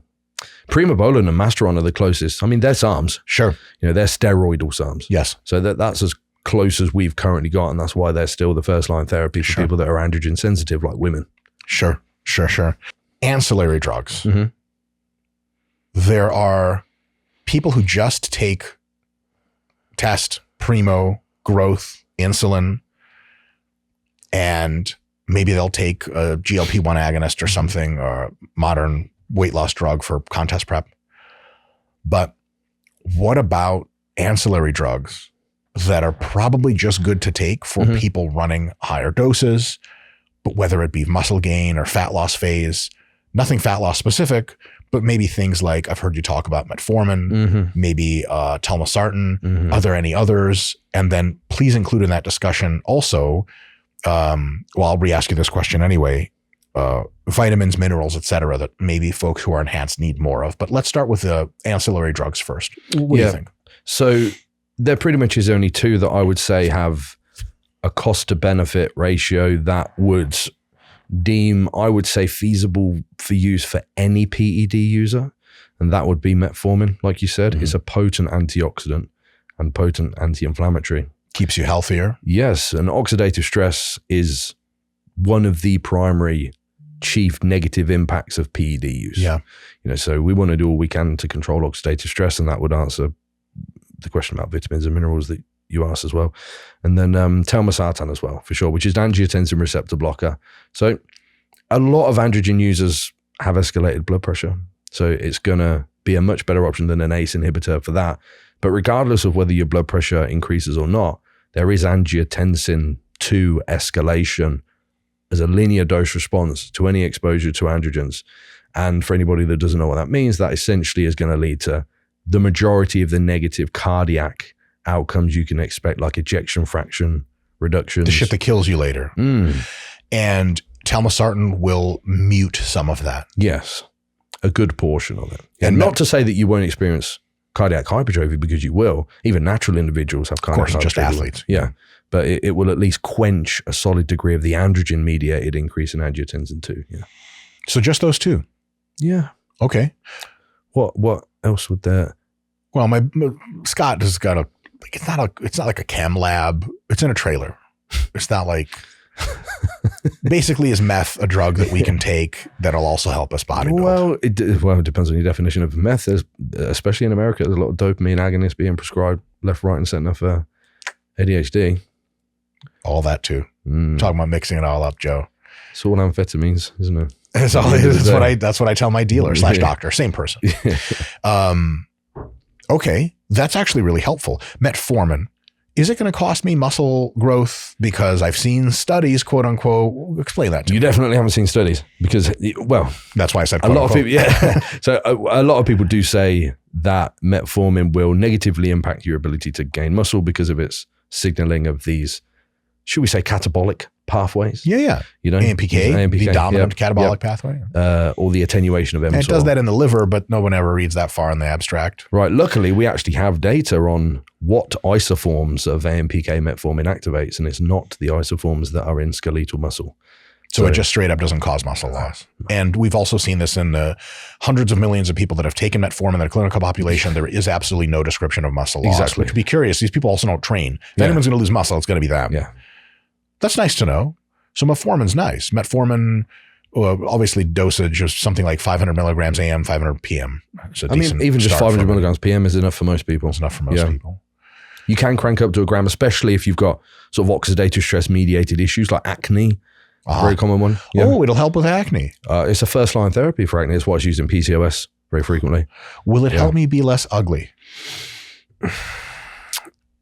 Speaker 1: Primobolan and Masteron are the closest. I mean, they're Sarms.
Speaker 2: Sure.
Speaker 1: They're steroidal Sarms.
Speaker 2: Yes.
Speaker 1: So that's as close as we've currently got, and that's why they're still the first line therapy for people that are androgen sensitive, like women.
Speaker 2: Sure. Ancillary drugs. There are people who just take test, primo, growth, insulin, and maybe they'll take a GLP-1 agonist or something, or a modern weight loss drug for contest prep. But what about ancillary drugs that are probably just good to take for people running higher doses, but whether it be muscle gain or fat loss phase, nothing fat loss specific, but maybe things like, I've heard you talk about metformin, maybe telmisartan. Are there any others? And then please include in that discussion also, I'll re-ask you this question anyway, vitamins, minerals, et cetera, that maybe folks who are enhanced need more of. But let's start with the ancillary drugs first. What do you think?
Speaker 1: So there pretty much is only two that I would say have a cost to benefit ratio that would deem, I would say, feasible for use for any PED user. And that would be metformin. Like you said, it's a potent antioxidant and potent anti-inflammatory. Keeps you healthier. Yes. And oxidative stress is one of the primary chief negative impacts of PED use. Yeah. So we want to do all we can to control oxidative stress, and that would answer the question about vitamins and minerals that you asked as well. And then telmisartan as well, for sure, which is an angiotensin receptor blocker. So a lot of androgen users have escalated blood pressure. So it's going to be a much better option than an ACE inhibitor for that. But regardless of whether your blood pressure increases or not, there is angiotensin 2 escalation as a linear dose response to any exposure to androgens. And for anybody that doesn't know what that means, that essentially is going to lead to the majority of the negative cardiac outcomes you can expect, like ejection fraction reductions. The shit that kills you later. And telmisartan will mute some of that. Yes, a good portion of it. And not to say that you won't experience cardiac hypertrophy, because you will. Even natural individuals have cardiac hypertrophy. Of course, just athletes. Yeah. But it will at least quench a solid degree of the androgen-mediated increase in angiotensin 2. Yeah. So just those two? Yeah. Okay. What else would there? Well, Scott has got it's not like a chem lab. It's in a trailer. It's not like, basically is meth a drug that we can take that'll also help us bodybuild? Well, it depends on your definition of meth. Especially in America, there's a lot of dopamine agonists being prescribed left, right, and center for ADHD. All that too. Talking about mixing it all up, Joe. It's all amphetamines, isn't it? That's all it is. That's what I tell my dealer / doctor. Same person. Okay, that's actually really helpful. Metformin
Speaker 2: is it going to cost me muscle growth? Because I've seen studies, quote unquote. Explain that to me.
Speaker 1: You definitely haven't seen studies because, well,
Speaker 2: that's why I said
Speaker 1: a lot of people. Yeah. So a lot of people do say that metformin will negatively impact your ability to gain muscle because of its signaling of these, should we say, catabolic pathways?
Speaker 2: Yeah.
Speaker 1: You know,
Speaker 2: AMPK, the dominant catabolic pathway.
Speaker 1: Or the attenuation of mTOR.
Speaker 2: And it does that in the liver, but no one ever reads that far in the abstract.
Speaker 1: Right. Luckily, we actually have data on what isoforms of AMPK metformin activates, and it's not the isoforms that are in skeletal muscle.
Speaker 2: So it just straight up doesn't cause muscle loss. And we've also seen this in the hundreds of millions of people that have taken metformin in the clinical population. There is absolutely no description of muscle loss, which would be curious. These people also don't train. If anyone's going to lose muscle, it's going to be them.
Speaker 1: Yeah.
Speaker 2: That's nice to know. So metformin's nice. Metformin, obviously dosage is something like 500 milligrams AM, 500 PM.
Speaker 1: I mean, even just 500 milligrams PM is enough for most people.
Speaker 2: It's enough for most people.
Speaker 1: You can crank up to a gram, especially if you've got sort of oxidative stress mediated issues like acne. Very common one. Yeah.
Speaker 2: Oh, it'll help with acne.
Speaker 1: It's a first line therapy for acne. It's why it's used in PCOS very frequently.
Speaker 2: Will it help me be less ugly?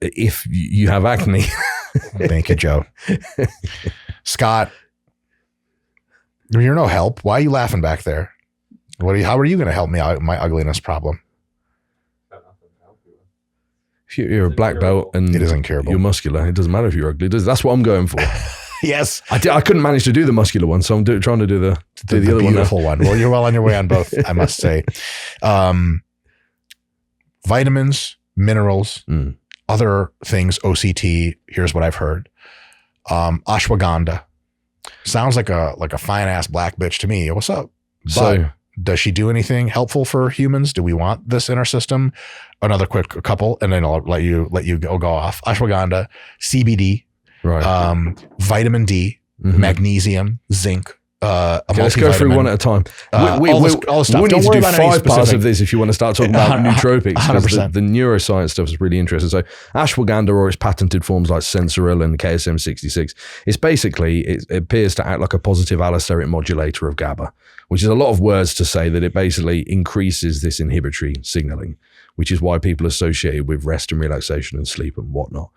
Speaker 1: If you have acne.
Speaker 2: Thank you, Joe. Scott, you're no help. Why are you laughing back there? How are you going to help me out my ugliness problem?
Speaker 1: If you're a black belt and
Speaker 2: it is incurable.
Speaker 1: You're muscular, it doesn't matter if you're ugly. That's what I'm going for.
Speaker 2: Yes.
Speaker 1: I couldn't manage to do the muscular one, so I'm trying to do the other one.
Speaker 2: Beautiful one. Well, you're well on your way on both, I must say. Vitamins, minerals, other things, OCT, here's what I've heard. Ashwagandha. Sounds like a fine-ass black bitch to me. What's up? But does she do anything helpful for humans? Do we want this in our system? Another quick couple, and then I'll let you go off. Ashwagandha, CBD, right? Vitamin D, magnesium, zinc.
Speaker 1: Let's go through one at a time.
Speaker 2: All the stuff.
Speaker 1: We need
Speaker 2: Don't
Speaker 1: to
Speaker 2: worry
Speaker 1: do
Speaker 2: about
Speaker 1: 5 parts of this if you want to start talking about nootropics.
Speaker 2: 100%.
Speaker 1: The neuroscience stuff is really interesting. So ashwagandha, or its patented forms like Sensoril and KSM-66, it's basically, it appears to act like a positive allosteric modulator of GABA, which is a lot of words to say that it basically increases this inhibitory signaling, which is why people associate it with rest and relaxation and sleep and whatnot.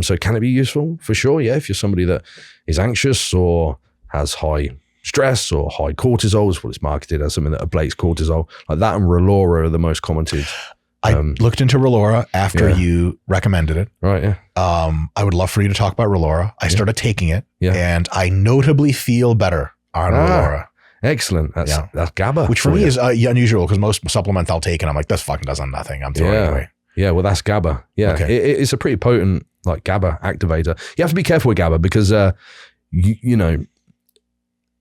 Speaker 1: So can it be useful? For sure, yeah. If you're somebody that is anxious or has high stress or high cortisol, is what it's marketed as, something that ablates cortisol, like that and Relora are the most commented.
Speaker 2: I looked into Relora after you recommended it.
Speaker 1: Right, yeah.
Speaker 2: I would love for you to talk about Relora. I started taking it, and I notably feel better on Relora.
Speaker 1: Excellent. That's GABA.
Speaker 2: Which for me is unusual, because most supplements I'll take and I'm like, this fucking does nothing. I'm throwing it away.
Speaker 1: Yeah, well, that's GABA. Yeah, okay. It's a pretty potent like GABA activator. You have to be careful with GABA because, you know,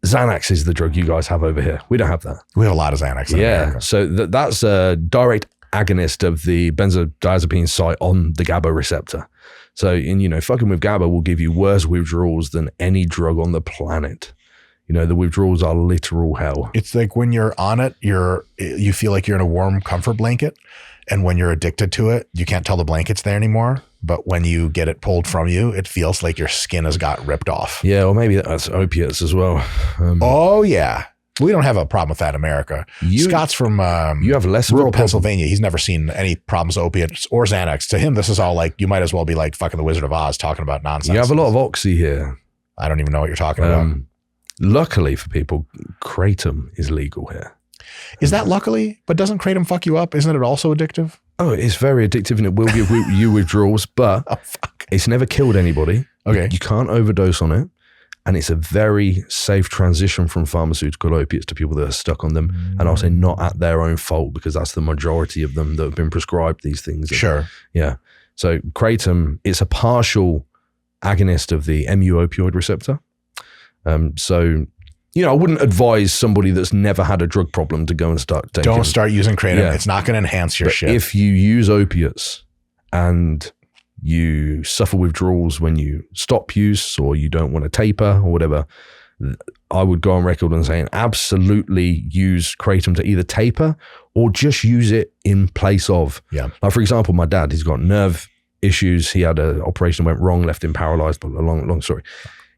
Speaker 1: Xanax is the drug you guys have over here. We don't have that.
Speaker 2: We have a lot of Xanax in America.
Speaker 1: So that's a direct agonist of the benzodiazepine site on the GABA receptor. So, fucking with GABA will give you worse withdrawals than any drug on the planet. The withdrawals are literal hell.
Speaker 2: It's like when you're on it, you feel like you're in a warm comfort blanket. And when you're addicted to it, you can't tell the blanket's there anymore. But when you get it pulled from you, it feels like your skin has got ripped off.
Speaker 1: Yeah, or maybe that's opiates as well.
Speaker 2: Oh, yeah. We don't have a problem with that in America. Scott's from
Speaker 1: you have less
Speaker 2: rural Pennsylvania. He's never seen any problems with opiates or Xanax. To him, this is all like, you might as well be like fucking the Wizard of Oz talking about nonsense.
Speaker 1: You have a lot of oxy here.
Speaker 2: I don't even know what you're talking about.
Speaker 1: Luckily for people, kratom is legal here.
Speaker 2: Is that luckily? But doesn't kratom fuck you up? Isn't it also addictive?
Speaker 1: Oh, it's very addictive and it will give you withdrawals, but it's never killed anybody.
Speaker 2: Okay.
Speaker 1: You can't overdose on it. And it's a very safe transition from pharmaceutical opiates to people that are stuck on them. And I'll say not at their own fault, because that's the majority of them that have been prescribed these things.
Speaker 2: Sure.
Speaker 1: Yeah. So kratom, it's a partial agonist of the mu opioid receptor. So, I wouldn't advise somebody that's never had a drug problem to go and start taking.
Speaker 2: Don't start using kratom. Yeah. It's not going to enhance your shit.
Speaker 1: If you use opiates and you suffer withdrawals when you stop use, or you don't want to taper or whatever, I would go on record and saying absolutely use kratom to either taper or just use it in place of.
Speaker 2: Yeah.
Speaker 1: Like, for example, my dad, he's got nerve issues. He had an operation that went wrong, left him paralyzed, but a long story.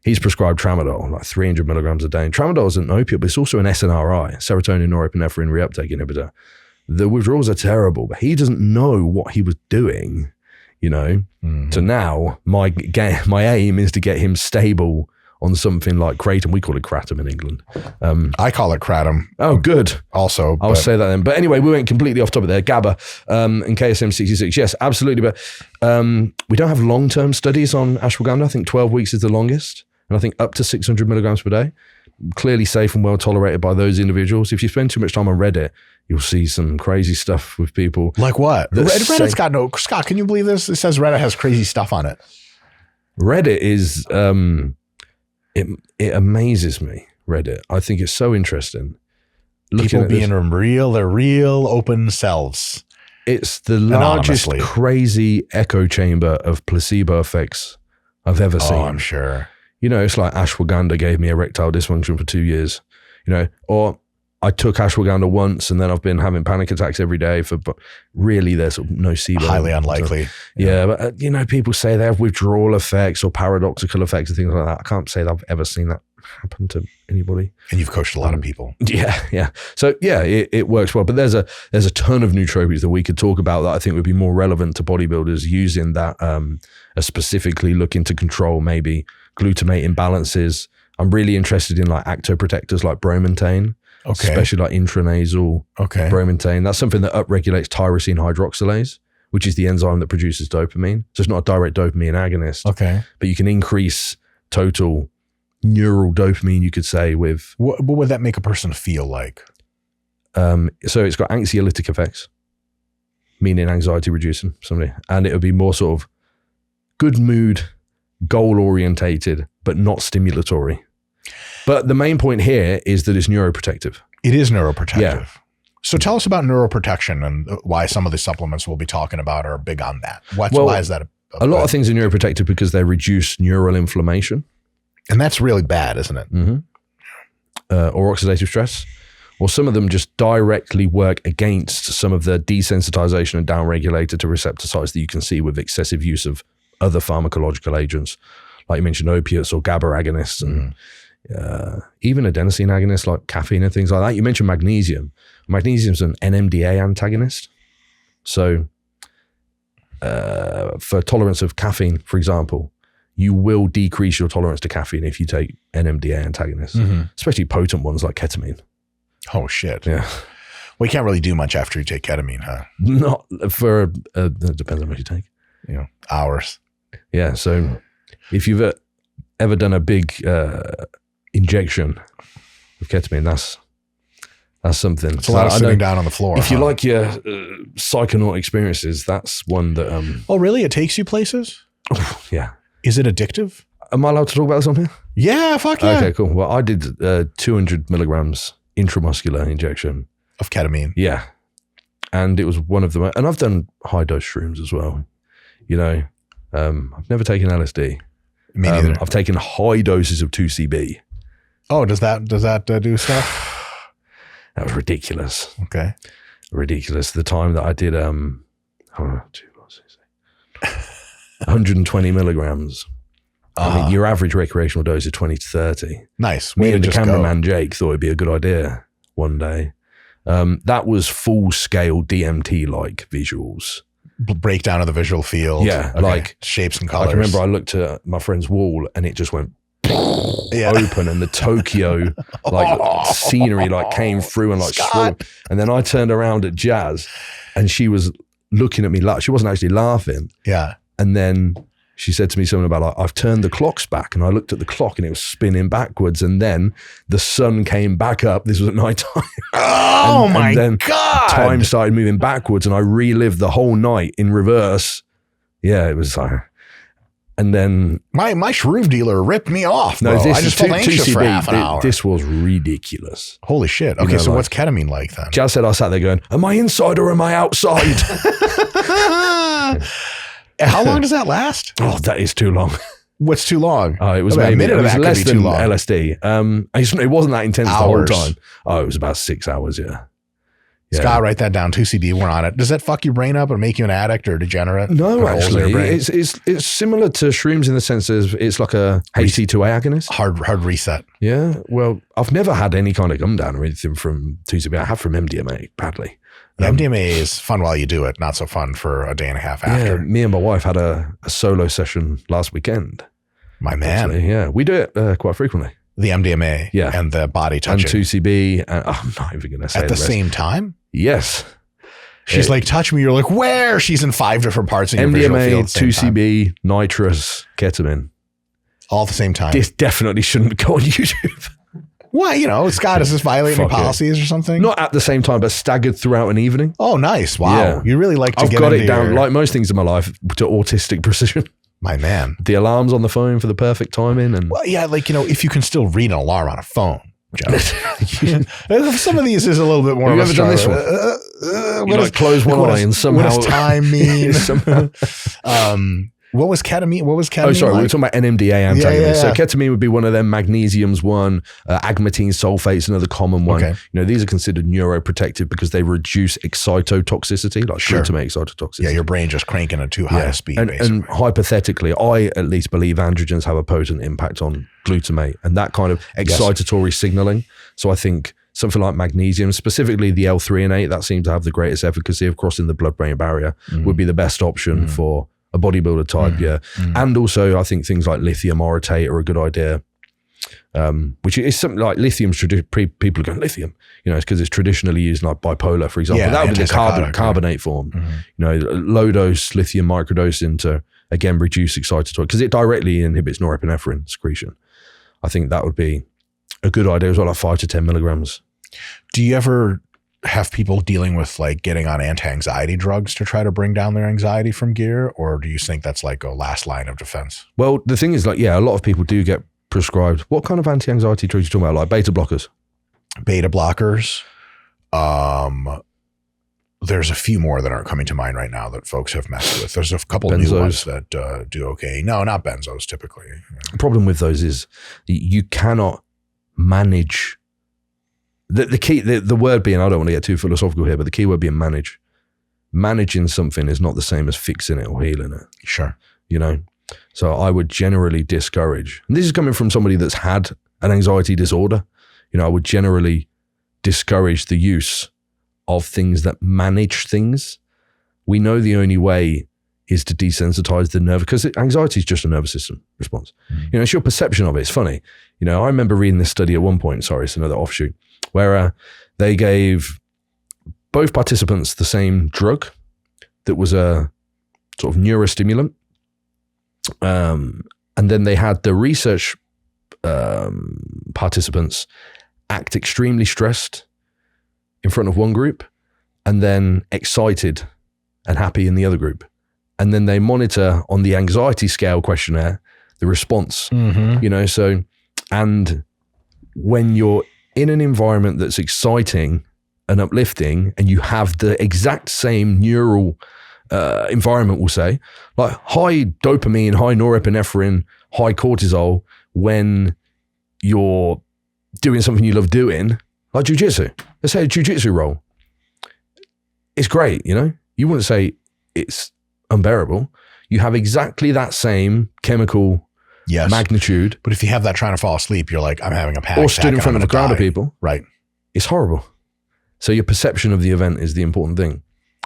Speaker 1: He's prescribed tramadol, like 300 milligrams a day. And tramadol is an opiate, but it's also an SNRI, serotonin norepinephrine reuptake inhibitor. The withdrawals are terrible, but he doesn't know what he was doing. you know. So now my aim is to get him stable on something like kratom. We call it kratom in England.
Speaker 2: I call it kratom.
Speaker 1: Oh, good.
Speaker 2: Also,
Speaker 1: I'll say that then. But anyway, we went completely off topic there. GABA and KSM 66. Yes, absolutely. But we don't have long-term studies on ashwagandha. I think 12 weeks is the longest. And I think up to 600 milligrams per day. Clearly safe and well tolerated by those individuals. If you spend too much time on Reddit, you'll see some crazy stuff with people.
Speaker 2: Like what? Reddit's got no... Scott, can you believe this? It says Reddit has crazy stuff on it.
Speaker 1: Reddit is... It amazes me, Reddit. I think it's so interesting.
Speaker 2: People being their real open selves.
Speaker 1: It's the largest crazy echo chamber of placebo effects I've ever seen.
Speaker 2: Oh, I'm sure.
Speaker 1: You know, it's like ashwagandha gave me erectile dysfunction for 2 years, you know, or I took ashwagandha once and then I've been having panic attacks every day but really there's nocebo.
Speaker 2: Highly unlikely.
Speaker 1: Yeah, but you know, people say they have withdrawal effects or paradoxical effects and things like that. I can't say that I've ever seen that happen to anybody.
Speaker 2: And you've coached a lot of people.
Speaker 1: Yeah. So yeah, it works well. But there's a ton of nootropics that we could talk about that I think would be more relevant to bodybuilders using that, are specifically looking to control maybe glutamate imbalances. I'm really interested in like actoprotectors like bromontane. Okay. Especially like intranasal bromontane. That's something that upregulates tyrosine hydroxylase, which is the enzyme that produces dopamine. So it's not a direct dopamine agonist. Okay. But you can increase total neural dopamine, you could say, with...
Speaker 2: What would that make a person feel like?
Speaker 1: So it's got anxiolytic effects, meaning anxiety reducing somebody. And it would be more sort of good mood, goal-orientated, but not stimulatory. But the main point here is that it's neuroprotective.
Speaker 2: It is neuroprotective. Yeah. So tell us about neuroprotection and why some of the supplements we'll be talking about are big on that. Why is that?
Speaker 1: A lot of things are neuroprotective because they reduce neural inflammation.
Speaker 2: And that's really bad, isn't it?
Speaker 1: Mm-hmm. Or oxidative stress. Or some of them just directly work against some of the desensitization and downregulator to receptor sites that you can see with excessive use of other pharmacological agents. Like you mentioned, opiates or GABA agonists and even adenosine agonists like caffeine and things like that. You mentioned magnesium. Magnesium is an NMDA antagonist. So for tolerance of caffeine, for example, you will decrease your tolerance to caffeine if you take NMDA antagonists, especially potent ones like ketamine.
Speaker 2: Oh, shit.
Speaker 1: Yeah.
Speaker 2: Well, you can't really do much after you take ketamine, huh?
Speaker 1: Not for, it depends on what you take.
Speaker 2: You know, hours.
Speaker 1: Yeah. So if you've ever done a big injection of ketamine, that's something.
Speaker 2: It's a lot of sitting down on the floor.
Speaker 1: If you like your psychonaut experiences, that's one that...
Speaker 2: oh, really? It takes you places?
Speaker 1: Yeah.
Speaker 2: Is it addictive?
Speaker 1: Am I allowed to talk about this on here?
Speaker 2: Yeah, fuck yeah.
Speaker 1: Okay, cool. Well, I did 200 milligrams intramuscular injection.
Speaker 2: Of ketamine?
Speaker 1: Yeah. And it was one of them. And I've done high dose shrooms as well. You know, I've never taken LSD.
Speaker 2: Me neither.
Speaker 1: I've taken high doses of 2CB.
Speaker 2: Oh, does that do stuff?
Speaker 1: That was ridiculous.
Speaker 2: Okay.
Speaker 1: Ridiculous. The time that I did 120 milligrams. I mean, your average recreational dose is 20 to 30.
Speaker 2: Nice.
Speaker 1: Me and the cameraman Jake thought it'd be a good idea one day. That was full scale DMT-like visuals.
Speaker 2: Breakdown of the visual field.
Speaker 1: Yeah, okay. Like
Speaker 2: shapes and colors.
Speaker 1: I remember I looked at my friend's wall and it just went open, and the Tokyo scenery came through and swirled. And then I turned around at Jazz and she was looking at me she wasn't actually laughing.
Speaker 2: Yeah.
Speaker 1: And then she said to me something about I've turned the clocks back, and I looked at the clock and it was spinning backwards, and then the sun came back up. This was at night time.
Speaker 2: Oh my God.
Speaker 1: Time started moving backwards and I relived the whole night in reverse. Yeah, it was and then
Speaker 2: my shroom dealer ripped me off, bro.
Speaker 1: No,
Speaker 2: I just felt anxious for half an hour.
Speaker 1: This was ridiculous.
Speaker 2: Holy shit. Okay, so what's ketamine like then?
Speaker 1: Jazz said I sat there going, am I inside or am I outside?
Speaker 2: How long does that last?
Speaker 1: Oh, that is too long.
Speaker 2: What's too long?
Speaker 1: It was maybe a minute. It was less than LSD. It wasn't that intense
Speaker 2: Hours.
Speaker 1: The whole time. Oh, it was about 6 hours. Yeah.
Speaker 2: Scott, write that down. 2CB, we're on it. Does that fuck your brain up or make you an addict or degenerate?
Speaker 1: No, actually, it's similar to shrooms in the sense that it's like a HT2A agonist.
Speaker 2: Hard reset.
Speaker 1: Yeah. Well, I've never had any kind of come down or anything from 2CB. I have from MDMA, badly.
Speaker 2: MDMA is fun while you do it, not so fun for a day and a half after.
Speaker 1: Yeah, me and my wife had a solo session last weekend.
Speaker 2: My man.
Speaker 1: Actually, yeah, we do it quite frequently.
Speaker 2: The MDMA and the body touching.
Speaker 1: And 2CB. And I'm not even going to say
Speaker 2: at the same time?
Speaker 1: Yes.
Speaker 2: She's like, touch me. You're like, where? She's in 5 different parts in your visual field.
Speaker 1: MDMA, 2CB, nitrous, ketamine.
Speaker 2: All at the same time.
Speaker 1: This definitely shouldn't go on YouTube.
Speaker 2: Why? You know, Scott, is this violating policies or something?
Speaker 1: Not at the same time, but staggered throughout an evening.
Speaker 2: Oh, nice. Wow.
Speaker 1: Yeah.
Speaker 2: You really like to
Speaker 1: I've
Speaker 2: get
Speaker 1: got
Speaker 2: into
Speaker 1: it down,
Speaker 2: your...
Speaker 1: like most things in my life, to autistic precision.
Speaker 2: My man.
Speaker 1: The alarms on the phone for the perfect timing. And
Speaker 2: well, yeah, like, you know, if you can still read an alarm on a phone, Joe. Some of these is a little bit more.
Speaker 1: Have you ever done this one? You like close one eye and somehow.
Speaker 2: What does time mean? What was ketamine?
Speaker 1: Oh, sorry.
Speaker 2: Like?
Speaker 1: We were talking about NMDA antagonists.
Speaker 2: Yeah.
Speaker 1: So ketamine would be one of them. Magnesium's one. Agmatine sulfate's another common one.
Speaker 2: Okay.
Speaker 1: You know, these are considered neuroprotective because they reduce excitotoxicity, like glutamate excitotoxicity.
Speaker 2: Yeah, your brain just cranking at too high a speed, basically.
Speaker 1: And hypothetically, I at least believe androgens have a potent impact on glutamate and that kind of excitatory signaling. So I think something like magnesium, specifically the L3 and 8, that seem to have the greatest efficacy of crossing the blood-brain barrier, would be the best option for a bodybuilder type, And also, I think things like lithium orotate are a good idea, which is something like lithium's people are going, lithium, you know, it's because it's traditionally used in like bipolar, for example. That would be the carbonate form. You know, low dose lithium microdosing to, again, reduce excitatory, because it directly inhibits norepinephrine secretion. I think that would be a good idea as well, like 5 to 10 milligrams.
Speaker 2: Do you ever have people dealing with like getting on anti-anxiety drugs to try to bring down their anxiety from gear? Or do you think that's like a last line of defense?
Speaker 1: Well, the thing is, like, yeah, a lot of people do get prescribed. What kind of anti-anxiety drugs are you talking about? Like beta blockers?
Speaker 2: Beta blockers. There's a few more that aren't coming to mind right now that folks have messed with. There's a couple
Speaker 1: benzos.
Speaker 2: New ones that do okay. No, not benzos typically.
Speaker 1: The problem with those is you cannot manage. The key, the word being, I don't want to get too philosophical here, but the key word being manage. Managing something is not the same as fixing it or healing it.
Speaker 2: Sure.
Speaker 1: You know? So I would generally discourage, and this is coming from somebody that's had an anxiety disorder, you know, I would generally discourage the use of things that manage things. We know the only way is to desensitize the nerve, because anxiety is just a nervous system response. You know, it's your perception of it. It's funny. You know, I remember reading this study at one point, sorry, it's another offshoot, where they gave both participants the same drug that was a sort of neurostimulant. And then they had the research participants act extremely stressed in front of one group and then excited and happy in the other group. And then they monitor on the anxiety scale questionnaire, the response, you know, so, and when you're in an environment that's exciting and uplifting and you have the exact same neural environment, we'll say, like high dopamine, high norepinephrine, high cortisol, when you're doing something you love doing, like jiu-jitsu. Let's say a jiu-jitsu roll. It's great, you know? You wouldn't say it's unbearable. You have exactly that same chemical magnitude.
Speaker 2: But if you have that trying to fall asleep, you're like, I'm having a panic
Speaker 1: or
Speaker 2: attack.
Speaker 1: stood in front of a crowd of people.
Speaker 2: Right.
Speaker 1: It's horrible. So your perception of the event is the important thing,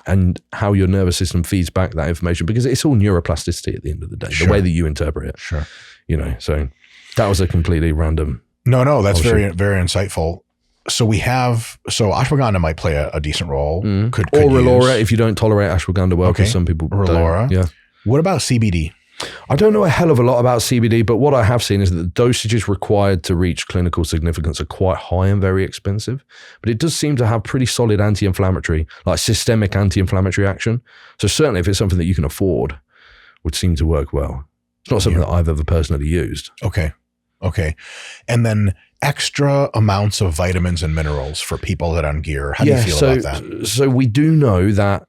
Speaker 1: and how your nervous system feeds back that information, because it's all neuroplasticity at the end of the day, the way that you interpret it. Sure. You know, so that was a completely random.
Speaker 2: No, that's very, very insightful. So we have, ashwagandha might play a decent role. Could
Speaker 1: or Relora if you don't tolerate ashwagandha well, because some people
Speaker 2: Relora.
Speaker 1: don't. Yeah.
Speaker 2: What about CBD?
Speaker 1: I don't know a hell of a lot about CBD, but what I have seen is that the dosages required to reach clinical significance are quite high and very expensive. But it does seem to have pretty solid anti-inflammatory, like systemic anti-inflammatory action. So certainly if it's something that you can afford, would seem to work well. It's not something that I've ever personally used.
Speaker 2: Okay. And then extra amounts of vitamins and minerals for people that are on gear. How do you feel about that?
Speaker 1: So we do know that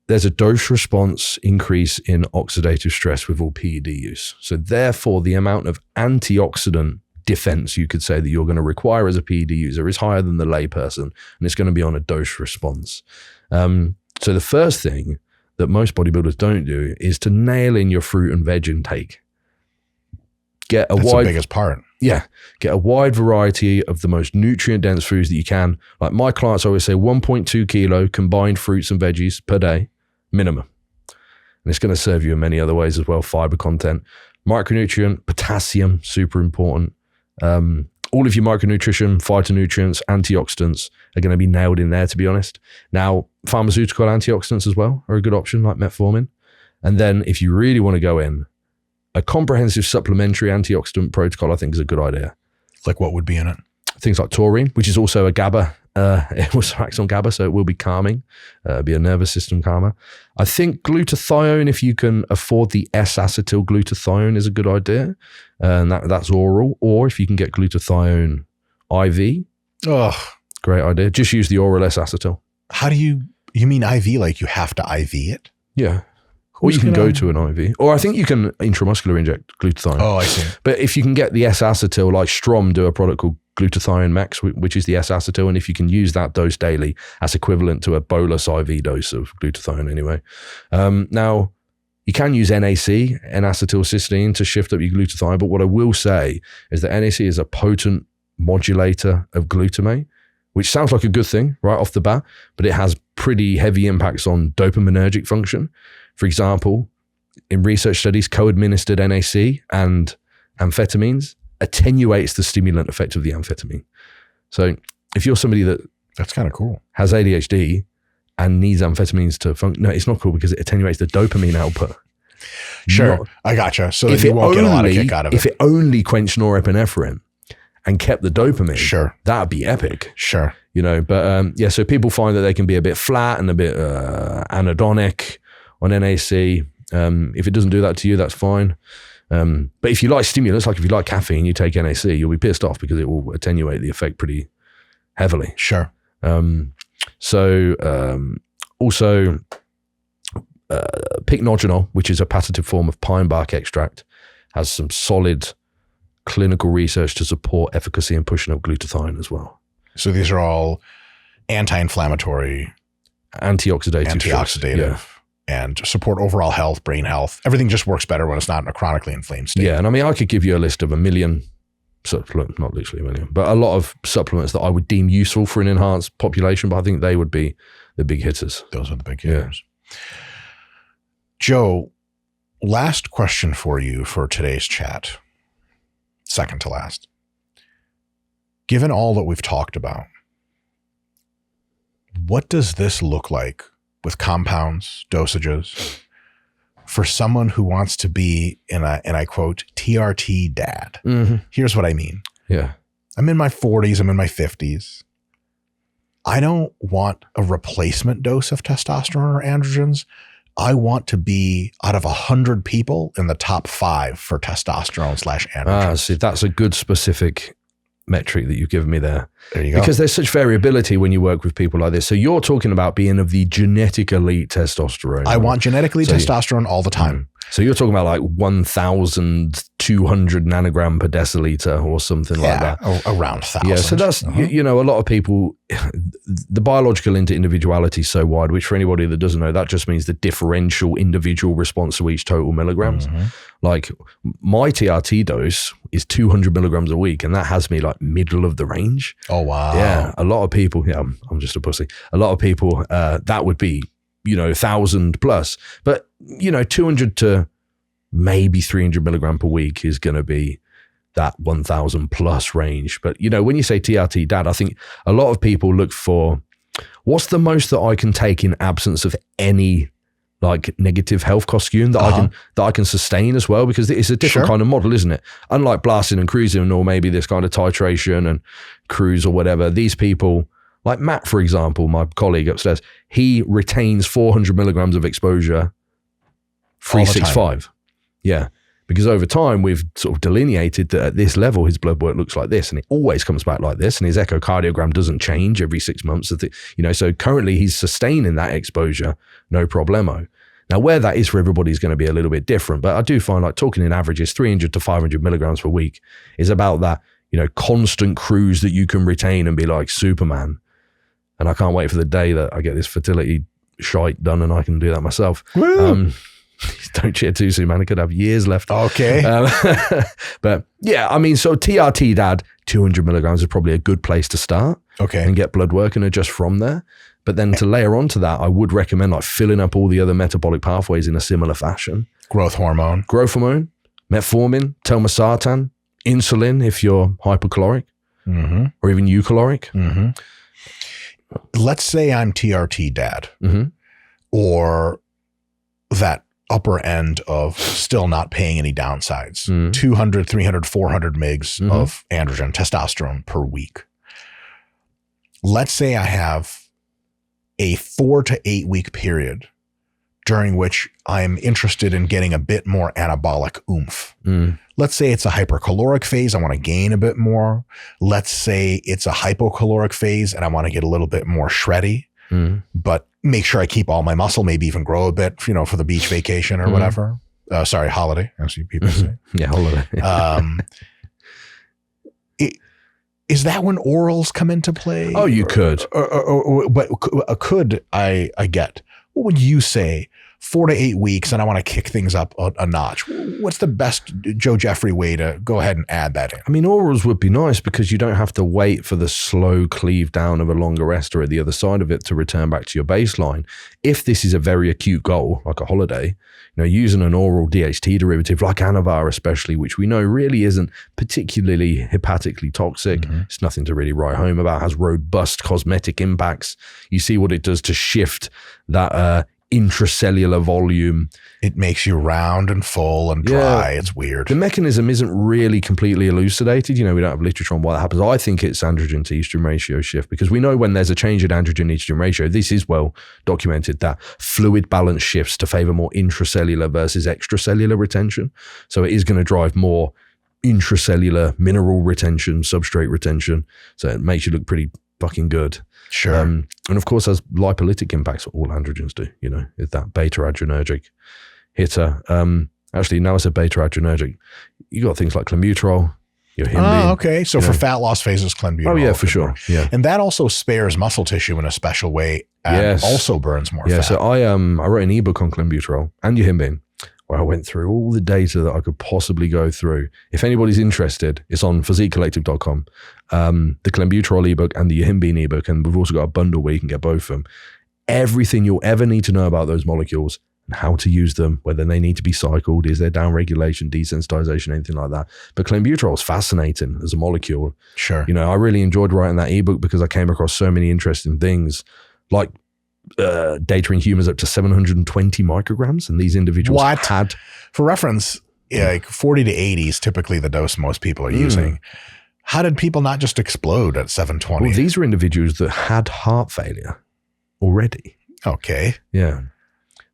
Speaker 1: there's a dose response increase in oxidative stress with all PED use. So therefore, the amount of antioxidant defense, you could say, that you're going to require as a PED user is higher than the layperson, and it's going to be on a dose response. So the first thing that most bodybuilders don't do is to nail in your fruit and veg intake. Get
Speaker 2: That's the biggest part.
Speaker 1: Yeah. Get a wide variety of the most nutrient dense foods that you can. Like my clients always say 1.2 kilo combined fruits and veggies per day, minimum. And it's going to serve you in many other ways as well. Fiber content, micronutrient, potassium, super important. All of your micronutrition, phytonutrients, antioxidants are going to be nailed in there, to be honest. Now, pharmaceutical antioxidants as well are a good option, like metformin. And then if you really want to go in, a comprehensive supplementary antioxidant protocol, I think, is a good idea.
Speaker 2: Like what would be in it?
Speaker 1: Things like taurine, which is also a GABA. It also acts on GABA, so it will be calming, be a nervous system calmer. I think glutathione, if you can afford the S-acetyl glutathione, is a good idea. And that's oral. Or if you can get glutathione IV, great idea. Just use the oral S-acetyl.
Speaker 2: How do you mean IV? Like you have to IV it?
Speaker 1: Yeah. Or you can go to an IV. Or I think you can intramuscular inject glutathione.
Speaker 2: Oh, I see.
Speaker 1: But if you can get the S-acetyl, like Strom do a product called glutathione max, which is the S-acetyl. And if you can use that dose daily, that's equivalent to a bolus IV dose of glutathione anyway. Now, you can use NAC, N-acetylcysteine, to shift up your glutathione. But what I will say is that NAC is a potent modulator of glutamate, which sounds like a good thing right off the bat, but it has pretty heavy impacts on dopaminergic function. For example, in research studies, co-administered NAC and amphetamines attenuates the stimulant effect of the amphetamine. So if you're somebody
Speaker 2: that's kind of cool,
Speaker 1: has ADHD and needs amphetamines to function, no, it's not cool because it attenuates the dopamine output.
Speaker 2: Sure, I gotcha. So that you won't get a lot of kick out of it.
Speaker 1: If it only quenched norepinephrine and kept the dopamine,
Speaker 2: sure,
Speaker 1: that'd be epic.
Speaker 2: Sure.
Speaker 1: But yeah, so people find that they can be a bit flat and a bit anhedonic on NAC. If it doesn't do that to you, that's fine. But if you like stimulants, like if you like caffeine, you take NAC, you'll be pissed off because it will attenuate the effect pretty heavily.
Speaker 2: Sure.
Speaker 1: Also, pycnogenol, which is a patented form of pine bark extract, has some solid clinical research to support efficacy in pushing up glutathione as well.
Speaker 2: So these are all anti-inflammatory,
Speaker 1: antioxidative,
Speaker 2: yeah, and support overall health, brain health. Everything just works better when it's not in a chronically inflamed state.
Speaker 1: Yeah, and I mean, I could give you a list of 1 million supplements, not literally 1 million, but a lot of supplements that I would deem useful for an enhanced population, but I think they would be the big hitters.
Speaker 2: Those are the big hitters. Yeah. Joe, last question for you for today's chat. Second to last. Given all that we've talked about, what does this look like with compounds, dosages, for someone who wants to be, and I quote, TRT dad?
Speaker 1: Mm-hmm.
Speaker 2: Here's what I mean.
Speaker 1: Yeah.
Speaker 2: I'm in my 40s, I'm in my 50s. I don't want a replacement dose of testosterone or androgens. I want to be out of 100 people in the top 5 for testosterone/androgens.
Speaker 1: See, that's a good specific metric that you've given me there.
Speaker 2: There you go.
Speaker 1: Because there's such variability when you work with people like this. So you're talking about being of the genetic elite testosterone.
Speaker 2: I want genetic elite testosterone all the time.
Speaker 1: So you're talking about like 1,200 nanogram per deciliter or something like that.
Speaker 2: Around 1,000.
Speaker 1: Yeah, so that's, a lot of people, the biological individuality is so wide, which for anybody that doesn't know, that just means the differential individual response to each total milligrams. Mm-hmm. Like my TRT dose is 200 milligrams a week, and that has me like middle of the range.
Speaker 2: Oh, wow.
Speaker 1: Yeah, a lot of people, I'm just a pussy. A lot of people, that would be, 1,000 plus, but 200 to maybe 300 milligram per week is going to be that 1,000 plus range. But when you say TRT dad, I think a lot of people look for what's the most that I can take in absence of any like negative health costume that I can sustain as well, because it's a different kind of model, isn't it? Unlike blasting and cruising, or maybe this kind of titration and cruise or whatever, these people, like Matt, for example, my colleague upstairs, he retains 400 milligrams of exposure 365. Yeah. Because over time, we've sort of delineated that at this level, his blood work looks like this, and it always comes back like this, and his echocardiogram doesn't change every 6 months. So currently he's sustaining that exposure, no problemo. Now, where that is for everybody is going to be a little bit different, but I do find like talking in averages, 300 to 500 milligrams per week is about that, constant cruise that you can retain and be like Superman. And I can't wait for the day that I get this fertility shite done and I can do that myself. Don't cheer too soon, man. I could have years left.
Speaker 2: Okay.
Speaker 1: But yeah, I mean, so TRT, Dad, 200 milligrams is probably a good place to start.
Speaker 2: Okay.
Speaker 1: And get blood work and adjust from there. But then to layer onto that, I would recommend like filling up all the other metabolic pathways in a similar fashion.
Speaker 2: Growth hormone,
Speaker 1: metformin, telmisartan, insulin if you're hypocaloric or even eucaloric.
Speaker 2: Let's say I'm TRT, Dad, or that upper end of still not paying any downsides, 200, 300, 400 mgs of androgen, testosterone per week. Let's say I have a 4 to 8 week period during which I'm interested in getting a bit more anabolic oomph. Let's say it's a hypercaloric phase. I want to gain a bit more. Let's say it's a hypocaloric phase and I want to get a little bit more shreddy, but make sure I keep all my muscle, maybe even grow a bit, you know, for the beach vacation or whatever. Sorry, holiday, as you people say.
Speaker 1: Yeah, holiday.
Speaker 2: Is that when orals come into play?
Speaker 1: Oh, you could.
Speaker 2: But could I get? What would you say? 4 to 8 weeks, and I want to kick things up a notch. What's the best Joe Jeffery way to go ahead and add that in?
Speaker 1: I mean, orals would be nice because you don't have to wait for the slow cleave down of a longer ester at the other side of it to return back to your baseline. If this is a very acute goal, like a holiday, you know, using an oral DHT derivative like Anavar especially, which we know really isn't particularly hepatically toxic. It's nothing to really write home about, has robust cosmetic impacts. You see what it does to shift that intracellular volume.
Speaker 2: It makes you round and full and dry. It's weird.
Speaker 1: The mechanism isn't really completely elucidated. You know, we don't have literature on why that happens. I think it's androgen to estrogen ratio shift because we know when there's a change in androgen estrogen ratio, this is well documented, that fluid balance shifts to favor more intracellular versus extracellular retention. So it is going to drive more intracellular mineral retention, substrate retention. So it makes you look pretty fucking good.
Speaker 2: Sure.
Speaker 1: And of course has lipolytic impacts, what all androgens do, you know, is that beta adrenergic hitter. Actually, now I said beta adrenergic, you got things like clenbuterol, your himbine.
Speaker 2: Oh, okay. So for fat loss phases, clenbuterol.
Speaker 1: Oh yeah, for sure. Yeah.
Speaker 2: And that also spares muscle tissue in a special way and also burns more fat.
Speaker 1: So I wrote an ebook on clenbuterol and your himbine, where I went through all the data that I could possibly go through. If anybody's interested, it's on physiquecollective.com. The clenbuterol ebook and the yohimbine ebook, and we've also got a bundle where you can get both of them. Everything you'll ever need to know about those molecules and how to use them, whether they need to be cycled, is there downregulation, desensitization, anything like that. But clenbuterol is fascinating as a molecule.
Speaker 2: Sure.
Speaker 1: You know, I really enjoyed writing that ebook because I came across so many interesting things, like data in humans up to 720 micrograms, and these individuals had,
Speaker 2: for reference, like 40 to 80 is typically the dose most people are using. How did people not just explode at 720?
Speaker 1: Well, these are individuals that had heart failure already.
Speaker 2: Okay.
Speaker 1: Yeah.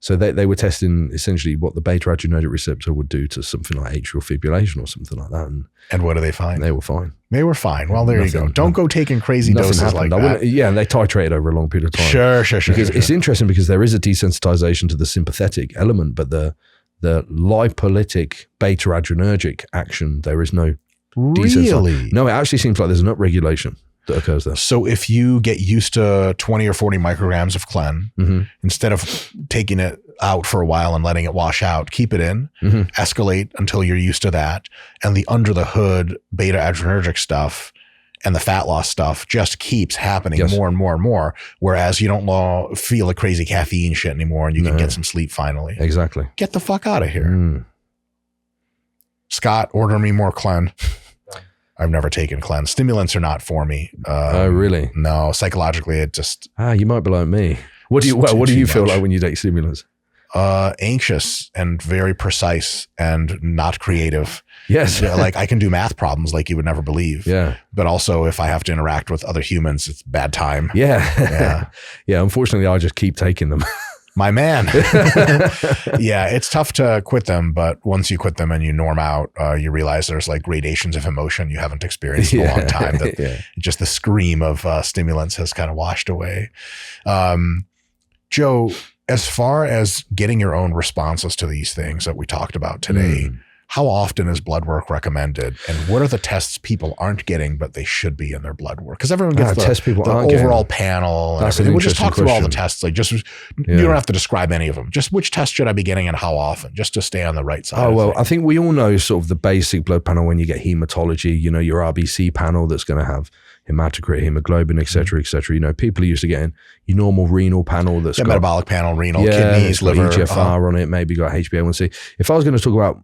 Speaker 1: So they were testing essentially what the beta adrenergic receptor would do to something like atrial fibrillation or something like that.
Speaker 2: And what do they find?
Speaker 1: They were fine.
Speaker 2: They were fine. Well, there you go. Don't go taking crazy doses
Speaker 1: happened.
Speaker 2: like that.
Speaker 1: Yeah, and they titrated over a long period of time.
Speaker 2: Sure.
Speaker 1: Because it's interesting because there is a desensitization to the sympathetic element, but the lipolytic beta adrenergic action, there is no
Speaker 2: Really?
Speaker 1: No, it actually seems like there's an upregulation that occurs there.
Speaker 2: So if you get used to 20 or 40 micrograms of clen, instead of taking it out for a while and letting it wash out, keep it in, escalate until you're used to that. And the under the hood beta adrenergic stuff and the fat loss stuff just keeps happening more and more and more. Whereas you don't feel the crazy caffeine shit anymore and you can get some sleep finally.
Speaker 1: Exactly.
Speaker 2: Get the fuck out of here. Scott, order me more clen. I've never taken clen. Stimulants are not for me.
Speaker 1: Oh, really?
Speaker 2: No, psychologically, it just...
Speaker 1: you might be like me. What do you feel like when you take stimulants?
Speaker 2: Anxious and very precise and not creative.
Speaker 1: Yes.
Speaker 2: Like I can do math problems like you would never believe.
Speaker 1: Yeah.
Speaker 2: But also if I have to interact with other humans, it's bad time.
Speaker 1: Yeah. Yeah. Unfortunately, I just keep taking them.
Speaker 2: My man. Yeah, it's tough to quit them, but once you quit them and you norm out, you realize there's like gradations of emotion you haven't experienced in a long time. That just the scream of stimulants has kind of washed away. Joe, as far as getting your own responses to these things that we talked about today, how often is blood work recommended, and what are the tests people aren't getting but they should be in their blood work? Because everyone gets the overall panel.
Speaker 1: That's
Speaker 2: and we'll just talk
Speaker 1: question.
Speaker 2: through all the tests. Like, just you don't have to describe any of them. Just which test should I be getting and how often, just to stay on the right side.
Speaker 1: Oh, well, I think we all know sort of the basic blood panel when you get hematology. You know, your RBC panel that's going to have hematocrit, hemoglobin, et cetera, et cetera. You know, people are used to getting your normal renal panel that's got
Speaker 2: metabolic panel, renal, kidneys, liver,
Speaker 1: EGFR on it, maybe got HbA1c. If I was going to talk about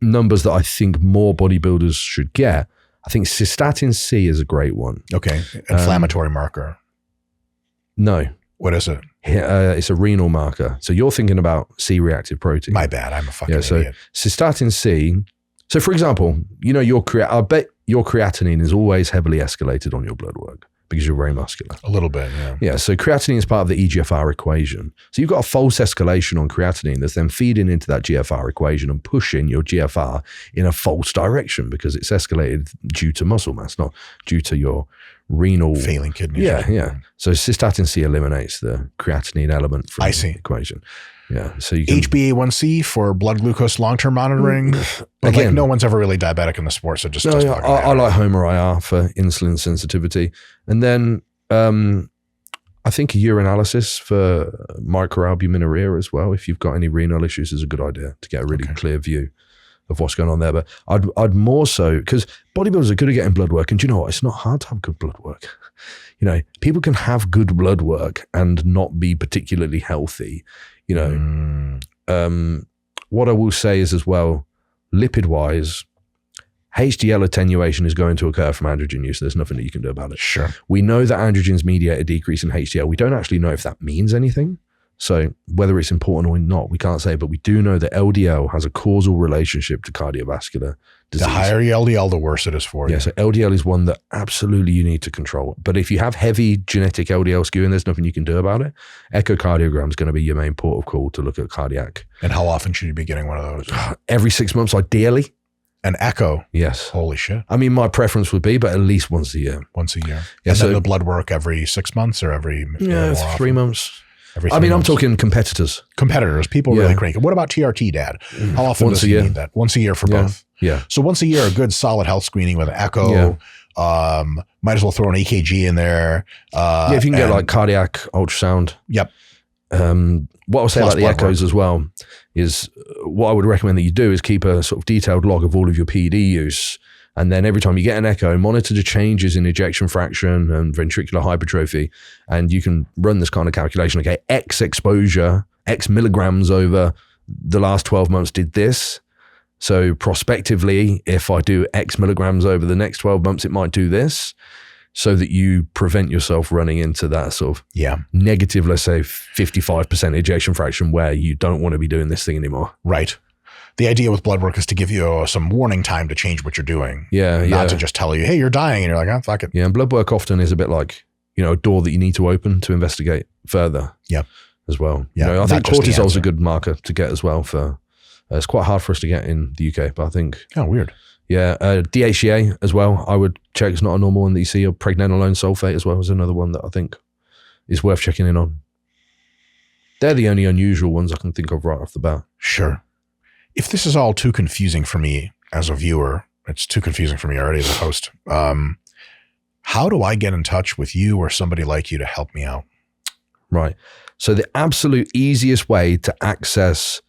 Speaker 1: numbers that I think more bodybuilders should get, I think cystatin C is a great one.
Speaker 2: Okay. Inflammatory marker.
Speaker 1: No.
Speaker 2: What is it?
Speaker 1: It's a renal marker. So you're thinking about C-reactive protein.
Speaker 2: My bad. I'm a fucking idiot.
Speaker 1: Cystatin C. So for example, you know, I bet your creatinine is always heavily escalated on your blood work because you're very muscular.
Speaker 2: A little bit, yeah.
Speaker 1: Yeah, so creatinine is part of the EGFR equation. So you've got a false escalation on creatinine that's then feeding into that GFR equation and pushing your GFR in a false direction because it's escalated due to muscle mass, not due to your renal
Speaker 2: failing kidneys.
Speaker 1: Yeah. So cystatin C eliminates the creatinine element from the equation. Yeah. So you can,
Speaker 2: HbA1c for blood glucose long-term monitoring. Again, like, no one's ever really diabetic in the sport, so just doesn't matter.
Speaker 1: I like Homer IR for insulin sensitivity. And then I think a urinalysis for microalbuminuria as well. If you've got any renal issues, is a good idea to get a really clear view of what's going on there. But I'd more so, because bodybuilders are good at getting blood work, and do you know what? It's not hard to have good blood work. You know, people can have good blood work and not be particularly healthy. You know, what I will say is as well, lipid-wise, HDL attenuation is going to occur from androgen use. There's nothing that you can do about it.
Speaker 2: Sure.
Speaker 1: We know that androgens mediate a decrease in HDL. We don't actually know if that means anything. So whether it's important or not, we can't say, but we do know that LDL has a causal relationship to cardiovascular disease.
Speaker 2: The higher your LDL, the worse it is for you.
Speaker 1: Yeah, so LDL is one that absolutely you need to control. But if you have heavy genetic LDL skewing, there's nothing you can do about it. Echocardiogram is going to be your main port of call to look at cardiac.
Speaker 2: And how often should you be getting one of those?
Speaker 1: Every 6 months, ideally.
Speaker 2: An echo?
Speaker 1: Yes.
Speaker 2: Holy shit.
Speaker 1: I mean, my preference would be, but at least once a year.
Speaker 2: Once a year.
Speaker 1: Yeah,
Speaker 2: and
Speaker 1: so
Speaker 2: then the blood work every 6 months or every
Speaker 1: 3 months.
Speaker 2: I'm
Speaker 1: talking competitors.
Speaker 2: Competitors, people really crank it. What about TRT, Dad? How often does he need that? Once a year for both.
Speaker 1: Yeah.
Speaker 2: So once a year, a good solid health screening with an echo. Might as well throw an EKG in there.
Speaker 1: If you can get like cardiac ultrasound.
Speaker 2: Yep.
Speaker 1: What I'll say about the echoes as well is what I would recommend that you do is keep a sort of detailed log of all of your PED use. And then every time you get an echo, monitor the changes in ejection fraction and ventricular hypertrophy. And you can run this kind of calculation. Okay, X exposure, X milligrams over the last 12 months did this. So prospectively, if I do X milligrams over the next 12 months, it might do this. So that you prevent yourself running into that sort of negative, let's say 55% ejection fraction where you don't want to be doing this thing anymore.
Speaker 2: Right. The idea with blood work is to give you some warning time to change what you're doing. Not to just tell you, hey, you're dying. And you're like, oh, fuck it.
Speaker 1: Yeah. And blood work often is a bit like, you know, a door that you need to open to investigate further. As well.
Speaker 2: Yeah.
Speaker 1: You know, I think cortisol is a good marker to get as well for, it's quite hard for us to get in the UK, but I think.
Speaker 2: Oh, weird.
Speaker 1: Yeah. DHEA as well. I would check. It's not a normal one that you see. Or pregnenolone sulfate as well is another one that I think is worth checking in on. They're the only unusual ones I can think of right off the bat.
Speaker 2: Sure. If this is all too confusing for me as a viewer, it's too confusing for me already as a host. How do I get in touch with you or somebody like you to help me out?
Speaker 1: Right. So the absolute easiest way to access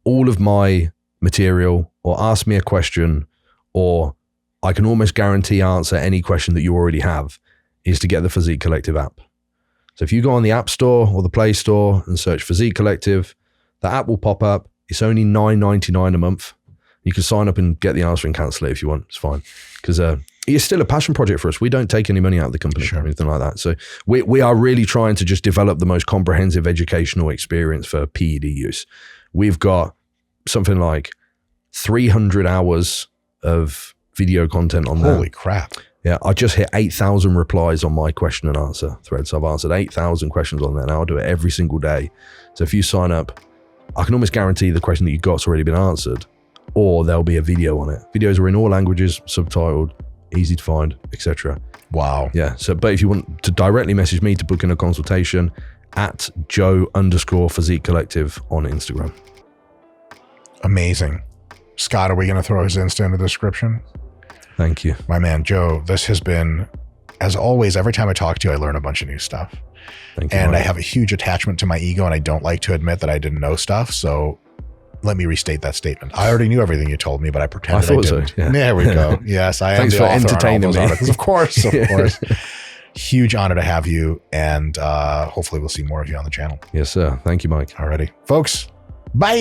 Speaker 1: all of my material or ask me a question, or I can almost guarantee answer any question that you already have, is to get the Physique Collective app. So if you go on the App Store or the Play Store and search Physique Collective, the app will pop up. It's only $9.99 a month. You can sign up and get the answer and cancel it if you want. It's fine. Because it's still a passion project for us. We don't take any money out of the company or anything like that. So we are really trying to just develop the most comprehensive educational experience for PED use. We've got something like 300 hours of video content on there.
Speaker 2: Holy crap.
Speaker 1: Yeah, I just hit 8,000 replies on my question and answer thread. So I've answered 8,000 questions on there now. I'll do it every single day. So if you sign up, I can almost guarantee the question that you got's already been answered, or there'll be a video on it. Videos are in all languages, subtitled, easy to find, etc.
Speaker 2: Wow.
Speaker 1: Yeah. So, but if you want to directly message me to book in a consultation, at Joe_Physique Collective on Instagram.
Speaker 2: Amazing. Scott, are we going to throw his Insta in the description?
Speaker 1: Thank you.
Speaker 2: My man, Joe, this has been, as always, every time I talk to you, I learn a bunch of new stuff.
Speaker 1: Thank you.
Speaker 2: And
Speaker 1: Mike.
Speaker 2: I have a huge attachment to my ego, and I don't like to admit that I didn't know stuff. So let me restate that statement. I already knew everything you told me, but I pretended I didn't.
Speaker 1: So, yeah.
Speaker 2: There we go. Yes, I am.
Speaker 1: Thanks
Speaker 2: the
Speaker 1: for
Speaker 2: author on all
Speaker 1: entertaining
Speaker 2: those
Speaker 1: me.
Speaker 2: articles. Of course, of course. Huge honor to have you, and hopefully we'll see more of you on the channel.
Speaker 1: Yes, sir. Thank you, Mike.
Speaker 2: Alrighty, folks. Bye.